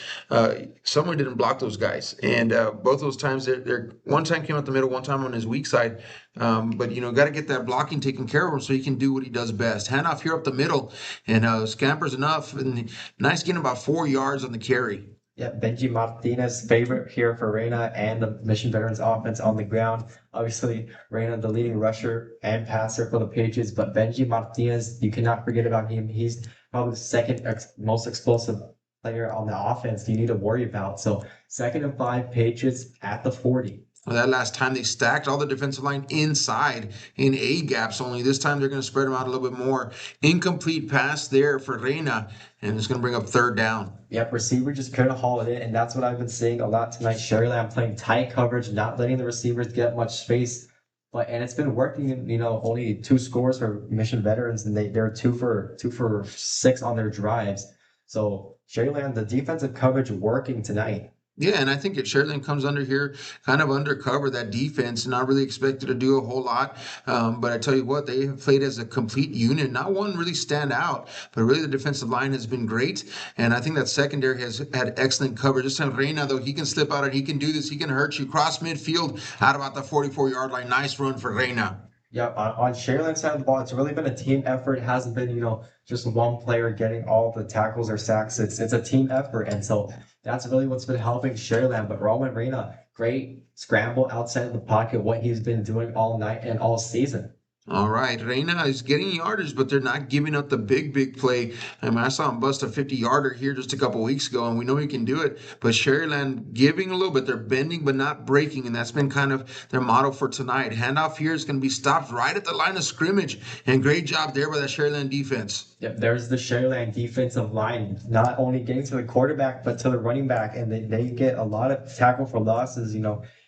someone didn't block those guys. And both those times, they're one time came out the middle, one time on his weak side. But, got to get that blocking taken care of him so he can do what he does best. Handoff here up the middle, and scampers enough. And nice getting about 4 yards on the carry. Yeah, Benji Martinez, favorite here for Reina and the Mission Veterans offense on the ground. Obviously, Reina, the leading rusher and passer for the Patriots, but Benji Martinez, you cannot forget about him. He's probably the second most explosive player on the offense you need to worry about. So 2nd and 5, Patriots at the 40. Well, that last time they stacked all the defensive line inside in A gaps only. This time they're going to spread them out a little bit more. Incomplete pass there for Reina, and it's going to bring up 3rd down. Yep, receiver just couldn't haul it in, and that's what I've been seeing a lot tonight. Sharyland playing tight coverage, not letting the receivers get much space. And it's been working. Only 2 scores for Mission Veterans, and they're 2 for 6 on their drives. So Sharyland, the defensive coverage working tonight. Yeah, and I think Sharyland comes under here, kind of undercover that defense, not really expected to do a whole lot. But I tell you what, they have played as a complete unit. Not one really stand out, but really the defensive line has been great. And I think that secondary has had excellent coverage. This time, Reina, though, he can slip out and he can do this. He can hurt you. Cross midfield out about the 44-yard line. Nice run for Reina. Yeah, on Sharyland's side of the ball, it's really been a team effort. It hasn't been, just one player getting all the tackles or sacks. It's a team effort. And so that's really what's been helping Sharyland. But Roman Reina, great scramble outside of the pocket, what he's been doing all night and all season. All right, Reina is getting yardage, but they're not giving up the big play. I mean, I saw him bust a 50-yarder here just a couple weeks ago, and we know he can do it. But Sharyland giving a little bit. They're bending but not breaking, and that's been kind of their motto for tonight. Handoff here is going to be stopped right at the line of scrimmage, and great job there by that Sharyland defense. Yep, there's the Sharyland defensive line, not only getting to the quarterback, but to the running back, and they get a lot of tackle for losses,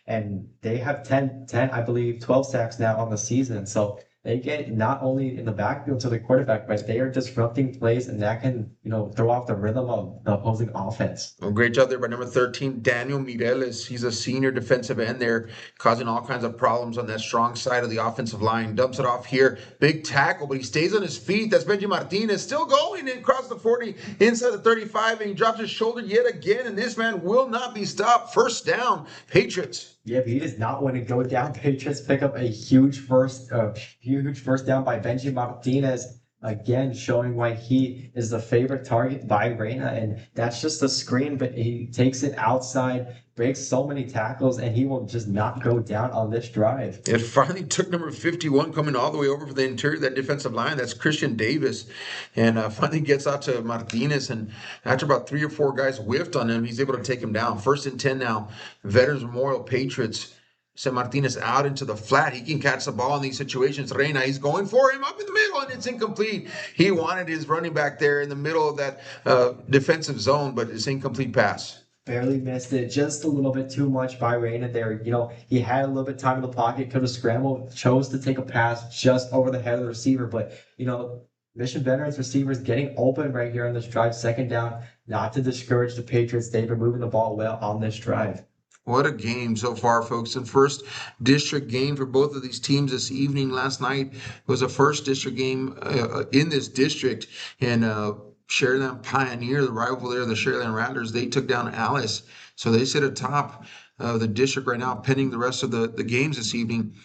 and they have 10, I believe, 12 sacks now on the season. So they get not only in the backfield to the quarterback, but they are disrupting plays, and that can, throw off the rhythm of the opposing offense. Well, great job there by number 13, Daniel Mireles. He's a senior defensive end there, causing all kinds of problems on that strong side of the offensive line. Dumps it off here. Big tackle, but he stays on his feet. That's Benji Martinez still going and across the 40, inside the 35, and he drops his shoulder yet again, and this man will not be stopped. First down, Patriots. Yeah, but he does not want to go down. Patriots pick up a huge first down by Benji Martinez. Again, showing why he is the favorite target by Reina. And that's just a screen, but he takes it outside, breaks so many tackles, and he will just not go down on this drive. It finally took number 51 coming all the way over for the interior of that defensive line. That's Christian Davis. And finally gets out to Martinez. And after about 3 or 4 guys whiffed on him, he's able to take him down. 1st and 10 now. Veterans Memorial Patriots. Send Martinez out into the flat. He can catch the ball in these situations. Reina, he's going for him up in the middle, and it's incomplete. He wanted his running back there in the middle of that defensive zone, but it's incomplete pass. Barely missed it. Just a little bit too much by Reina there. He had a little bit of time in the pocket, could have scrambled, chose to take a pass just over the head of the receiver. But, Mission Veterans receivers getting open right here on this drive. 2nd down, not to discourage the Patriots. They've been moving the ball well on this drive. What a game so far, folks. The first district game for both of these teams this evening. Last night was a first district game in this district. And Sharyland Pioneer, the rival there, the Sharyland Rattlers, they took down Alice. So they sit atop the district right now, pending the rest of the games this evening.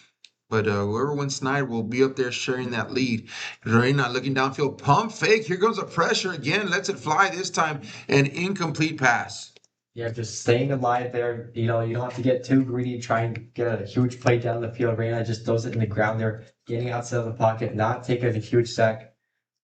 But whoever wins tonight will be up there sharing that lead. Reina looking downfield, pump fake. Here goes the pressure again. Lets it fly this time. An incomplete pass. Yeah, just staying alive there. You don't have to get too greedy, try and get a huge play down the field. Reina just throws it in the ground there, getting outside of the pocket, not taking a huge sack.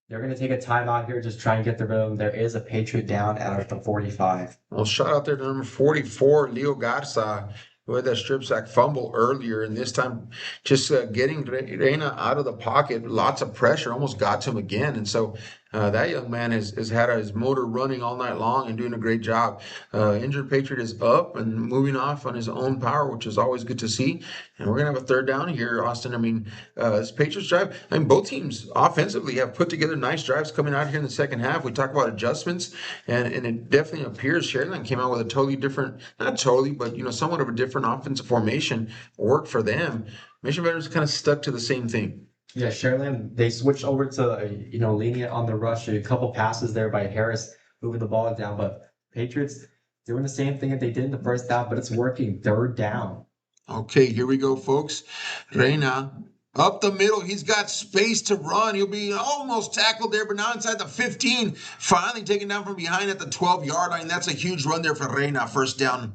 They're going to take a timeout here, just try and get the rhythm. There is a Patriot down at the 45. Well, shout out there to number 44, Leo Garza, who had that strip sack fumble earlier, and this time just getting Reina out of the pocket, lots of pressure, almost got to him again. And so that young man has had his motor running all night long and doing a great job. Injured Patriot is up and moving off on his own power, which is always good to see. And we're going to have a third down here, Austin. I mean, this Patriots drive, both teams offensively have put together nice drives coming out here in the second half. We talk about adjustments, and it definitely appears Sharyland came out with a totally different, not totally, but somewhat of a different offensive formation. Worked for them. Mission Veterans kind of stuck to the same thing. Yeah, Sharyland, they switched over to, lenient on the rush. A couple passes there by Harris, moving the ball down. But Patriots doing the same thing that they did in the first half, but it's working. Third down. Okay, here we go, folks. Reina up the middle. He's got space to run. He'll be almost tackled there, but now inside the 15. Finally taken down from behind at the 12-yard line. That's a huge run there for Reina. First down.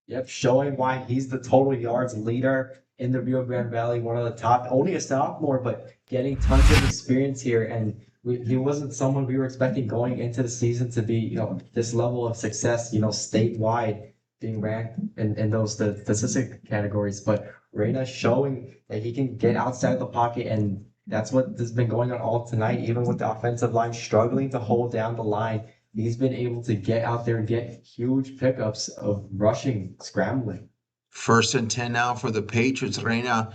Yep, showing why he's the total yards leader in the Rio Grande Valley, one of the top, only a sophomore, but getting tons of experience here. And he wasn't someone we were expecting going into the season to be, this level of success, statewide, being ranked in those statistic categories. But Reina showing that he can get outside the pocket, and that's what has been going on all tonight, even with the offensive line struggling to hold down the line. He's been able to get out there and get huge pickups of rushing, scrambling. First and 10 now for the Patriots. Reina,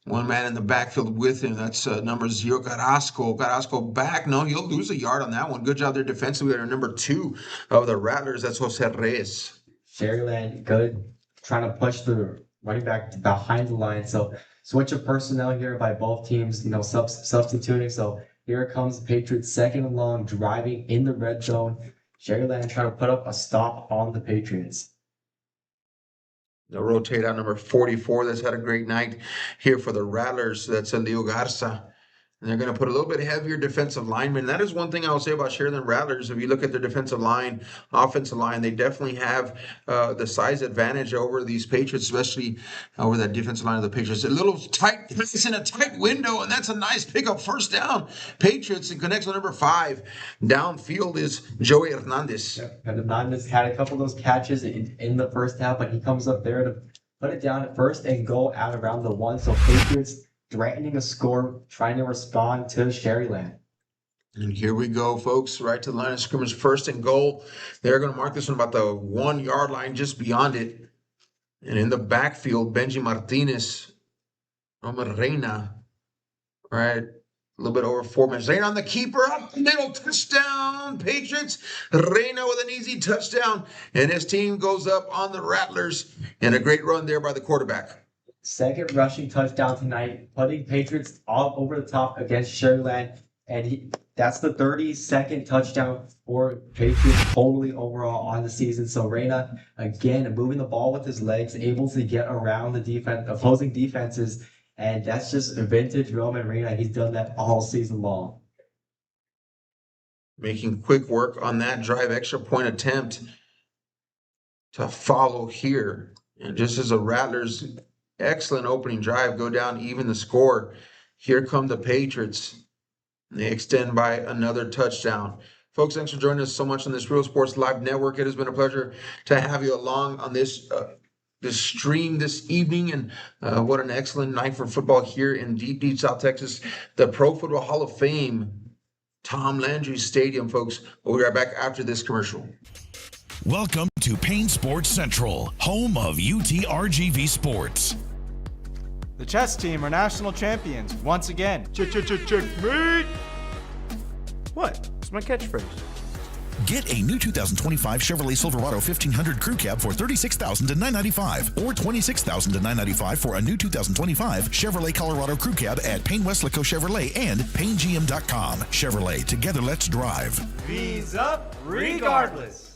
one man in the backfield with him. That's number 0, Carrasco. Carrasco back. No, he'll lose a yard on that one. Good job there defensively. Our number 2 of the Rattlers. That's Jose Reyes. Sharyland, good. Trying to push the running back behind the line. So switch of personnel here by both teams, substituting. So here comes the Patriots, second and long, driving in the red zone. Sharyland trying to put up a stop on the Patriots. They'll rotate out number 44. That's had a great night here for the Rattlers. That's Leo Garza. And they're going to put a little bit heavier defensive lineman. That is one thing I will say about Sharyland Rattlers. If you look at their defensive line, offensive line, they definitely have the size advantage over these Patriots, especially over that defensive line of the Patriots. A little tight place in a tight window, and that's a nice pickup. First down. Patriots in connection with number 5. Downfield is Joey Hernandez. And Hernandez had a couple of those catches in the first half, but he comes up there to put it down at first and go out around the 1. So Patriots threatening a score, trying to respond to Sharyland. And here we go, folks, right to the line of scrimmage, first and goal. They're going to mark this one about the 1-yard line, just beyond it. And in the backfield, Benji Martinez, Reina, right, a little bit over 4 minutes. Reina on the keeper, up the middle, touchdown, Patriots. Reina with an easy touchdown, and his team goes up on the Rattlers. And a great run there by the quarterback. Second rushing touchdown tonight, putting Patriots all over the top against Sharyland. And that's the 32nd touchdown for Patriots totally overall on the season. So Reina, again, moving the ball with his legs, able to get around the opposing defenses. And that's just vintage Roman Reina. He's done that all season long. Making quick work on that drive, extra point attempt to follow here. And just as the Rattlers, excellent opening drive, go down, even the score. Here come the Patriots. They extend by another touchdown. Folks, thanks for joining us so much on this Real Sports Live Network. It has been a pleasure to have you along on this stream this evening. And what an excellent night for football here in deep South Texas. The Pro Football Hall of Fame, Tom Landry Stadium, folks. We'll be right back after this commercial. Welcome to Payne Sports Central, home of UTRGV Sports. The chess team are national champions once again. Checkmate! What? It's my catchphrase. Get a new 2025 Chevrolet Silverado 1500 Crew Cab for $36,000 to $995 or $26,000 to $995 for a new 2025 Chevrolet Colorado Crew Cab at Payne Westlaco Chevrolet and PayneGM.com. Chevrolet, together let's drive. V's up regardless.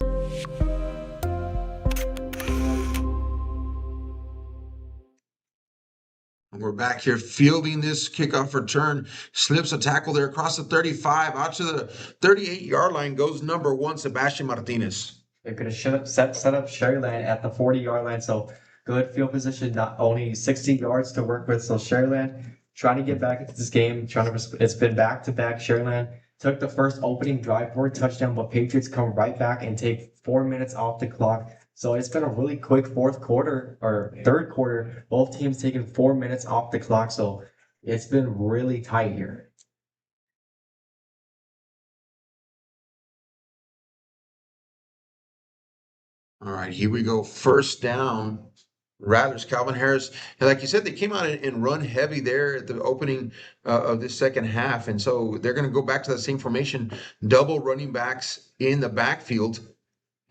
We're back here fielding this kickoff return. Slips a tackle there across the 35, out to the 38-yard line goes number 1, Sebastian Martinez. They're going to set up Sharyland at the 40-yard line, so good field position, not only 60 yards to work with. So Sharyland trying to get back into this game, it's been back-to-back. Sharyland took the first opening drive for a touchdown, but Patriots come right back and take 4 minutes off the clock. So it's been a really quick third quarter. Both teams taking 4 minutes off the clock. So it's been really tight here. All right, here we go. First down. Rattlers, Calvin Harris. And like you said, they came out and run heavy there at the opening of this second half. And so they're going to go back to that same formation, double running backs in the backfield.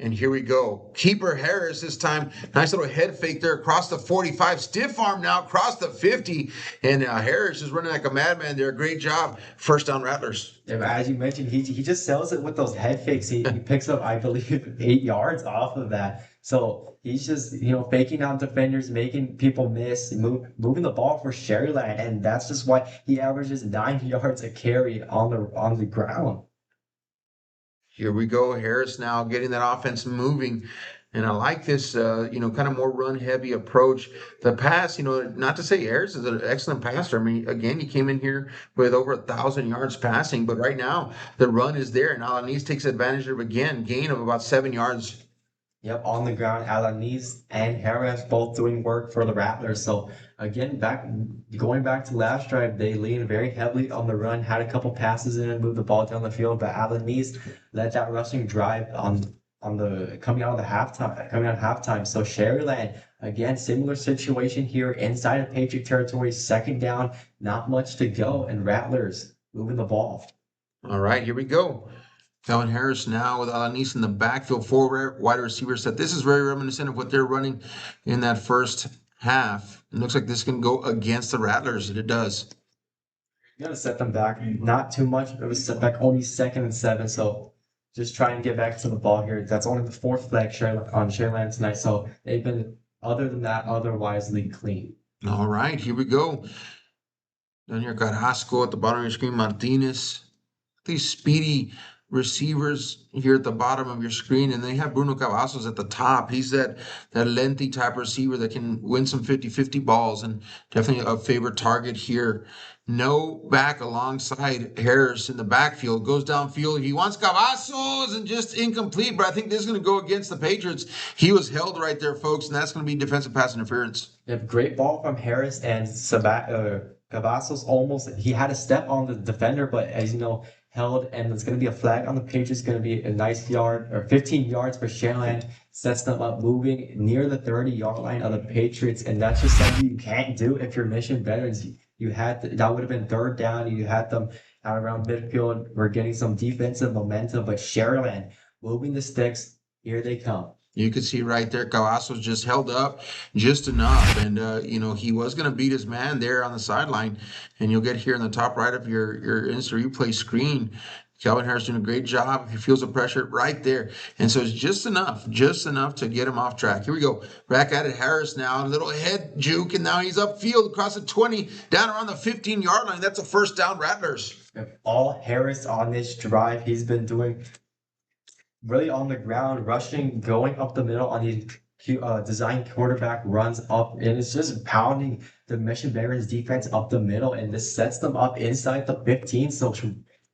And here we go. Keeper Harris this time. Nice little head fake there across the 45. Stiff arm now across the 50. And Harris is running like a madman there. Great job. First down, Rattlers. Yeah, as you mentioned, he just sells it with those head fakes. He picks up, I believe, 8 yards off of that. So he's just, faking out defenders, making people miss, moving the ball for Sharyland. And that's just why he averages 9 yards a carry on the ground. Here we go. Harris now getting that offense moving. And I like this, kind of more run-heavy approach. The pass, not to say Harris is an excellent passer. I mean, again, he came in here with over 1,000 yards passing. But right now, the run is there. And Alanis takes advantage of it again. Gain of about 7 yards. Yep, on the ground, Alanis and Harris both doing work for the Rattlers. So again, going back to last drive, they leaned very heavily on the run, had a couple passes in and moved the ball down the field. But Alanis led that rushing drive coming out of halftime. So Sharyland, again, similar situation here inside of Patriot territory, second down, not much to go, and Rattlers moving the ball. All right, here we go. Calvin Harris now with Alanis in the backfield, 4 wide receiver set. This is very reminiscent of what they're running in that first half. It looks like this can go against the Rattlers, and it does. You got to set them back, not too much. It was set back only 2nd and 7, so just try and get back to the ball here. That's only the 4th flag on Sharyland tonight, so they've been, other than that, otherwisely clean. All right, here we go. Down here, Carrasco at the bottom of your screen, Martinez. These speedy receivers here at the bottom of your screen, and they have Bruno Cavazos at the top. He's that lengthy type receiver that can win some 50-50 balls, and definitely a favorite target here. No back alongside Harris in the backfield. Goes downfield. He wants Cavazos and just incomplete, but I think this is going to go against the Patriots. He was held right there, folks, and that's going to be defensive pass interference. Great ball from Harris, and Cavazos he had a step on the defender, but as you know, held, and it's going to be a flag on the Patriots. Going to be a nice 15 yards for Sharyland. Sets them up moving near the 30-yard line of the Patriots, and that's just something you can't do if you're Mission veterans. That would have been 3rd down. You had them out around midfield. We're getting some defensive momentum, but Sharyland moving the sticks. Here they come. You can see right there, Cavazos just held up just enough. And, he was going to beat his man there on the sideline. And you'll get here in the top right of your instant replay screen. Calvin Harris doing a great job. He feels the pressure right there. And so it's just enough to get him off track. Here we go. Back at it, Harris now. A little head juke, and now he's upfield across the 20, down around the 15-yard line. That's a first down, Rattlers. All Harris on this drive. He's been doing really on the ground, rushing, going up the middle on these design quarterback runs up, and it's just pounding the Mission Veterans defense up the middle, and this sets them up inside the 15. So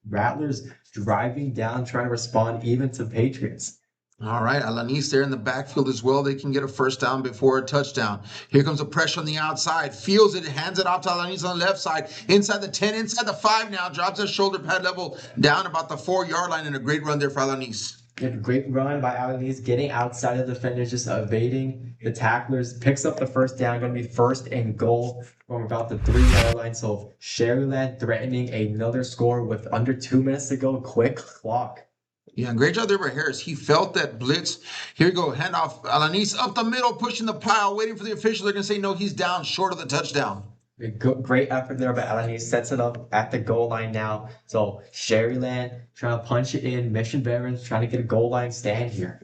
Rattlers driving down, trying to respond even to Patriots. All right, Alanis there in the backfield as well. They can get a first down before a touchdown. Here comes a pressure on the outside. Feels it, hands it off to Alanis on the left side. Inside the 10, inside the 5 now. Drops his shoulder pad level down about the 4-yard line, and a great run there for Alanis. Great run by Alanis, getting outside of the defenders, just evading the tacklers. Picks up the first down, going to be 1st and goal from about the 3-yard line. So Sharyland threatening another score with under 2 minutes to go. Quick clock. Yeah, great job there by Harris. He felt that blitz. Here we go. Handoff. Alanis up the middle, pushing the pile, waiting for the official. They're going to say, no, he's down short of the touchdown. Great effort there by Alanis. Sets it up at the goal line now. So Sharyland trying to punch it in. Mission Veterans trying to get a goal line stand here.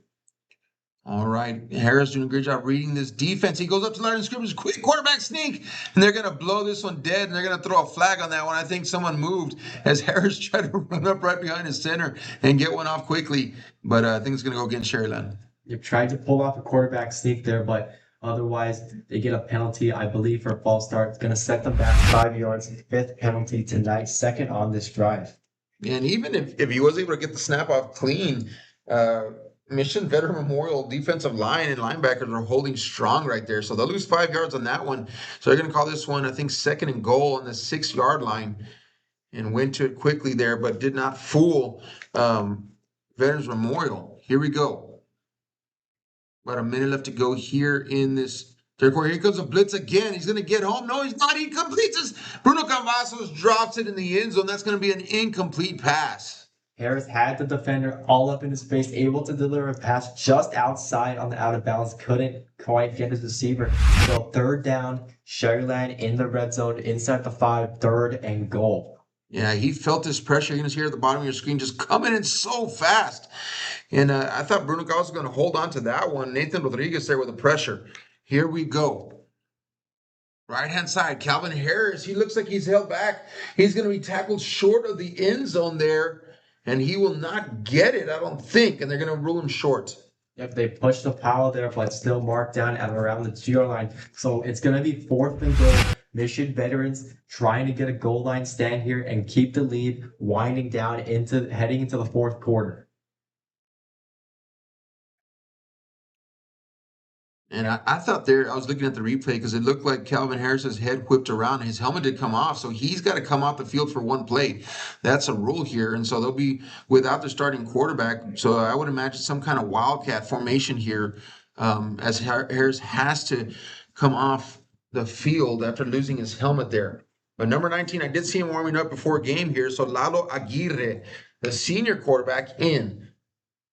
All right. Harris doing a great job reading this defense. He goes up to line of scrimmage. Quick quarterback sneak. And they're going to blow this one dead. And they're going to throw a flag on that one. I think someone moved as Harris tried to run up right behind his center and get one off quickly. But I think it's going to go against Sharyland. You've tried to pull off a quarterback sneak there, but otherwise they get a penalty, I believe, for a false start. It's going to set them back 5 yards. 5th penalty tonight, 2nd on this drive. And even if he was able to get the snap off clean, Mission Veteran Memorial defensive line and linebackers are holding strong right there. So they'll lose 5 yards on that one. So they're going to call this one, I think, 2nd and goal on the 6-yard line. And went to it quickly there, but did not fool Veterans Memorial. Here we go. About a minute left to go here in this third quarter. Here comes a blitz again. He's going to get home. No, he's not. He completes this. Bruno Cavazos drops it in the end zone. That's going to be an incomplete pass. Harris had the defender all up in his face, able to deliver a pass just outside on the out of bounds. Couldn't quite get his receiver. So 3rd down, Sharyland in the red zone, inside the 5, 3rd and goal. Yeah, he felt this pressure. You're going to see here at the bottom of your screen just coming in so fast. And I thought Bruno Gauss was going to hold on to that one. Nathan Rodriguez there with the pressure. Here we go. Right-hand side, Calvin Harris. He looks like he's held back. He's going to be tackled short of the end zone there. And he will not get it, I don't think. And they're going to rule him short. Yep, they pushed the pile there, but still marked down at around the 2-yard line. So it's going to be 4th and goal. Mission Veterans trying to get a goal line stand here and keep the lead, winding down heading into the 4th quarter. And I thought I was looking at the replay because it looked like Calvin Harris's head whipped around. His helmet did come off, so he's got to come off the field for one play. That's a rule here. And so they'll be without their starting quarterback. So I would imagine some kind of wildcat formation here as Harris has to come off the field after losing his helmet there. But number 19, I did see him warming up before game here. So Lalo Aguirre, the senior quarterback, in.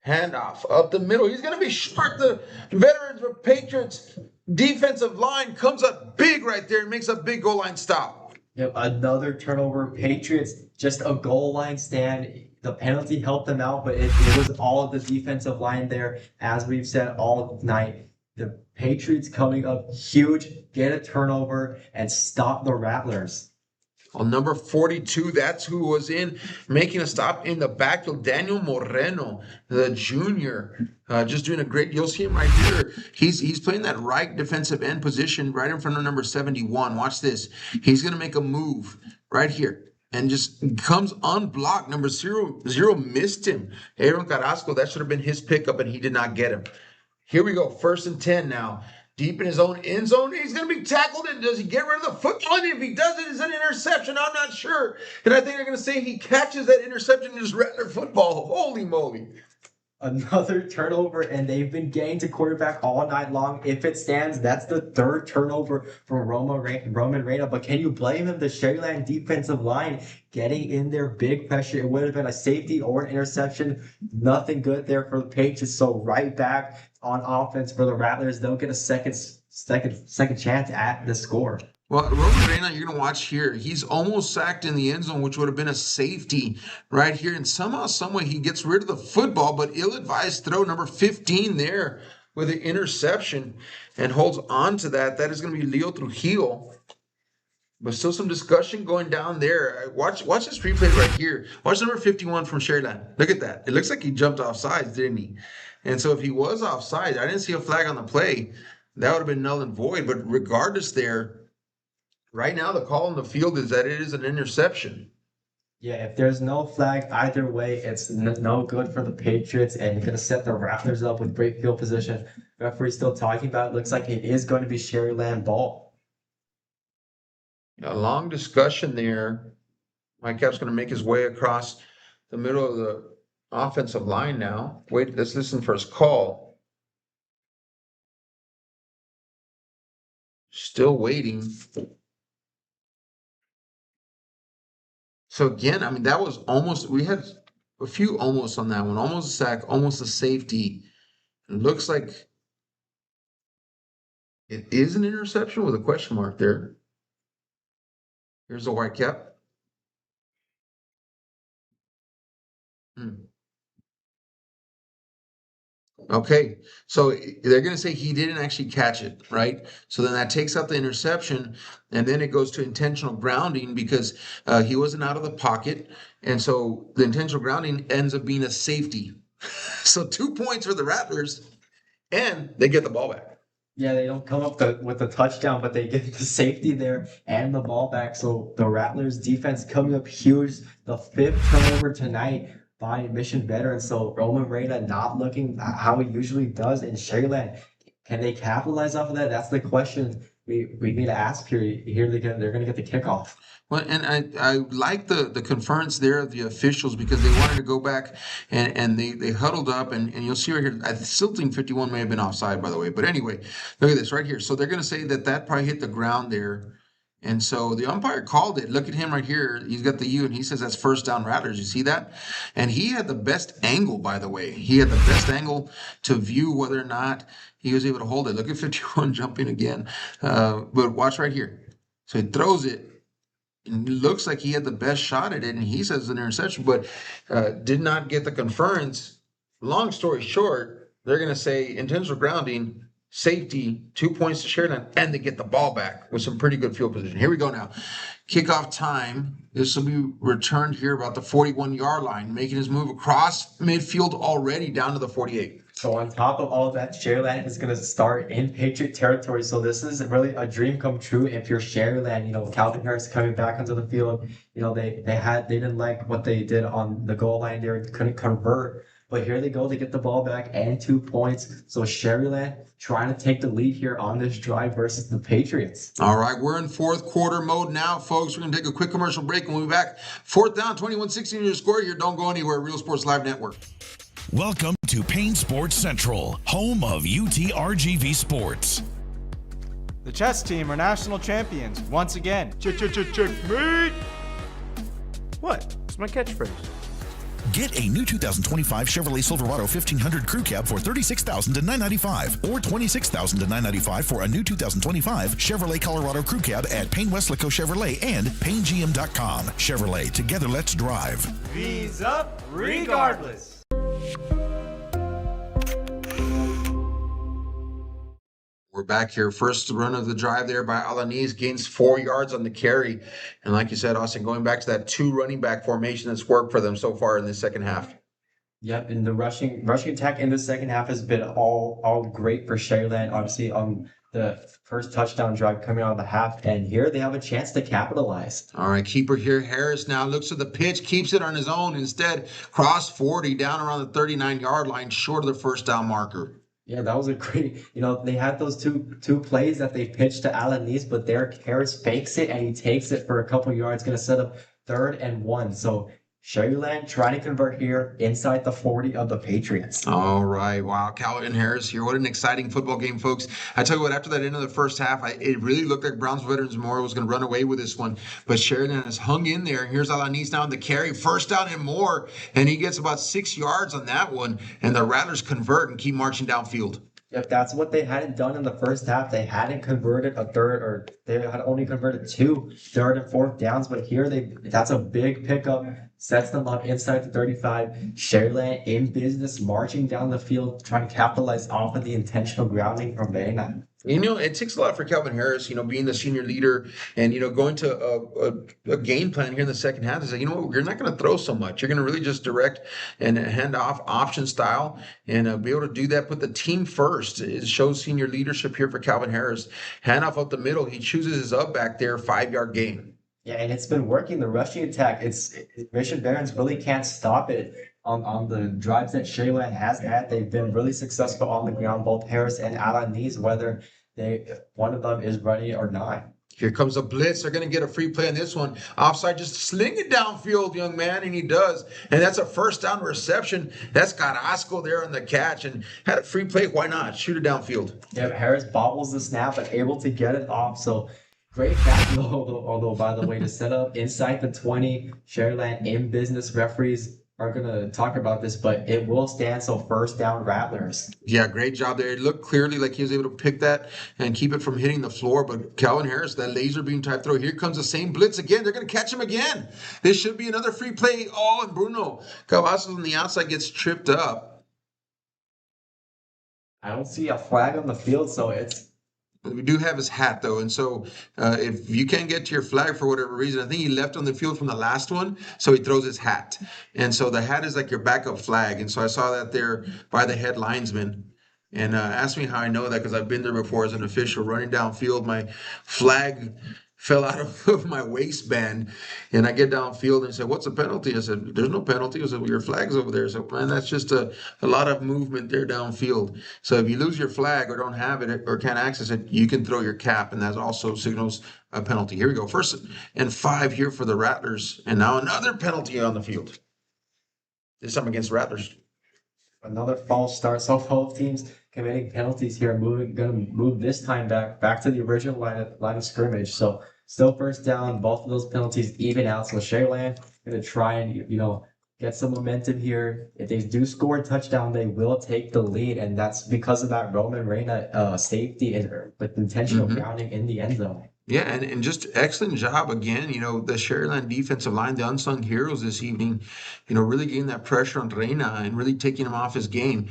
Handoff up the middle. He's going to be short. The Veterans for Patriots defensive line comes up big right there and makes a big goal line stop. Yep, another turnover. Patriots, just a goal line stand. The penalty helped them out, but it was all of the defensive line there. As we've said all night, the Patriots coming up huge, get a turnover, and stop the Rattlers. On number 42, that's who was in making a stop in the backfield. Daniel Moreno, the junior, just doing a great. You'll see him right here. He's playing that right defensive end position right in front of number 71. Watch this. He's going to make a move right here and just comes unblocked. Number 0 missed him. Aaron Carrasco, that should have been his pickup, and he did not get him. Here we go. 1st and 10 now. Deep in his own end zone. He's going to be tackled. And does he get rid of the football? And if he does, it is an interception. I'm not sure. And I think they're going to say he catches that interception and just Rattler football. Holy moly. Another turnover, and they've been getting to quarterback all night long. If it stands, that's the 3rd turnover from Roman Reina. But can you blame him? The Sharyland defensive line getting in there, big pressure. It would have been a safety or an interception. Nothing good there for the Patriots. So right back on offense for the Rattlers. They'll get a second chance at the score. Well, Roman Reina, you're going to watch here. He's almost sacked in the end zone, which would have been a safety right here. And somehow, someway, he gets rid of the football, but ill-advised throw, number 15 there with an interception and holds on to that. That is going to be Leo Trujillo. But still some discussion going down there. Watch this replay right here. Watch number 51 from Sharyland. Look at that. It looks like he jumped off sides, didn't he? And so if he was offside, I didn't see a flag on the play. That would have been null and void. But regardless there, right now the call on the field is that it is an interception. Yeah, if there's no flag either way, it's no good for the Patriots, and you're going to set the Raptors up with great field position. Referee still talking about it. Looks like it is going to be Sharyland ball. A long discussion there. Mike Cap's going to make his way across the middle of the offensive line now. Wait, let's listen for his call. Still waiting. So again, I mean, that was almost, we had a few almost on that one. Almost a sack, almost a safety. It looks like it is an interception with a question mark there. Here's a white cap. Okay, so they're going to say he didn't actually catch it, right? So then that takes out the interception, and then it goes to intentional grounding because he wasn't out of the pocket, and so the intentional grounding ends up being a safety. So 2 points for the Rattlers, and they get the ball back. Yeah, they don't come up with the touchdown, but they get the safety there and the ball back. So the Rattlers defense coming up huge. The 5th turnover tonight by Mission Veterans. So Roman Reina not looking how he usually does in Sharyland. Can they capitalize off of that? That's the question we need to ask here. Here they're going to get the kickoff. Well, and I like the conference there of the officials because they wanted to go back and they huddled up and you'll see right here, I still think 51 may have been offside, by the way. But anyway, look at this right here. So they're going to say that probably hit the ground there. And so the umpire called it. Look at him right here. He's got the U, and he says that's first down Rattlers. You see that? And he had the best angle, by the way. He had the best angle to view whether or not he was able to hold it. Look at 51 jumping again. But watch right here. So he throws it. And it looks like he had the best shot at it, and he says it's an interception, but did not get the conference. Long story short, they're going to say intentional grounding, safety, 2 points to Sharyland, and they get the ball back with some pretty good field position. Here we go now. Kickoff time. This will be returned here about the 41-yard line, making his move across midfield already down to the 48. So on top of all of that, Sharyland is going to start in Patriot territory. So this is really a dream come true if you're Sharyland. You know, Calvin Harris coming back onto the field. You know, they didn't like what they did on the goal line there. Couldn't convert. But here they go. They get the ball back and 2 points. So Sharyland trying to take the lead here on this drive versus the Patriots. All right, we're in fourth quarter mode now, folks. We're going to take a quick commercial break and we'll be back. 4th down, 21-16 your score here. Don't go anywhere. Real Sports Live Network. Welcome to Payne Sports Central, home of UTRGV Sports. The chess team are national champions once again. Checkmate! What? It's my catchphrase. Get a new 2025 Chevrolet Silverado 1500 Crew Cab for $36,000 to $995 or $26,000 to $995 for a new 2025 Chevrolet Colorado Crew Cab at Payne Westlaco Chevrolet and PayneGM.com. Chevrolet, together let's drive. V's up regardless. We're back here. First run of the drive there by Alanis, gains 4 yards on the carry. And like you said, Austin, going back to that 2 running back formation that's worked for them so far in the second half. Yep, and the rushing attack in the second half has been all great for Sharyland. Obviously, on the first touchdown drive coming out of the half, and here they have a chance to capitalize. All right, keeper here. Harris now looks at the pitch, keeps it on his own. Instead, cross 40 down around the 39-yard line, short of the first down marker. Yeah, that was a great, they had those two plays that they pitched to Alanis, but there Harris fakes it and he takes it for a couple yards, going to set up 3rd and 1. So Sharyland trying to convert here inside the 40 of the Patriots. All right. Wow. Calvin Harris here. What an exciting football game, folks. I tell you what, after that end of the first half, it really looked like Brownsville Veterans Memorial was going to run away with this one. But Sharyland has hung in there. Here's Alanis down the carry. First down and more. And he gets about 6 yards on that one. And the Rattlers convert and keep marching downfield. If that's what they hadn't done in the first half, they hadn't converted a third, or they had only converted 2 3rd and 4th downs. But here that's a big pickup, sets them up inside the 35. Sharyland in business, marching down the field, trying to capitalize off of the intentional grounding from Vena. It takes a lot for Calvin Harris, being the senior leader and, going to a game plan here in the second half to say, you're not going to throw so much. You're going to really just direct and hand off option style and be able to do that. Put the team first. It shows senior leadership here for Calvin Harris. Hand off up the middle. He chooses his up back there, 5-yard gain. Yeah, and it's been working. The rushing attack, Mission Barons really can't stop it. On the drives that Sharyland has had, they've been really successful on the ground, both Harris and Alanis, whether one of them is running or not. Here comes a blitz. They're going to get a free play on this one. Offside, just sling it downfield, young man, and he does. And that's a first down reception. That's got Osco there on the catch and had a free play. Why not? Shoot it downfield. Yeah, Harris bobbles the snap, but able to get it off. So great catch, although by the way, to set up inside the 20, Sharyland in business, referees are going to talk about this, but it will stand. So first down, Rattlers. Yeah, great job there. It looked clearly like he was able to pick that and keep it from hitting the floor. But Calvin Harris, that laser beam type throw, here comes the same blitz again. They're going to catch him again. This should be another free play. Oh, and Bruno Cavazos on the outside gets tripped up. I don't see a flag on the field, so it's... We do have his hat, though, and so if you can't get to your flag for whatever reason, I think he left on the field from the last one, so he throws his hat. And so the hat is like your backup flag, and so I saw that there by the head linesman. And ask me how I know that, because I've been there before as an official running downfield. My flag fell out of my waistband, and I get downfield and said, "What's the penalty?" I said, "There's no penalty." I said, "Well, your flag's over there." So, man, that's just a lot of movement there downfield. So if you lose your flag or don't have it or can't access it, you can throw your cap, and that also signals a penalty. Here we go. 1st and 5 here for the Rattlers, and now another penalty on the field. This time against Rattlers. Another false start. So both teams committing penalties here, going to move this time back to the original line of scrimmage. So still first down. Both of those penalties even out. So Sharyland going to try and get some momentum here. If they do score a touchdown, they will take the lead, and that's because of that Roman Reina safety with intentional grounding in the end zone. Yeah, and just excellent job again. The Sharyland defensive line, the unsung heroes this evening, really getting that pressure on Reina and really taking him off his game.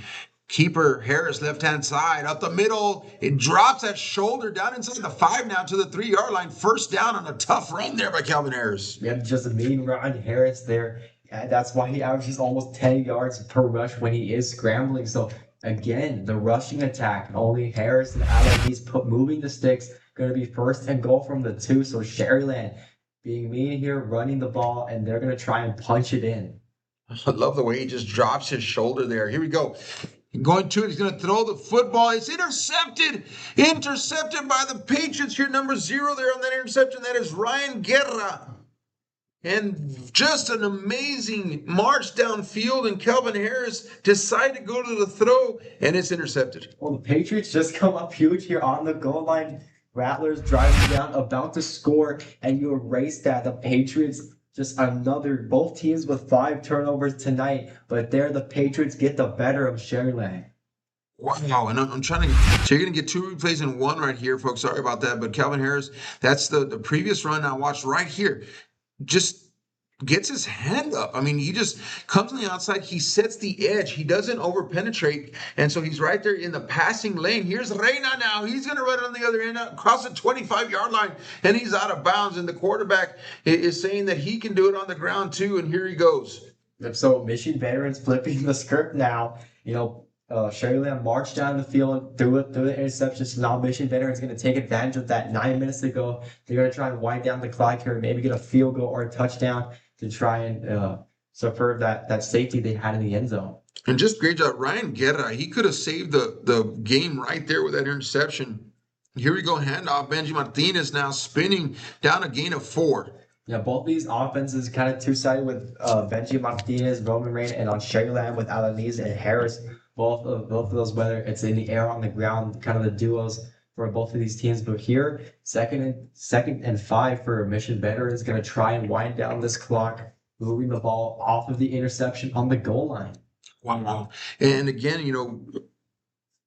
Keeper Harris, left-hand side, up the middle. It drops that shoulder down inside the 5 now to the 3-yard line. First down on a tough run there by Calvin Harris. Yeah, just a mean run, Harris there. And that's why he averages almost 10 yards per rush when he is scrambling. So, again, the rushing attack, only Harris and Alanis moving the sticks. Going to be 1st and goal from the 2. So Sharyland being mean here, running the ball, and they're going to try and punch it in. I love the way he just drops his shoulder there. Here we go. Going to it, he's going to throw the football. It's intercepted by the Patriots here. Number 0 there on that interception. That is Ryan Guerra. And just an amazing march downfield, and Calvin Harris decided to go to the throw, and it's intercepted. Well, the Patriots just come up huge here on the goal line. Rattlers driving down, about to score, and you erase that. The Patriots, both teams with 5 turnovers tonight, but there the Patriots get the better of Sharyland. Wow, and I'm trying to... So you're going to get 2 replays in one right here, folks. Sorry about that, but Calvin Harris, that's the previous run I watched right here. Just gets his hand up. I mean, he just comes on the outside. He sets the edge. He doesn't over-penetrate. And so he's right there in the passing lane. Here's Reina now. He's going to run it on the other end, across the 25-yard line, and he's out of bounds. And the quarterback is saying that he can do it on the ground too, and here he goes. So Michigan veterans flipping the script now. Sharyland marched down the field, threw the interception. So now Michigan veterans going to take advantage of that. 9 minutes to go. They're going to try and wind down the clock here, maybe get a field goal or a touchdown to try and subvert that safety they had in the end zone. And just great job. Ryan Guerra, he could have saved the game right there with that interception. Here we go, handoff. Benji Martinez now spinning down a gain of 4. Yeah, both these offenses kind of two-sided with Benji Martinez, Roman Reina, and on Sharyland with Alanis and Harris. Both of those, whether it's in the air or on the ground, kind of the duos for both of these teams. But here, second and 5 for Mission Veterans, going to try and wind down this clock, moving the ball off of the interception on the goal line. Wow. And again,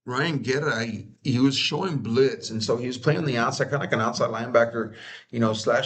Ryan Guerra, he was showing blitz, and so he was playing on the outside, kind of like an outside linebacker,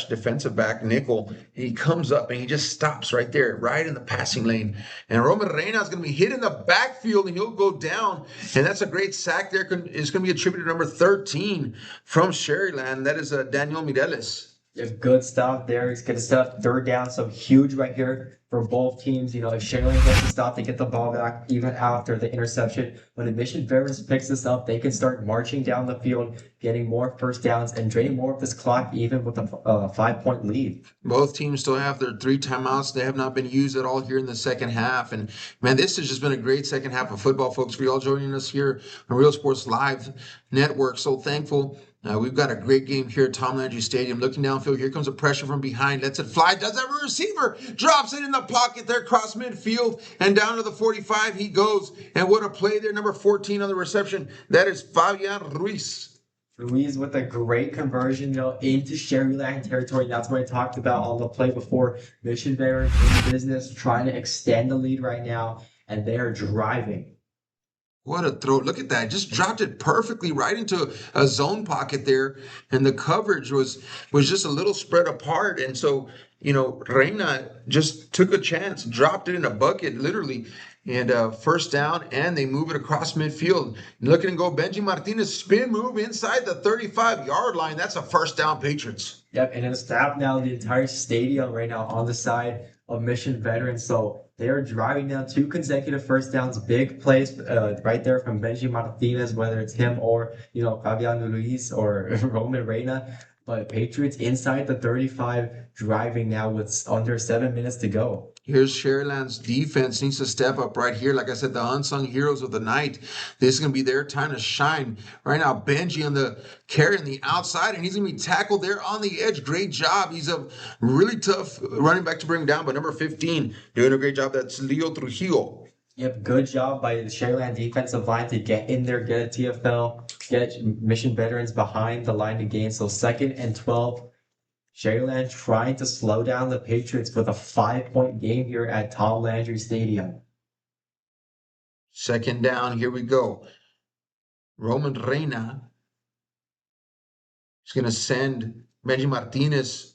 / defensive back nickel. And he comes up and he just stops right there, right in the passing lane. And Roman Reina is going to be hit in the backfield, and he'll go down. And that's a great sack there. It's going to be attributed to number 13 from Sharyland. That is Daniel Mireles. Yeah, good stuff there. He's good stuff. 3rd down, so huge right here for both teams. If Sharyland gets to stop, they get the ball back even after the interception. When the Mission Veterans picks this up, they can start marching down the field, getting more first downs, and draining more of this clock, even with a 5-point lead. Both teams still have their 3 timeouts. They have not been used at all here in the second half. And, man, this has just been a great second half of football, folks, for you all joining us here on Real Sports Live Network. So thankful. We've got a great game here at Tom Landry Stadium. Looking downfield, here comes a pressure from behind. Lets it fly. Does have a receiver. Drops it in the pocket there across midfield. And down to the 45 he goes. And what a play there. Number 14 on the reception. That is Fabian Ruiz. Ruiz with a great conversion, into Sharyland territory. That's what I talked about on the play before. Mission Veterans in business, trying to extend the lead right now, and they are driving. What a throw. Look at that. Just dropped it perfectly right into a zone pocket there. And the coverage was just a little spread apart. And so, Reina just took a chance, dropped it in a bucket, literally. And first down, and they move it across midfield. Looking to go Benji Martinez spin move inside the 35-yard line. That's a first down, Patriots. Yep, and it's tapped now the entire stadium right now on the side of Mission Veterans. So they are driving down 2 consecutive first downs, big plays right there from Benji Martinez, whether it's him or, Fabian Luis or Roman Reina. But Patriots inside the 35, driving now with under 7 minutes to go. Here's Sharyland's defense needs to step up right here. Like I said, the unsung heroes of the night. This is going to be their time to shine. Right now, Benji on the carry on the outside, and he's going to be tackled there on the edge. Great job. He's a really tough running back to bring down, but number 15 doing a great job. That's Leo Trujillo. Yep, good job by the Sharyland defensive line to get in there, get a TFL, get Mission Veterans behind the line to gain. So 2nd and 12. Sharyland trying to slow down the Patriots with a 5-point game here at Tom Landry Stadium. 2nd down, here we go. Roman Reina is going to send Benji Martinez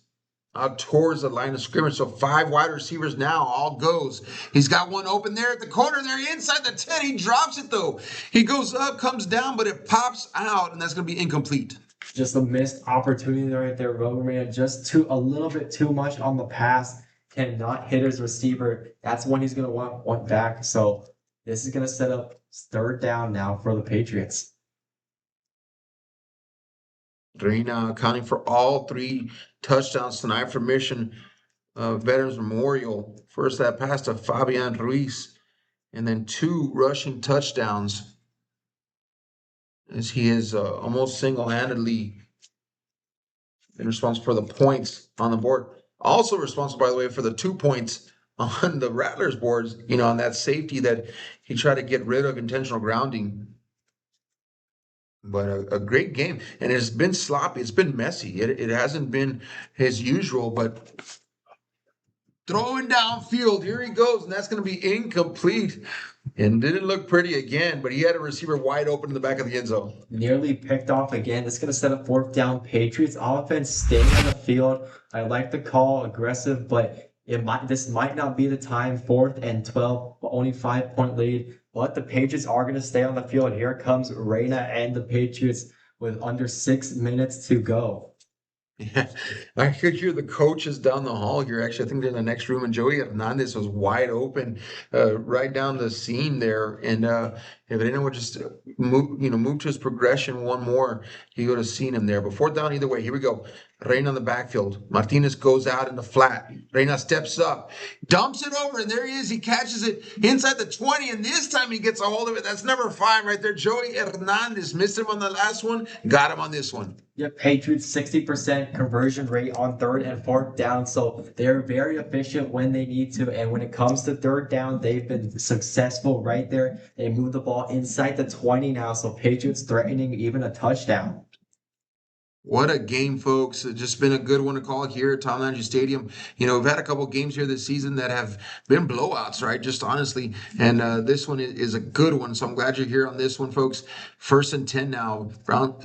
out towards the line of scrimmage. So 5 wide receivers now, all goes. He's got one open there at the corner there inside the 10. He drops it though. He goes up, comes down, but it pops out, and that's going to be incomplete. Just a missed opportunity right there. Roman Reina just a little bit too much on the pass. Cannot hit his receiver. That's when he's going to want one back. So this is going to set up 3rd down now for the Patriots. Reina accounting for all 3 touchdowns tonight for Mission Veterans Memorial. First that pass to Fabian Ruiz, and then 2 rushing touchdowns, as he is almost single-handedly been responsible for the points on the board. Also responsible, by the way, for the 2 points on the Rattlers boards, on that safety that he tried to get rid of, intentional grounding. But a great game. And it's been sloppy. It's been messy. It hasn't been his usual, but throwing downfield. Here he goes, and that's going to be incomplete. And didn't look pretty again, but he had a receiver wide open in the back of the end zone. Nearly picked off again. This is going to set up 4th down. Patriots offense staying on the field. I like the call, aggressive, but this might not be the time. 4th and 12, only 5-point lead. But the Patriots are going to stay on the field. Here comes Reina and the Patriots with under 6 minutes to go. Yeah, I could hear the coaches down the hall here. Actually, I think they're in the next room, and Joey Hernandez was wide open, right down the seam there. And if Reina would just move to his progression one more, he would have seen him there. But 4th down either way. Here we go. Reina on the backfield. Martinez goes out in the flat. Reina steps up, dumps it over, and there he is. He catches it inside the 20, and this time he gets a hold of it. That's number 5 right there. Joey Hernandez missed him on the last one, got him on this one. Yeah, Patriots 60% conversion rate on 3rd and 4th down, so they're very efficient when they need to. And when it comes to 3rd down, they've been successful right there. They move the ball inside the 20 now, so Patriots threatening even a touchdown. What a game, folks. It's just been a good one to call here at Tom Landry Stadium. We've had a couple games here this season that have been blowouts, right? Just honestly. And this one is a good one. So I'm glad you're here on this one, folks. 1st and 10 now. Brown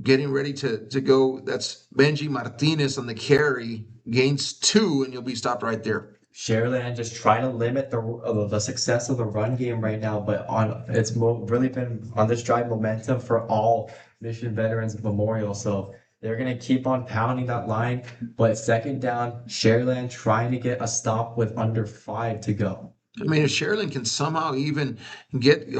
getting ready to go. That's Benji Martinez on the carry. Gains 2, and you'll be stopped right there. Sharyland just trying to limit the success of the run game right now, but it's really been on this drive momentum for all Mission Veterans Memorial. So they're going to keep on pounding that line, but 2nd down, Sharyland trying to get a stop with under 5 to go. I mean, if Sharyland can somehow even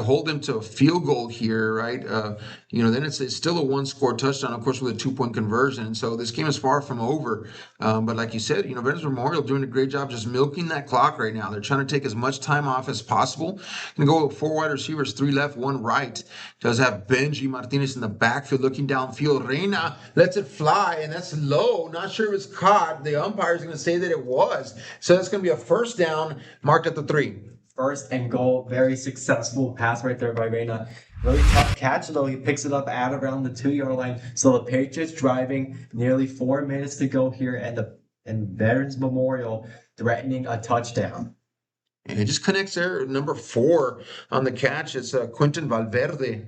hold them to a field goal here, right? Then it's still a 1-score touchdown, of course, with a 2-point conversion. So this game is far from over. But like you said, Veterans Memorial doing a great job just milking that clock right now. They're trying to take as much time off as possible. Going to go with 4 wide receivers, 3 left, 1 right. Does have Benji Martinez in the backfield looking downfield. Reina lets it fly, and that's low. Not sure if it's caught. The umpire's going to say that it was. So that's going to be a 1st down marked at the 3. First and goal, very successful pass right there by Reyna. Really tough catch though. He picks it up at around the 2-yard line. So the Patriots driving, nearly 4 minutes to go here, and Veterans Memorial threatening a touchdown. And it just connects there, number 4 on the catch. It's Quentin Valverde.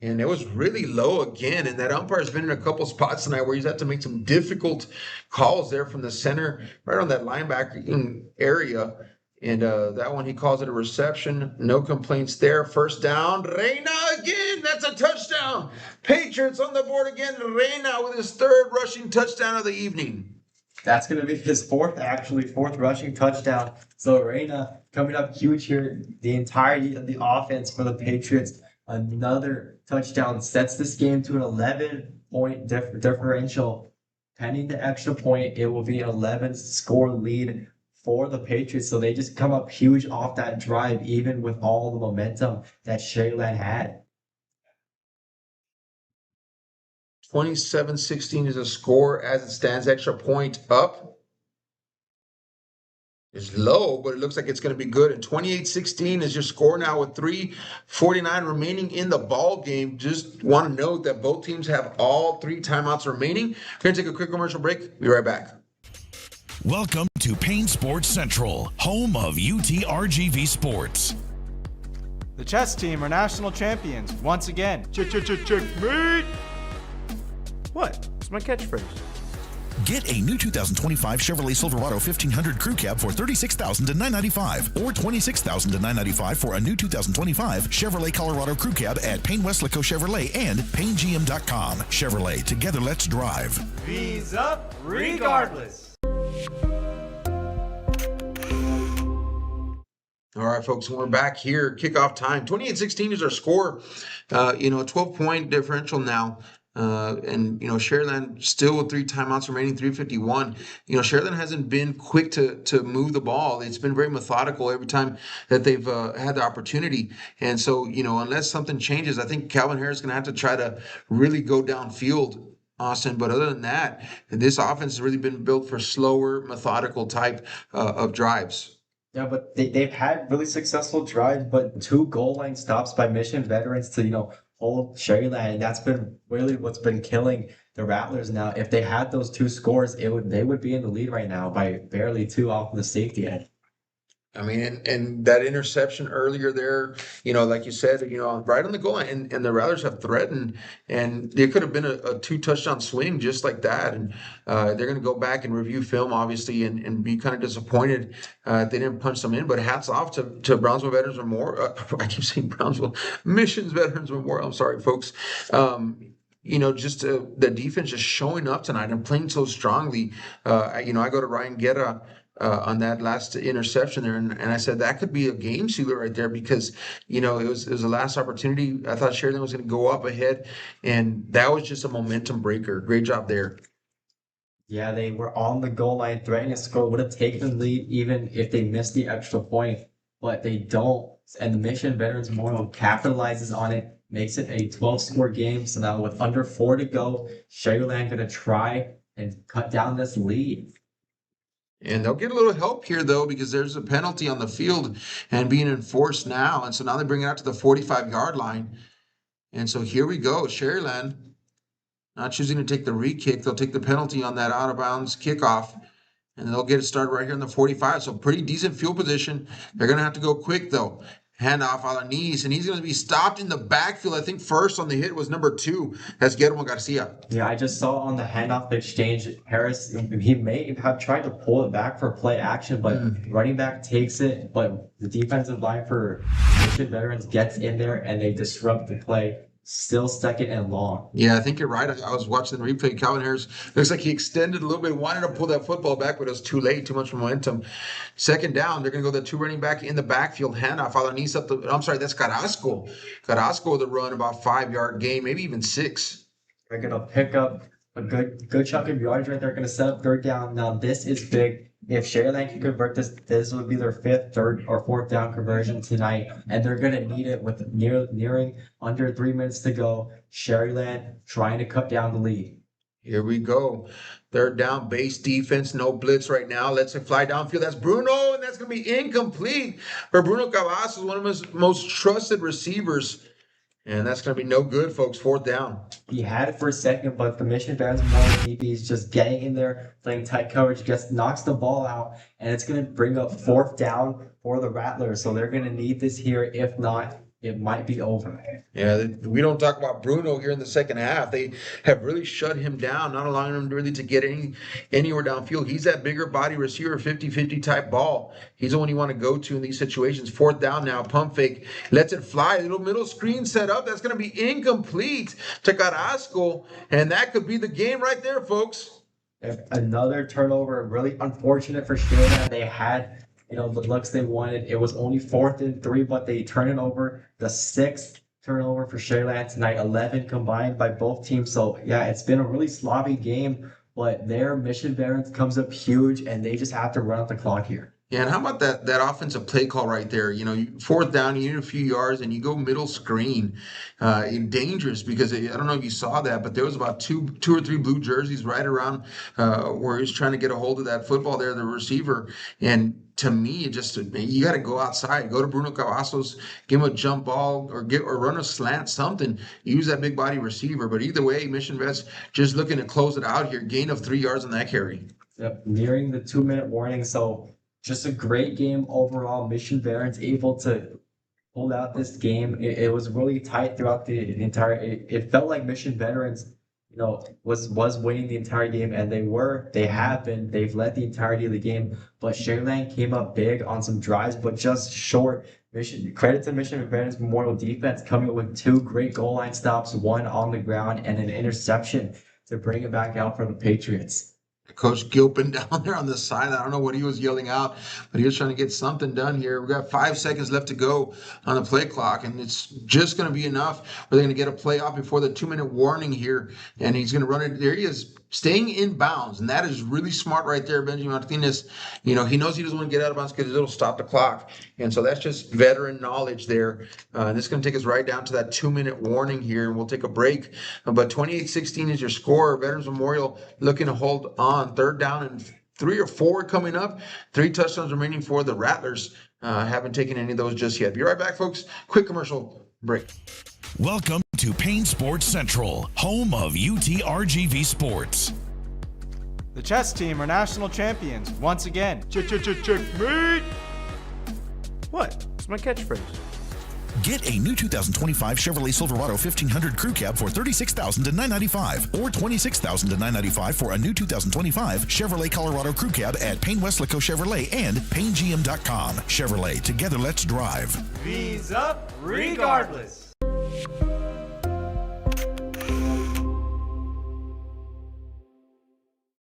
And it was really low again. And that umpire's been in a couple spots tonight where he's had to make some difficult calls there from the center, right on that linebacker area. And that one, he calls it a reception. No complaints there. First down. Reyna again. That's a touchdown. Patriots on the board again. Reyna with his 3rd rushing touchdown of the evening. That's going to be his 4th rushing touchdown. So Reyna coming up huge here. The entirety of the offense for the Patriots. Another touchdown sets this game to an 11-point differential. Pending the extra point, it will be an 11-score lead for the Patriots. So they just come up huge off that drive, even with all the momentum that Sharyland had. 27-16 is a score as it stands. Extra point up is low, but it looks like it's going to be good. And 28-16 is your score now with 3:49 remaining in the ball game. Just want to note that both teams have all 3 timeouts remaining. We're going to take a quick commercial break. Be right back. Welcome to Payne Sports Central, home of UTRGV Sports. The chess team are national champions once again. Checkmate! What? It's my catchphrase. Get a new 2025 Chevrolet Silverado 1500 Crew Cab for $36,000 to $995 or $26,000 to $995 for a new 2025 Chevrolet Colorado Crew Cab at Payne Westlaco Chevrolet and PayneGM.com. Chevrolet, together let's drive. V's up regardless. All right, folks, we're back here. Kickoff time. 28-16 is our score. 12-point differential now. Sharyland still with 3 timeouts remaining, 3:51. Sharyland hasn't been quick to move the ball. It's been very methodical every time that they've had the opportunity. And so, unless something changes, I think Calvin Harris is going to have to try to really go downfield, Austin. But other than that, this offense has really been built for slower, methodical type of drives. Yeah, but they've had really successful drives, but 2 goal line stops by Mission veterans to, hold Sharyland. That's been really what's been killing the Rattlers now. If they had those 2 scores, they would be in the lead right now by barely 2 off of the safety end. I mean, and that interception earlier there, like you said, right on the goal line, and the Rattlers have threatened, and it could have been a 2-touchdown swing just like that. And they're going to go back and review film, obviously, and be kind of disappointed they didn't punch them in. But hats off to Brownsville Veterans Memorial. I keep saying Brownsville Missions Veterans Memorial. I'm sorry, folks. The defense just showing up tonight and playing so strongly. I go to Ryan Guerra on that last interception there, and I said that could be a game sealer right there because it was the last opportunity. I thought Sharyland was going to go up ahead, and that was just a momentum breaker. Great job there. Yeah, they were on the goal line, threatening to score. Would have taken the lead even if they missed the extra point, but they don't. And the Mission Veterans Memorial capitalizes on it, makes it a 12-score game. So now with under 4 to go, Sharyland going to try and cut down this lead. And they'll get a little help here, though, because there's a penalty on the field and being enforced now. And so now they bring it out to the 45-yard line. And so here we go. Sharyland not choosing to take the re-kick. They'll take the penalty on that out-of-bounds kickoff. And they'll get it started right here in the 45. So pretty decent field position. They're going to have to go quick, though. Handoff Alanis, and he's going to be stopped in the backfield. I think first on the hit was number 2. That's Guillermo Garcia. Yeah, I just saw on the handoff exchange, Harris, he may have tried to pull it back for play action, but running back takes it, but the defensive line for Mission Veterans gets in there, and they disrupt the play. Still 2nd and long. Yeah, I think you're right. I was watching the replay. Calvin Harris looks like he extended a little bit, wanted to pull that football back, but it was too late, too much momentum. 2nd down, they're going to go the 2 running back in the backfield. Handoff. Alanis up the. I'm sorry, that's Carrasco. Carrasco with a run, about 5-yard gain, maybe even 6. They're going to pick up a good chunk of yardage right there. Going to set up 3rd down. Now this is big. If Sharyland can convert this would be their 5th, 3rd, or 4th down conversion tonight, and they're going to need it with nearing under 3 minutes to go. Sharyland trying to cut down the lead. Here we go. Third down, base defense, no blitz right now. Let's fly downfield. That's Bruno, and that's going to be incomplete for Bruno Cavazos, one of his most trusted receivers. And that's going to be no good, folks. Fourth down. He had it for a second, but the Mission Barons Memorial DB is just getting in there, playing tight coverage, just knocks the ball out, and it's going to bring up fourth down for the Rattlers. So they're going to need this here. If not, it might be over. Yeah, we don't talk about Bruno here in the second half. They have really shut him down, not allowing him really to get anywhere downfield. He's that bigger body receiver, 50-50 type ball. He's the one you want to go to in these situations. Fourth down now, pump fake, lets it fly. Little middle screen set up. That's going to be incomplete to Carrasco, and that could be the game right there, folks. Another turnover, really unfortunate for Sharyland. They had the looks they wanted. It was only 4th and 3, but they turn it over. The 6th turnover for Sharyland tonight, 11 combined by both teams. So yeah, it's been a really sloppy game, but their Mission Barons comes up huge, and they just have to run out the clock here. Yeah, and how about that offensive play call right there? Fourth down, you need a few yards, and you go middle screen. Dangerous because I don't know if you saw that, but there was about two or three blue jerseys right around where he's trying to get a hold of that football there, the receiver. And to me, you got to go outside, go to Bruno Cavazos, give him a jump ball or run a slant, something. Use that big body receiver. But either way, Mission Vets just looking to close it out here. Gain of 3 yards on that carry. Yep, nearing the 2-minute warning. So just a great game overall. Mission Barons able to pull out this game. It was really tight throughout the entire. It felt like Mission Veterans, was winning the entire game, and they've led the entirety of the game. But Sharyland came up big on some drives, but just short. Credit to Mission Veterans Memorial defense coming up with 2 great goal line stops, 1 on the ground, and an interception to bring it back out for the Patriots. Coach Gilpin down there on the side. I don't know what he was yelling out, but he was trying to get something done here. We've got 5 seconds left to go on the play clock, and it's just going to be enough. We're going to get a play off before the 2-minute warning here, and he's going to run it. There he is, staying in bounds, and that is really smart right there, Benjamin Martinez. He knows he doesn't want to get out of bounds because it'll stop the clock, and so that's just veteran knowledge there. This is going to take us right down to that 2-minute warning here, and we'll take a break. But 28-16 is your score. Veterans Memorial looking to hold on. Third down and 3 or 4 coming up. 3 touchdowns remaining for the Rattlers. Haven't taken any of those just yet. Be right back, folks. Quick commercial break. Welcome to Payne Sports Central, home of UTRGV Sports. The chess team are national champions once again. Checkmate! What? It's my catchphrase. Get a new 2025 Chevrolet Silverado 1500 Crew Cab for $36,000 to $995, or $26,000 to $995 for a new 2025 Chevrolet Colorado Crew Cab at Payne Westlaco Chevrolet and PayneGM.com. Chevrolet, together let's drive. V's up regardless.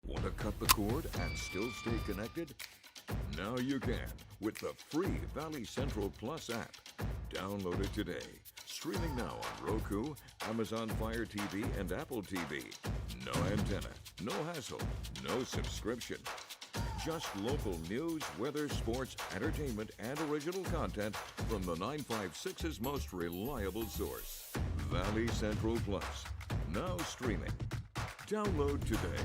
Want to cut the cord and still stay connected? Now you can with the free Valley Central Plus app. Download it today. Streaming now on Roku, Amazon Fire TV, and Apple TV. No antenna, no hassle, no subscription. Just local news, weather, sports, entertainment, and original content from the 956's most reliable source. Valley Central Plus. Now streaming. Download today.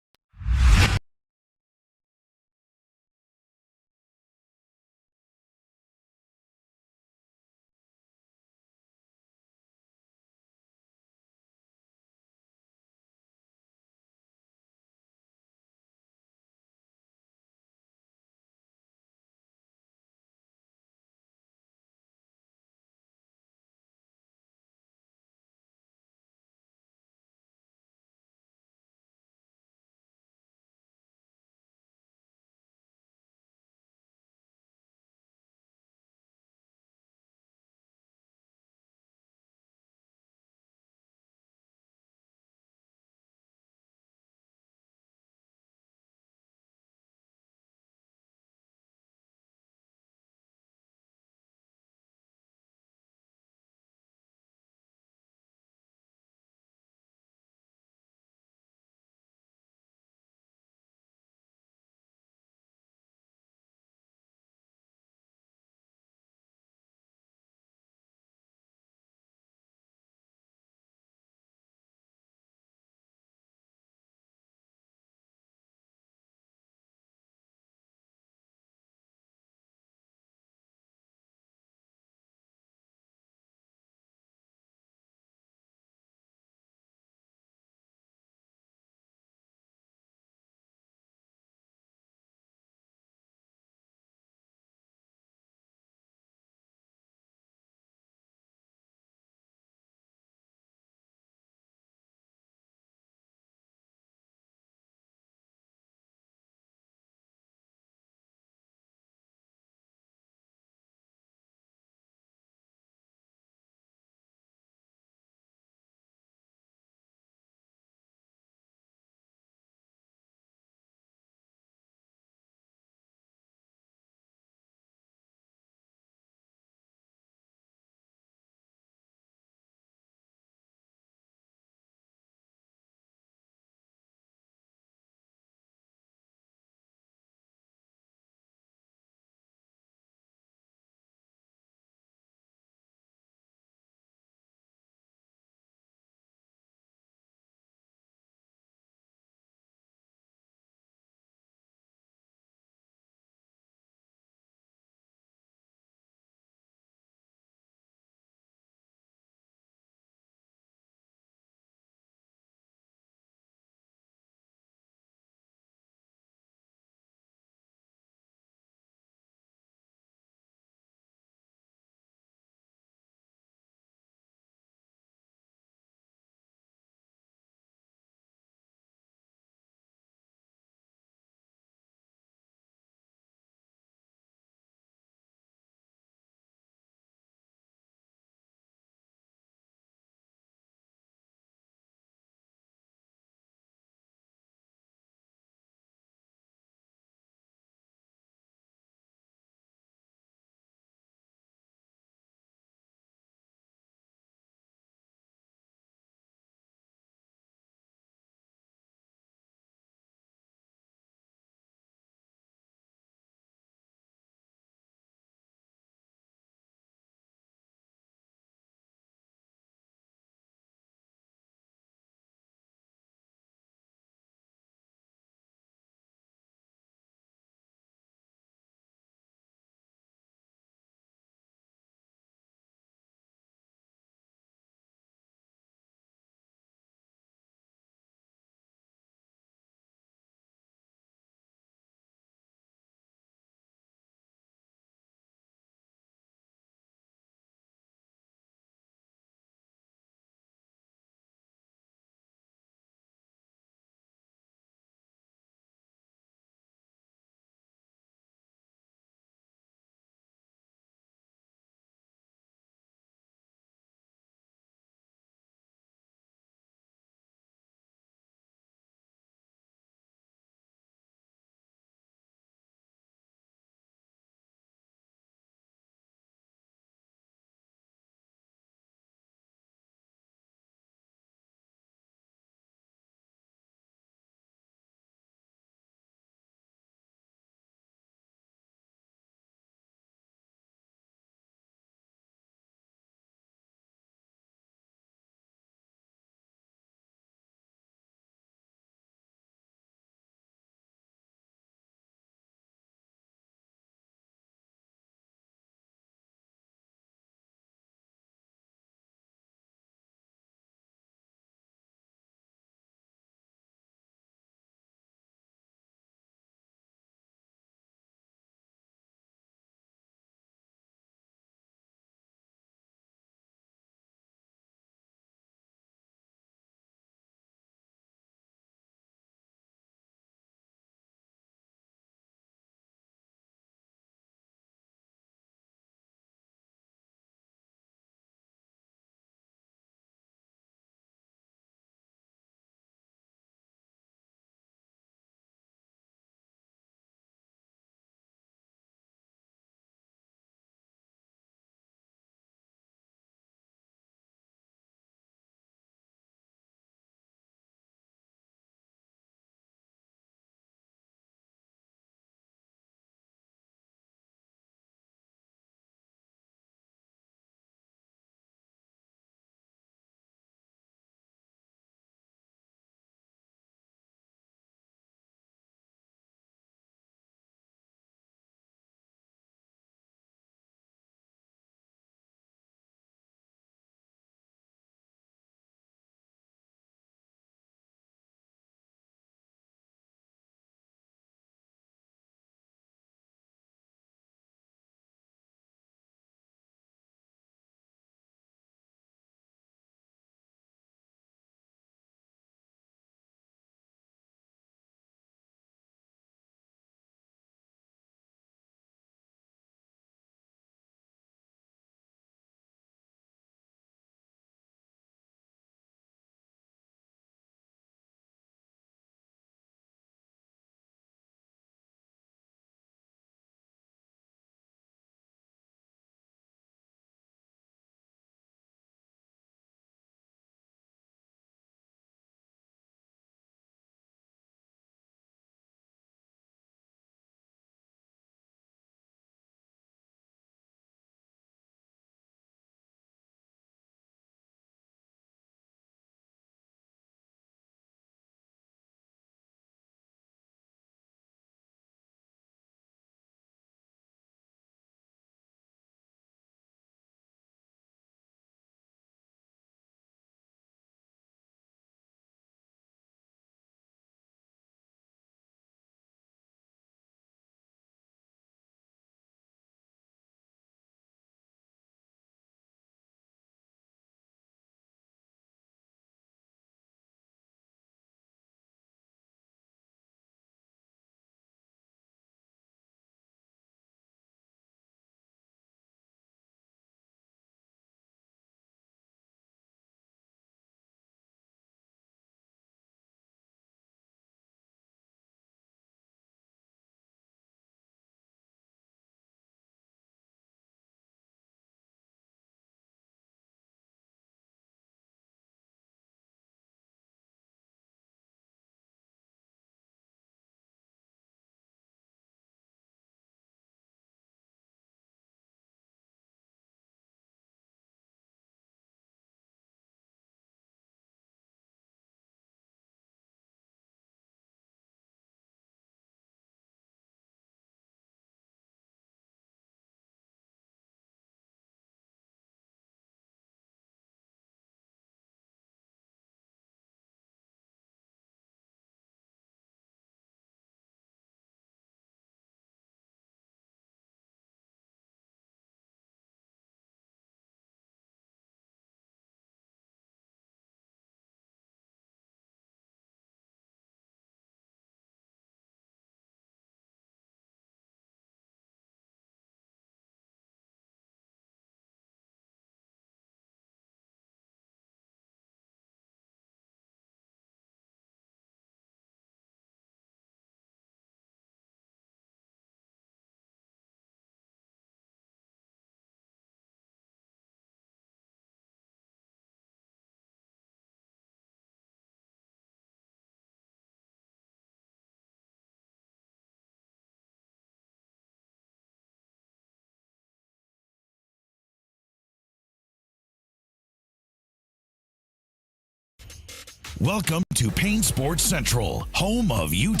Welcome to Payne Sports Central, home of UT